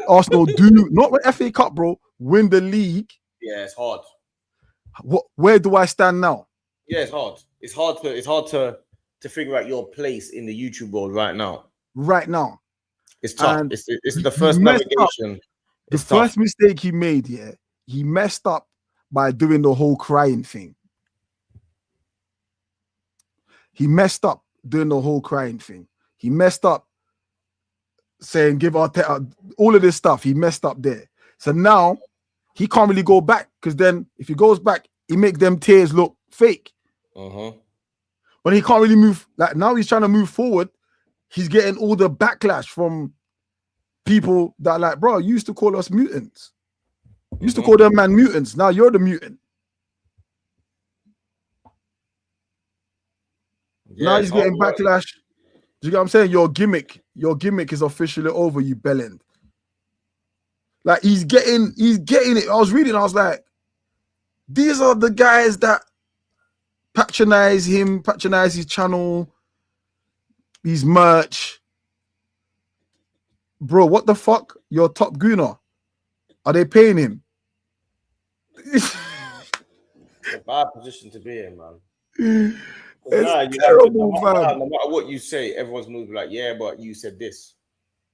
Arsenal do not win FA Cup, bro, win the league. Yeah, it's hard. Where do I stand now? Yeah, it's hard. It's hard to figure out your place in the YouTube world right now. It's tough. It's the first navigation. The first mistake he made, he messed up by doing the whole crying thing. He messed up saying give Arteta all of this stuff. He messed up there. So now he can't really go back, because then if he goes back, he make them tears look fake. But he can't really move. Like now he's trying to move forward. He's getting all the backlash from people that are like, bro, you used to call us mutants. You used to call them man mutants. Now you're the mutant. Yeah, now he's getting backlash. Do you get what I'm saying? Your gimmick is officially over, you bellend. Like he's getting it. I was reading, I was like, these are the guys that patronize him, patronize his channel, his merch. Bro, what the fuck? You're top gooner. Are they paying him? It's a bad position to be in, man. It's terrible, no fam. matter what you say, everyone's going to be like, yeah, but you said this.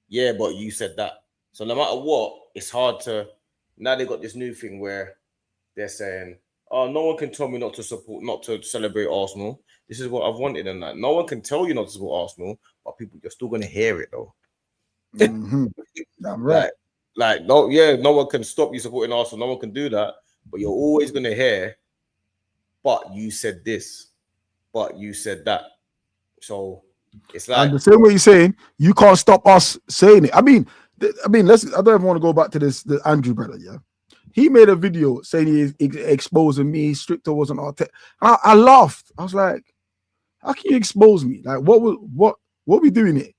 Yeah, but you said that. So no matter what, it's hard to. Now they got this new thing where they're saying, "Oh, no one can tell me not to support, not to celebrate Arsenal. This is what I've wanted," and that. No one can tell you not to support Arsenal, but people, you're still going to hear it though. Mm-hmm. I'm right. No one can stop you supporting Arsenal. No one can do that, but you're always going to hear. But you said this, but you said that. So it's like, and the same way you're saying, you can't stop us saying it. I mean, I don't even want to go back to the Andrew brother. Yeah, he made a video saying he's exposing me. Stricto wasn't Arteta. I laughed. I was like, how can you expose me? Like, what we doing here?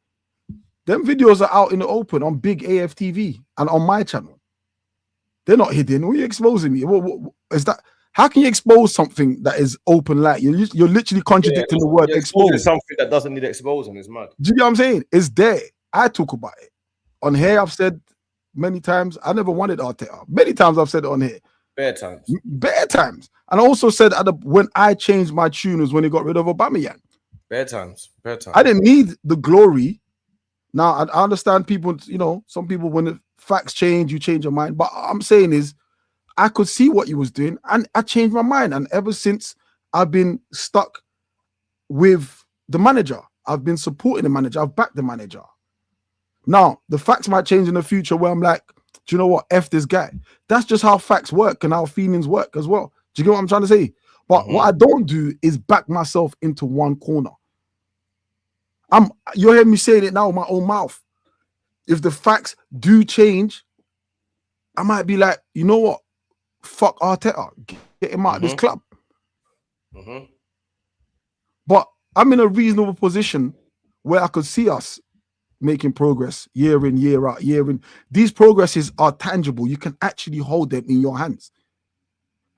Them videos are out in the open on big AFTV and on my channel. They're not hidden. What are you exposing me? What is that? How can you expose something that is open light? You're literally contradicting the word expose. Something that doesn't need exposing is mad. Do you know what I'm saying? It's there. I talk about it. On here, I've said many times, I never wanted Arteta. Many times I've said it on here. Bare times. And I also said when I changed my tune was when he got rid of Aubameyang. Bare times. I didn't need the glory. Now, I understand people, some people, when the facts change, you change your mind. But I'm saying is, I could see what he was doing and I changed my mind. And ever since, I've been stuck with the manager. I've been supporting the manager. I've backed the manager. Now, the facts might change in the future where I'm like, do you know what? F this guy. That's just how facts work and how feelings work as well. Do you get what I'm trying to say? But what I don't do is back myself into one corner. You're hearing me saying it now with my own mouth. If the facts do change, I might be like, you know what? Fuck Arteta. Get him out of this club. But I'm in a reasonable position where I could see us making progress year in, year out, year in. These progresses are tangible. You can actually hold them in your hands.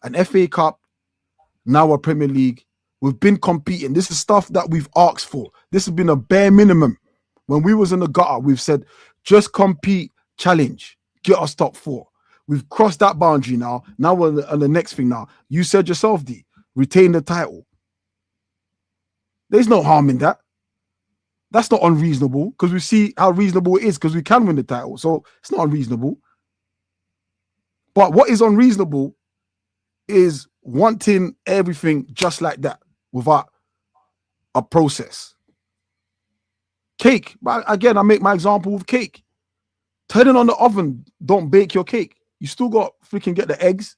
An FA Cup, now a Premier League. We've been competing. This is stuff that we've asked for. This has been a bare minimum. When we was in the gutter, we've said, just compete, challenge, get us top 4. We've crossed that boundary now. Now we're on the next thing now. You said yourself, D, retain the title. There's no harm in that. That's not unreasonable because we see how reasonable it is because we can win the title. So it's not unreasonable. But what is unreasonable is wanting everything just like that without a process. Cake. But again, I make my example with cake. Turn it on the oven. Don't bake your cake. You still got freaking get the eggs.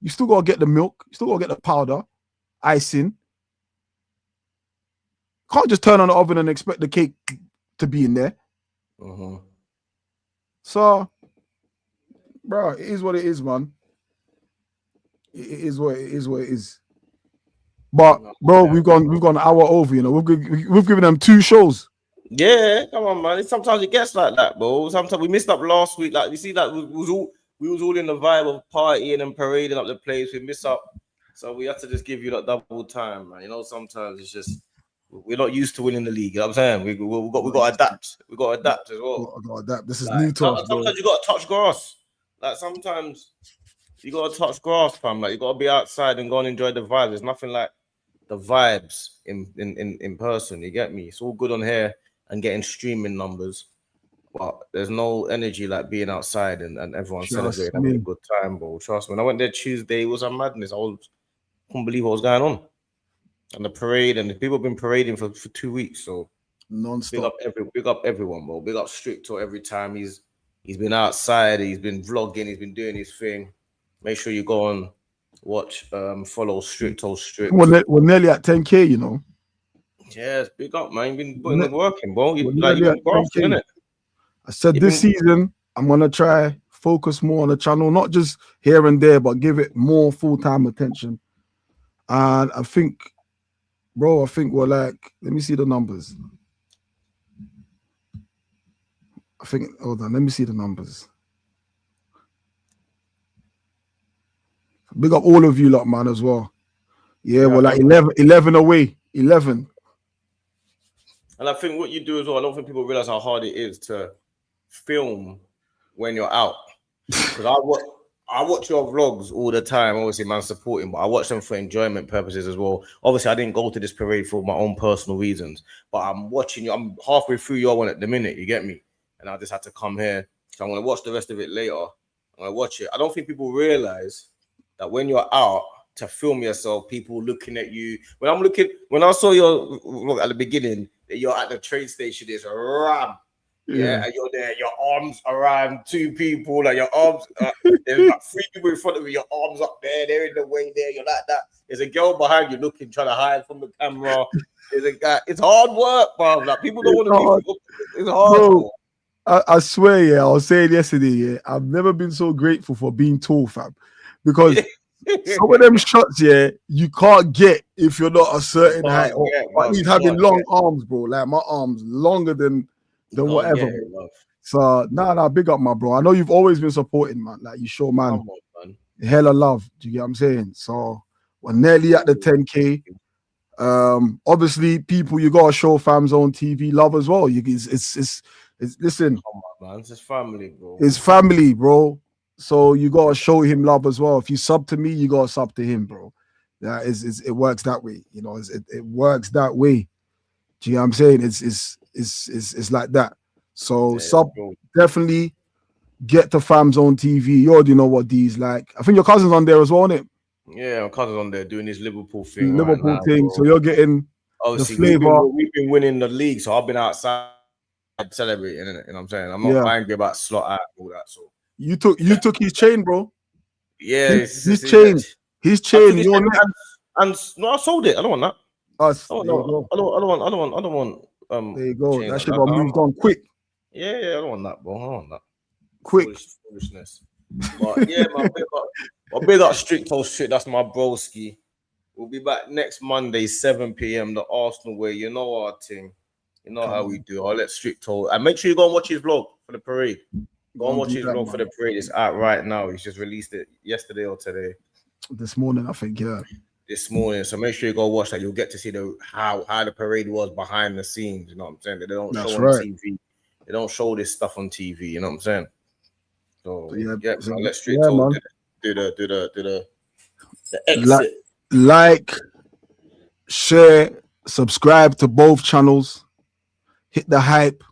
You still got to get the milk. You still got to get the powder, icing. Can't just turn on the oven and expect the cake to be in there. So, bro, it is what it is, man. It is what it is. But, bro, we've gone an hour over. We've given them 2 shows. Yeah, come on, man. Sometimes it gets like that, bro. Sometimes we missed up last week. Like you see, like we was all in the vibe of partying and parading up the place. We miss up, so we have to just give you that double time, man. Sometimes it's just we're not used to winning the league. You know what I'm saying? We got to adapt. We got to adapt as well. We got to adapt. This is new to us. Sometimes you got to touch grass. Like sometimes you got to touch grass, fam. Like you got to be outside and go and enjoy the vibes. There's nothing like the vibes in person. You get me? It's all good on here and getting streaming numbers, but there's no energy like being outside and everyone celebrating having a good time, bro. Trust me. When I went there Tuesday, it was a madness. Couldn't believe what was going on. And the parade and the people have been parading for 2 weeks. So non-stop. Big up everyone, bro. Big up Stricto every time he's been outside, he's been vlogging, he's been doing his thing. Make sure you go and watch, follow Stricto Strict. We're nearly at 10K, Yes, big up, man. You've been putting the work in, bro. You've been grafting, innit? I said this season, I'm going to try focus more on the channel, not just here and there, but give it more full-time attention. And I think we're like, let me see the numbers. Hold on, let me see the numbers. Big up all of you lot, man, as well. Yeah, we're like 11 away. 11. And I think what you do as well, I don't think people realize how hard it is to film when you're out. Because I watch your vlogs all the time. Obviously, man, supporting, but I watch them for enjoyment purposes as well. Obviously, I didn't go to this parade for my own personal reasons, but I'm watching you. I'm halfway through your one at the minute. You get me? And I just had to come here. So I'm gonna watch the rest of it later. I'm gonna watch it. I don't think people realize that when you're out to film yourself, people looking at you. When I saw your look at the beginning, that you're at the train station, there's a ram. Yeah, and you're there, your arms around two people, like your arms, there's like three people in front of you, your arms up there, they're in the way there, you're like that. There's a girl behind you looking, trying to hide from the camera. There's a guy, it's hard work, bro. Like people don't want to be, it's hard, bro. I swear, yeah, I was saying yesterday, yeah, I've never been so grateful for being tall, fam. Because some of them shots, yeah, you can't get if you're not a certain height. Or at least having long arms, bro. Like my arms longer than whatever. So big up, my bro. I know you've always been supporting, man. Like you show, man, hella love. Do you get what I'm saying? So we're nearly at the 10K. Obviously, people, you gotta show Fam Zone TV love as well. It's listen, come on, man. It's his family, bro. It's family, bro. So you gotta show him love as well. If you sub to me, you gotta sub to him, bro. Yeah, it works that way. You know, it works that way. Do you know what I'm saying? It's like that. So definitely get to Fam Zone TV. You already know what these like. I think your cousin's on there as well, isn't it? Yeah, my cousin's on there doing his Liverpool thing. Liverpool thing. Bro. So you're getting obviously the flavor. We've been winning the league, so I've been outside celebrating it. You know what I'm saying? I'm not angry about slot out and all that. So you took his chain, bro. Yeah, his chain. His chain. And no, I sold it. I don't want that. I don't want. There you go. That shit got moved on quick. Yeah, I don't want that, bro. I don't want that. Quick. Foolishness. But yeah, my big up strict toe shit. That's my broski. We'll be back next Monday, 7 p.m. the Arsenal way. You know our thing. You know how we do. I'll let strict toe. And make sure you go and watch his vlog for the parade. Go and watch his vlog for the parade. It's out right now. He's just released it yesterday or today. This morning, I think, yeah. This morning. So make sure you go watch that. You'll get to see how the parade was behind the scenes. You know what I'm saying? They don't show on TV. They don't show this stuff on TV. You know what I'm saying? So let's straight talk. Do the exit. Like, share, subscribe to both channels. Hit the hype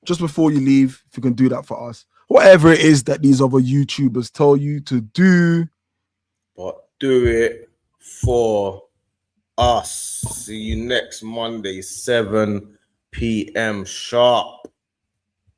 just before you leave. If you can do that for us, whatever it is that these other YouTubers tell you to do, but do it for us. See you next Monday, 7 p.m. sharp.